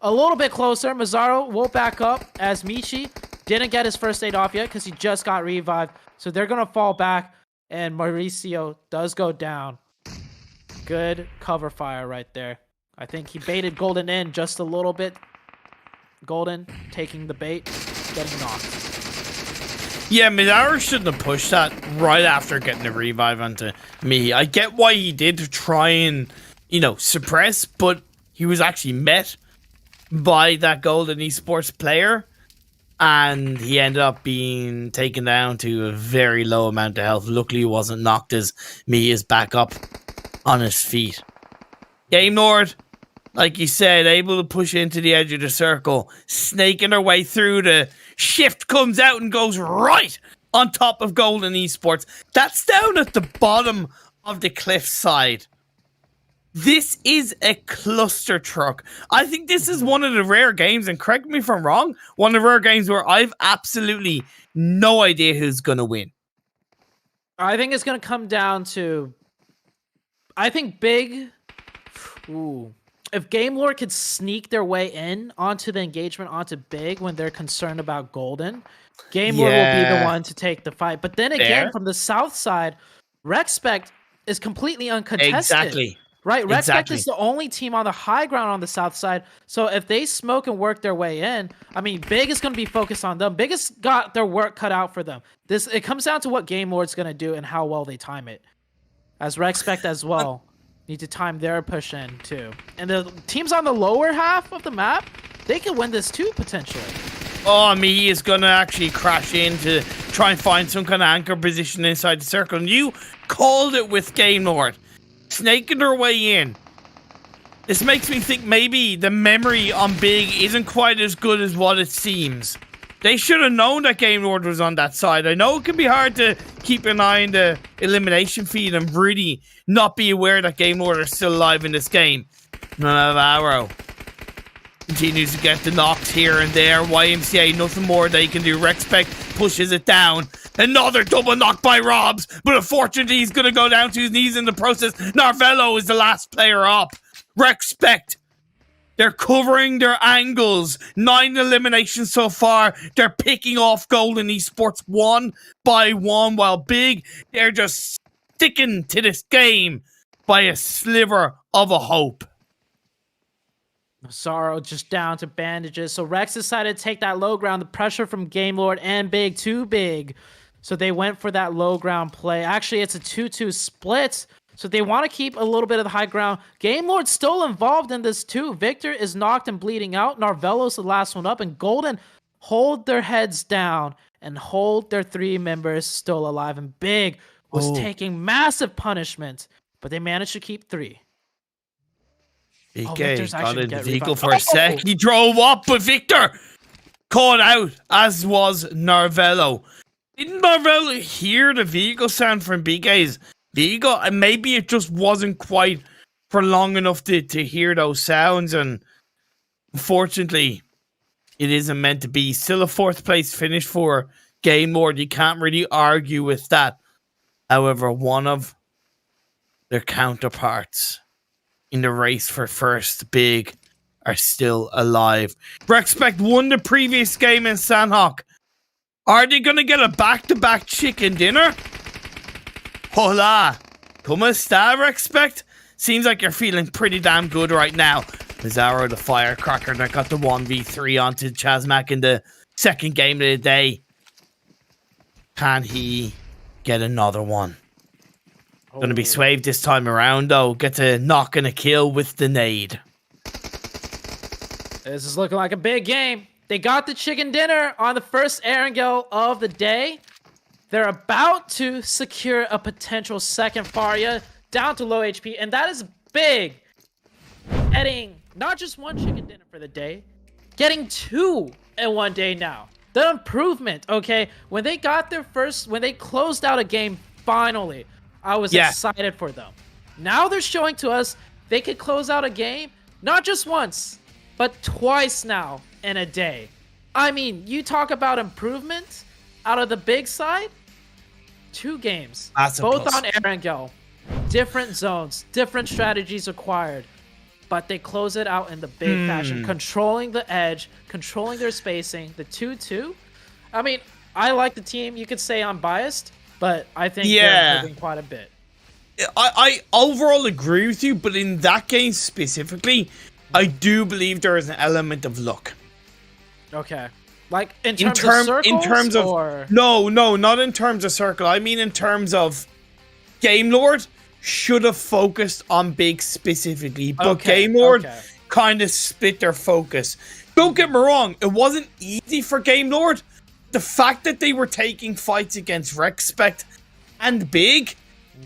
a little bit closer. Mazzaro will back up as Michi didn't get his first aid off yet because he just got revived. So they're going to fall back, and Mauricio does go down. Good cover fire right there. I think he baited Golden in just a little bit. Golden taking the bait, getting knocked. Yeah, Mazzaro shouldn't have pushed that right after getting the revive onto me. I get why he did to try and, suppress, but he was actually met by that Golden Esports player, and he ended up being taken down to a very low amount of health. Luckily, he wasn't knocked as me is back up on his feet. Game Lord, like you said, able to push into the edge of the circle, snaking their way through. The shift comes out and goes right on top of Golden Esports. That's down at the bottom of the cliff side. This is a cluster truck. I think this is one of the rare games, and correct me if I'm wrong, one of the rare games where I've absolutely no idea who's going to win. I think it's going to come down to, I think Big, if Game Lord could sneak their way in onto the engagement, onto Big when they're concerned about Golden, Game Lord will be the one to take the fight. But then again, from the south side, Rexpect is completely uncontested. Exactly. Right, Rexpect Exactly. is the only team on the high ground on the south side. So if they smoke and work their way in, I mean, Big is going to be focused on them. Big has got their work cut out for them. It comes down to what Game Lord's going to do and how well they time it. As Rexpect as well need to time their push in too. And the teams on the lower half of the map, they could win this too potentially. Oh, me is going to actually crash in to try and find some kind of anchor position inside the circle. And you called it with Game Lord. Snaking their way in. This makes me think maybe the memory on Big isn't quite as good as what it seems. They should have known that Game Lord was on that side. I know it can be hard to keep an eye on the elimination feed and really not be aware that Game Lord are still alive in this game. Navarro continues to get the knocks here and there. YMCA, nothing more they can do. Rexpect pushes it down. Another double knock by Robs, but unfortunately he's going to go down to his knees in the process. Narvello is the last player up. Rexpect, they're covering their angles. 9 eliminations so far. They're picking off Golden Esports one by one, while Big, they're just sticking to this game by a sliver of a hope. Sorrow just down to bandages. So Rex decided to take that low ground. The pressure from Game Lord and Big, too big. So they went for that low ground play. Actually, it's a 2-2 split. So they want to keep a little bit of the high ground. Game Lord's still involved in this too. Victor is knocked and bleeding out. Narvello's the last one up. And Golden hold their heads down and hold their 3 members still alive. And Big was taking massive punishment. But they managed to keep 3. BK got in the vehicle for a sec. He drove up, but Victor caught out, as was Narvello. Didn't Narvello hear the vehicle sound from BK's vehicle? And maybe it just wasn't quite for long enough to hear those sounds. And unfortunately, it isn't meant to be. Still a 4th place finish for Game Lord. You can't really argue with that. However, one of their counterparts in the race for first, Big, are still alive. Rexpect won the previous game in Sanhok. Are they going to get a back-to-back chicken dinner? Hola. ¿Cómo está, Rexpect? Seems like you're feeling pretty damn good right now. Pizarro, the firecracker, that got the 1v3 onto Chazmak in the second game of the day. Can he get another one? Going to be swayed this time around, though. Get to knock and a kill with the nade. This is looking like a big game. They got the chicken dinner on the first Erangel of the day. They're about to secure a potential second Faria down to low HP, and that is big. Getting not just one chicken dinner for the day, getting 2 in one day now. The improvement, okay? When they got their first, when they closed out a game finally, I was excited for them. Now they're showing to us they could close out a game, not just once, but twice now in a day. I mean, you talk about improvement out of the big side. 2 games, both on Erangel. Different zones, different strategies required. But they close it out in the big fashion, controlling the edge, controlling their spacing, the 2-2. I mean, I like the team. You could say I'm biased, but I think they're improving quite a bit. I overall agree with you, but in that game specifically, I do believe there is an element of luck. Okay. Like, in terms of circles, in terms of, or? No, not in terms of circle. I mean in terms of Game Lord should have focused on Big specifically, but Game Lord kind of split their focus. Don't get me wrong, it wasn't easy for Game Lord. The fact that they were taking fights against Rexpect and Big,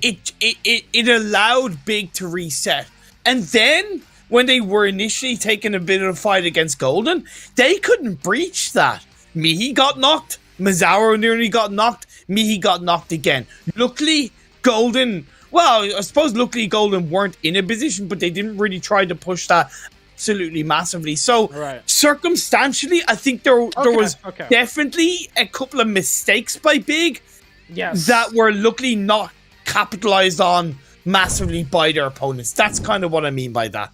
it allowed Big to reset. And then, when they were initially taking a bit of a fight against Golden, they couldn't breach that. Mihi got knocked, Mazzaro nearly got knocked, Mihi got knocked again. Luckily, Golden... Well, I suppose luckily Golden weren't in a position, but they didn't really try to push that absolutely massively. So, circumstantially, I think there was definitely a couple of mistakes by Big that were luckily not capitalized on massively by their opponents. That's kind of what I mean by that.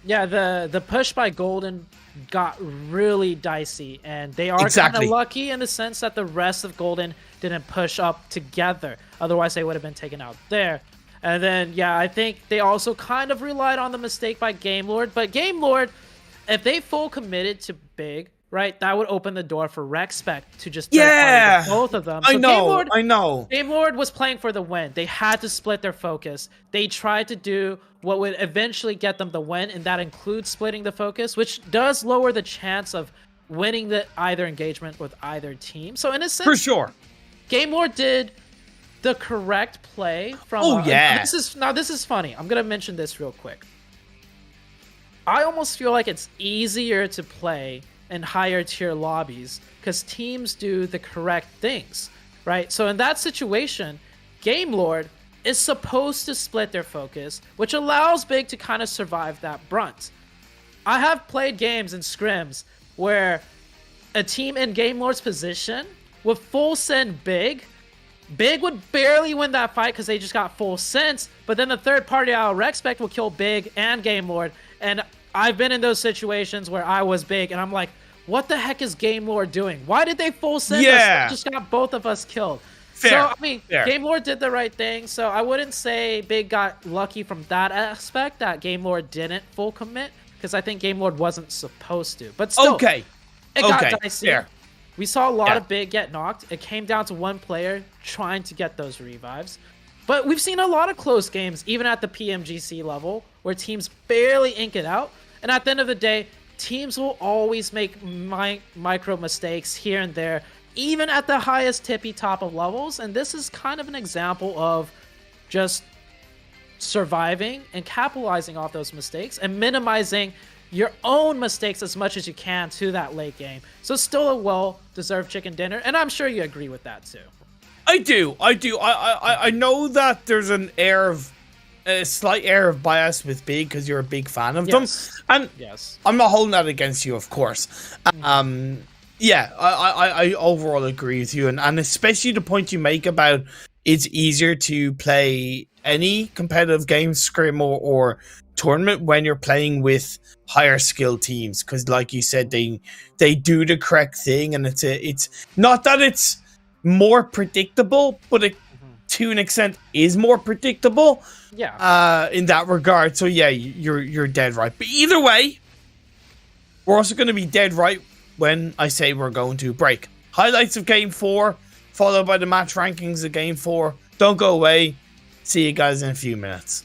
Yeah, the push by Golden got really dicey, and they are kind of lucky in the sense that the rest of Golden didn't push up together. Otherwise, they would have been taken out there. And then, yeah, I think they also kind of relied on the mistake by Game Lord. But Game Lord, if they full committed to Big, right, that would open the door for Rexpect to just both of them. So I know. Game Lord was playing for the win. They had to split their focus. They tried to do what would eventually get them the win, and that includes splitting the focus, which does lower the chance of winning the either engagement with either team. So in a sense, for sure, Game Lord did the correct play from. Oh yeah. This is funny. I'm gonna mention this real quick. I almost feel like it's easier to play in higher tier lobbies because teams do the correct things, right? So in that situation, Game Lord is supposed to split their focus, which allows Big to kind of survive that brunt. I have played games in scrims where a team in Game Lord's position would full send Big. Big would barely win that fight because they just got full sense, but then the third party out Rexpect will kill Big and Game Lord, and I've been in those situations where I was Big, and I'm like, what the heck is Game Lord doing? Why did they full send us? They just got both of us killed. Fair. So, I mean, Game Lord did the right thing, so I wouldn't say Big got lucky from that aspect, that Game Lord didn't full commit, because I think Game Lord wasn't supposed to. But still, it got dicey. Fair. We saw a lot of Big get knocked. It came down to one player trying to get those revives. But we've seen a lot of close games, even at the PMGC level, where teams barely ink it out. And at the end of the day, teams will always make micro mistakes here and there, even at the highest tippy top of levels. And this is kind of an example of just surviving and capitalizing off those mistakes and minimizing your own mistakes as much as you can to that late game. So still a well-deserved chicken dinner, and I'm sure you agree with that too. I do. I know that there's a slight air of bias with Big because you're a big fan of them, and I'm not holding that against you, of course. Yeah, I overall agree with you, and especially the point you make about it's easier to play any competitive game, scrim or tournament when you're playing with higher skill teams, because like you said, they do the correct thing, and it's not that it's more predictable, but it to an extent is more predictable in that regard. So yeah, you're dead right, but either way, we're also going to be dead right when I say we're going to break. Highlights of game 4 followed by the match rankings of game 4. Don't go away. See you guys in a few minutes.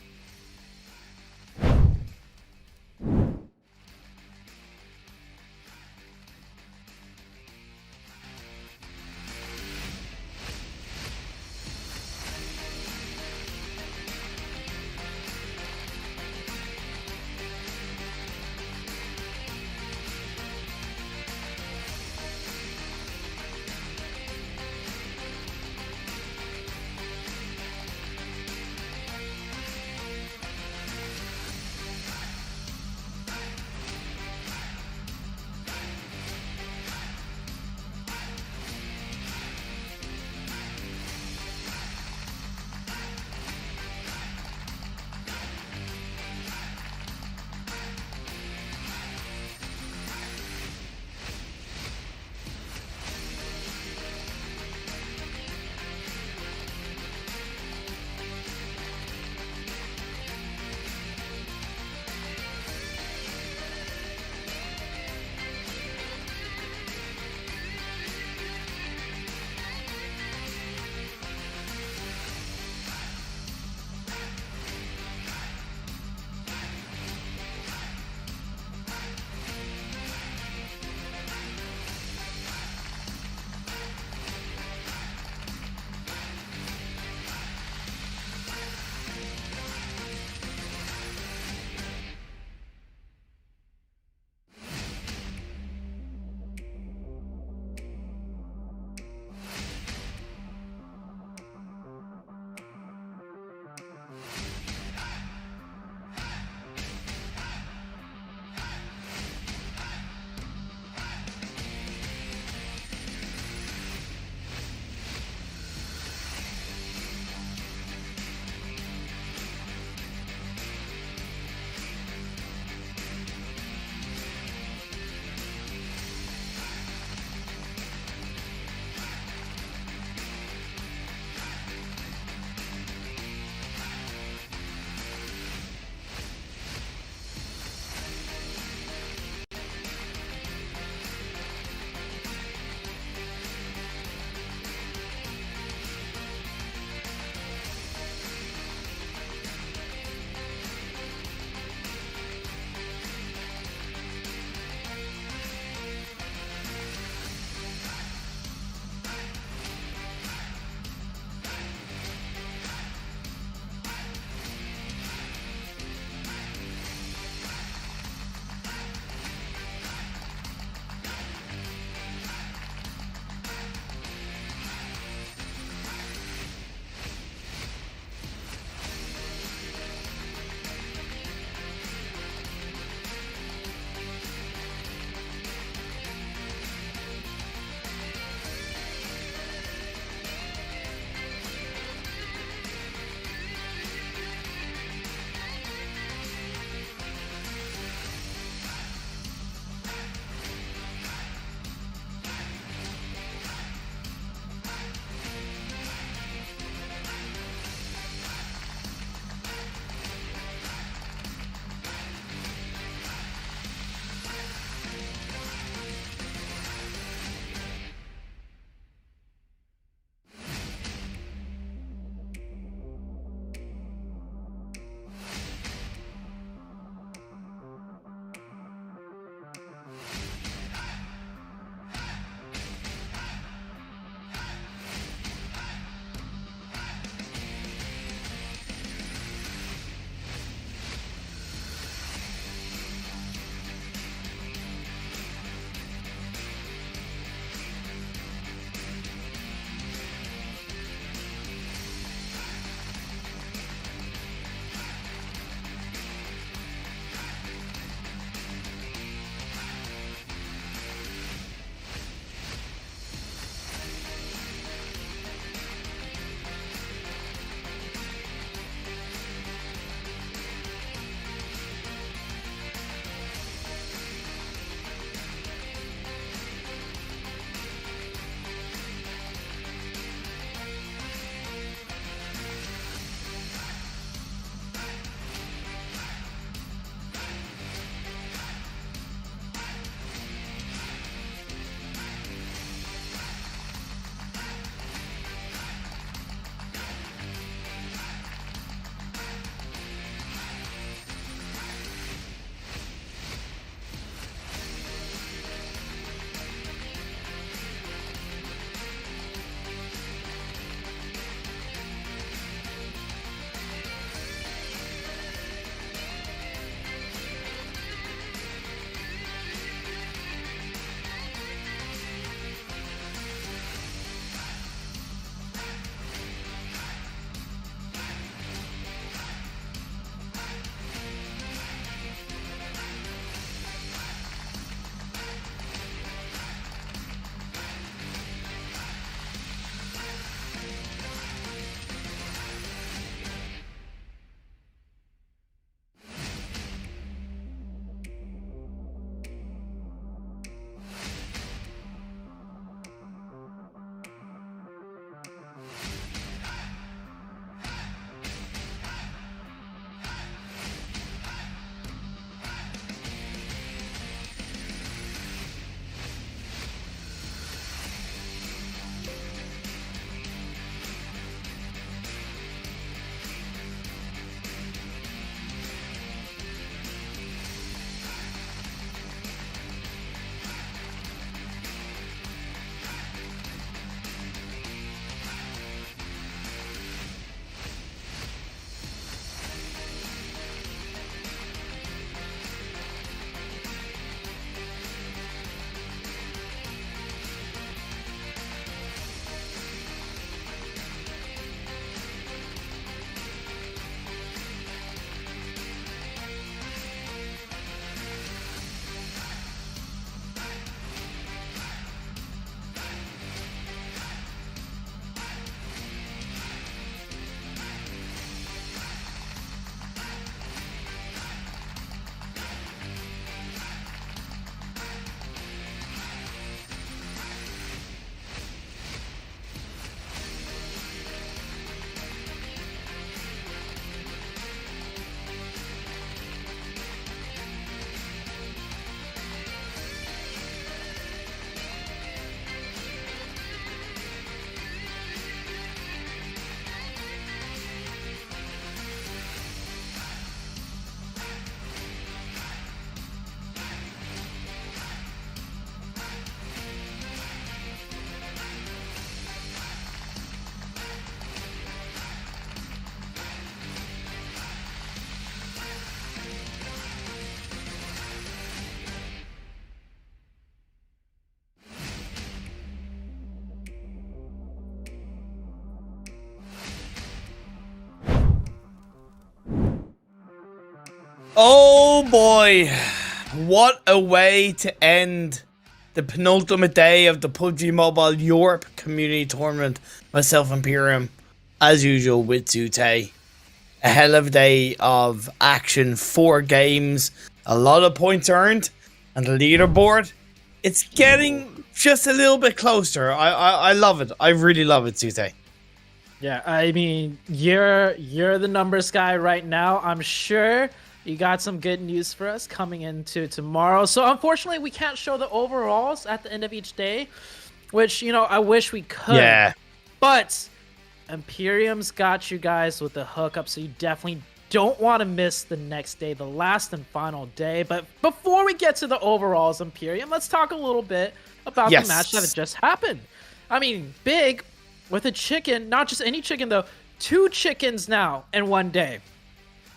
Oh boy, what a way to end the penultimate day of the PUBG Mobile Europe Community Tournament. Myself, Imperium, as usual with Zute. A hell of a day of action, 4 games, a lot of points earned, and the leaderboard, it's getting just a little bit closer. I love it. I really love it, Zute. Yeah, I mean, you're the numbers guy right now. I'm sure you got some good news for us coming into tomorrow. So unfortunately, we can't show the overalls at the end of each day, which, you know, I wish we could. Yeah. But Imperium's got you guys with the hookup, so you definitely don't want to miss the next day, the last and final day. But before we get to the overalls, Imperium, let's talk a little bit about the match that just happened. I mean, big with a chicken, not just any chicken though, 2 chickens now in one day.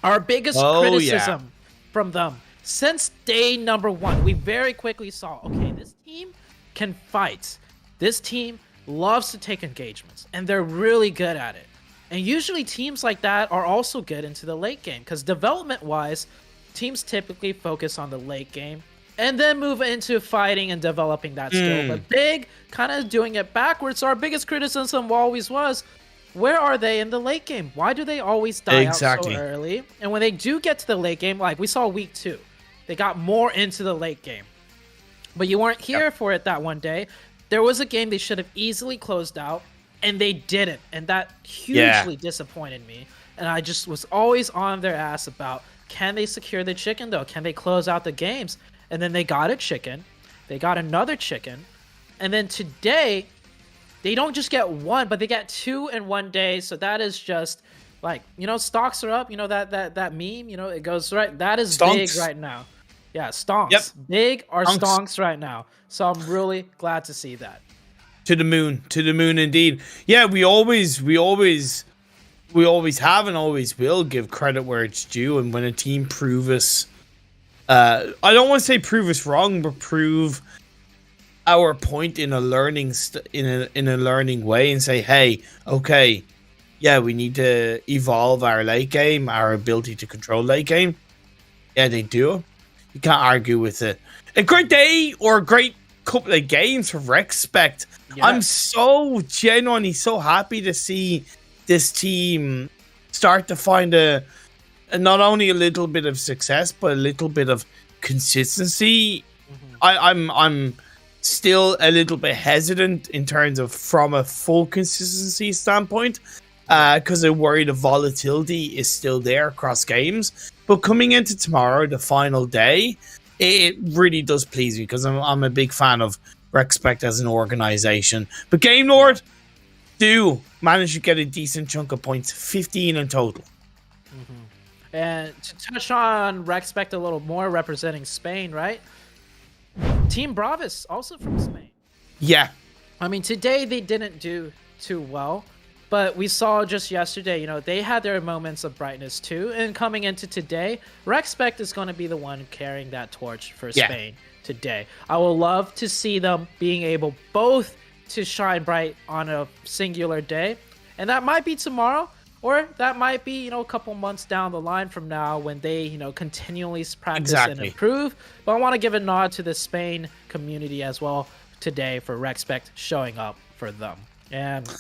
Our biggest criticism from them since day number 1, we very quickly saw, okay, this team can fight. This team loves to take engagements, and they're really good at it. And usually teams like that are also good into the late game, because development-wise, teams typically focus on the late game and then move into fighting and developing that skill. But Big kind of doing it backwards. So our biggest criticism always was, where are they in the late game? Why do they always die out so early? And when they do get to the late game, like we saw week 2, they got more into the late game. But you weren't here for it that one day. There was a game they should have easily closed out, and they didn't. And that hugely disappointed me. And I just was always on their ass about, can they secure the chicken though? Can they close out the games? And then they got a chicken. They got another chicken. And then today, they don't just get 1, but they get 2 in one day. So that is just like, you know, stocks are up. You know, that meme, you know, it goes right. That is stonks. Big right now. Yeah, stonks. Yep. Big are stonks right now. So I'm really glad to see that. To the moon indeed. Yeah, we always have and always will give credit where it's due. And when a team prove us, I don't want to say prove us wrong, but prove our point in a learning in a learning way, and say, hey, okay, yeah, we need to evolve our late game, our ability to control late game. Yeah, they do. You can't argue with it. A great day or a great couple of games for Respect. Yeah. I'm so genuinely so happy to see this team start to find not only a little bit of success, but a little bit of consistency. I'm still a little bit hesitant in terms of from a full consistency standpoint, because I worry the volatility is still there across games. But coming into tomorrow, the final day, it really does please me, because I'm a big fan of Respect as an organization. But Game Lord do manage to get a decent chunk of points, 15 in total. And to touch on Respect a little more, representing Spain, right? Team Bravis, also from Spain. Yeah. I mean, today they didn't do too well, but we saw just yesterday, you know, they had their moments of brightness too. And coming into today, Respect is going to be the one carrying that torch for Spain today. I will love to see them being able both to shine bright on a singular day. And that might be tomorrow, or that might be, you know, a couple months down the line from now when they, you know, continually practice and improve. But I want to give a nod to the Spain community as well today for Respect showing up for them. And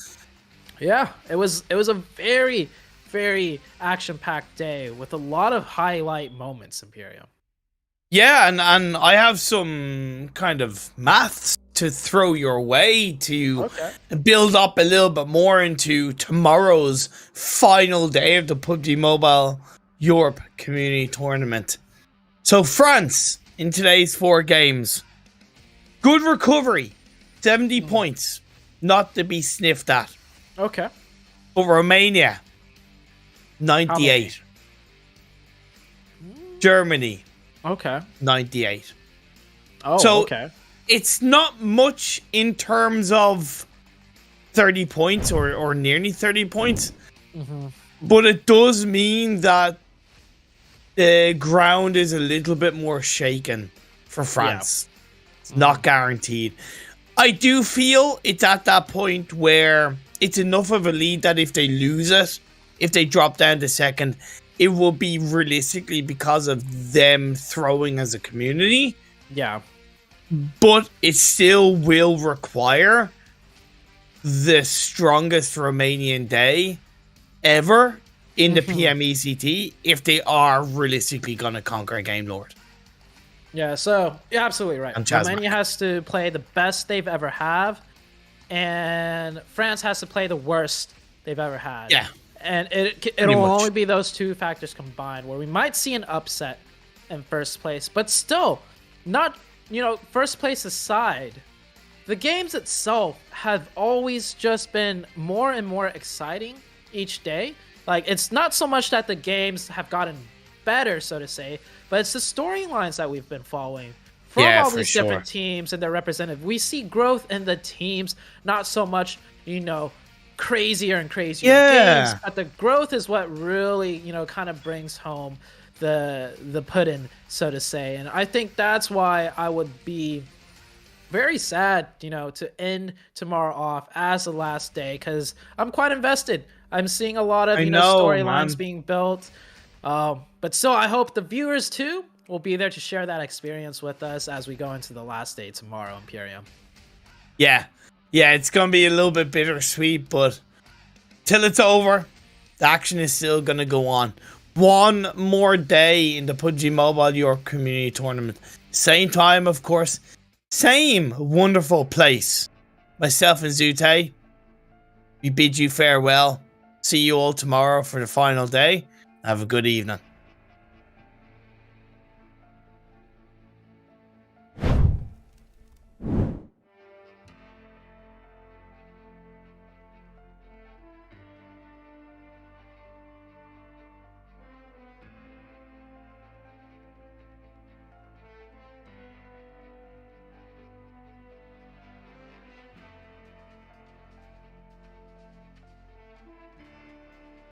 yeah, it was a very, very action-packed day with a lot of highlight moments, Imperium. Yeah, and I have some kind of maths to throw your way to build up a little bit more into tomorrow's final day of the PUBG Mobile Europe Community Tournament. So France, in today's 4 games, good recovery, 70 points, not to be sniffed at. Okay. But Romania, 98. Germany, 98. Oh, so, okay. It's not much in terms of 30 points or nearly 30 points. But it does mean that the ground is a little bit more shaken for France. It's not guaranteed. I do feel it's at that point where it's enough of a lead that if they lose it, if they drop down to second, it will be realistically because of them throwing as a community. Yeah. But it still will require the strongest Romanian day ever in the PMECT if they are realistically going to conquer Game Lord. Yeah, so you're absolutely right. And Romania has to play the best they've ever have, and France has to play the worst they've ever had. Yeah. And it'll only be those two factors combined where we might see an upset in first place, but still, not, you know, first place aside, the games itself have always just been more and more exciting each day. Like, it's not so much that the games have gotten better, so to say, but it's the storylines that we've been following from all these different teams and their representative. We see growth in the teams, not so much, you know, crazier and crazier games, but the growth is what really, you know, kind of brings home the pudding, so to say. And I think that's why I would be very sad, you know, to end tomorrow off as the last day, because I'm quite invested. I'm seeing a lot of, you know, storylines being built. But still, I hope the viewers too will be there to share that experience with us as we go into the last day tomorrow, Imperium. Yeah. Yeah, it's going to be a little bit bittersweet, but till it's over, the action is still going to go on. One more day in the PUBG Mobile Europe Community Tournament. Same time, of course. Same wonderful place. Myself and Zute, we bid you farewell. See you all tomorrow for the final day. Have a good evening.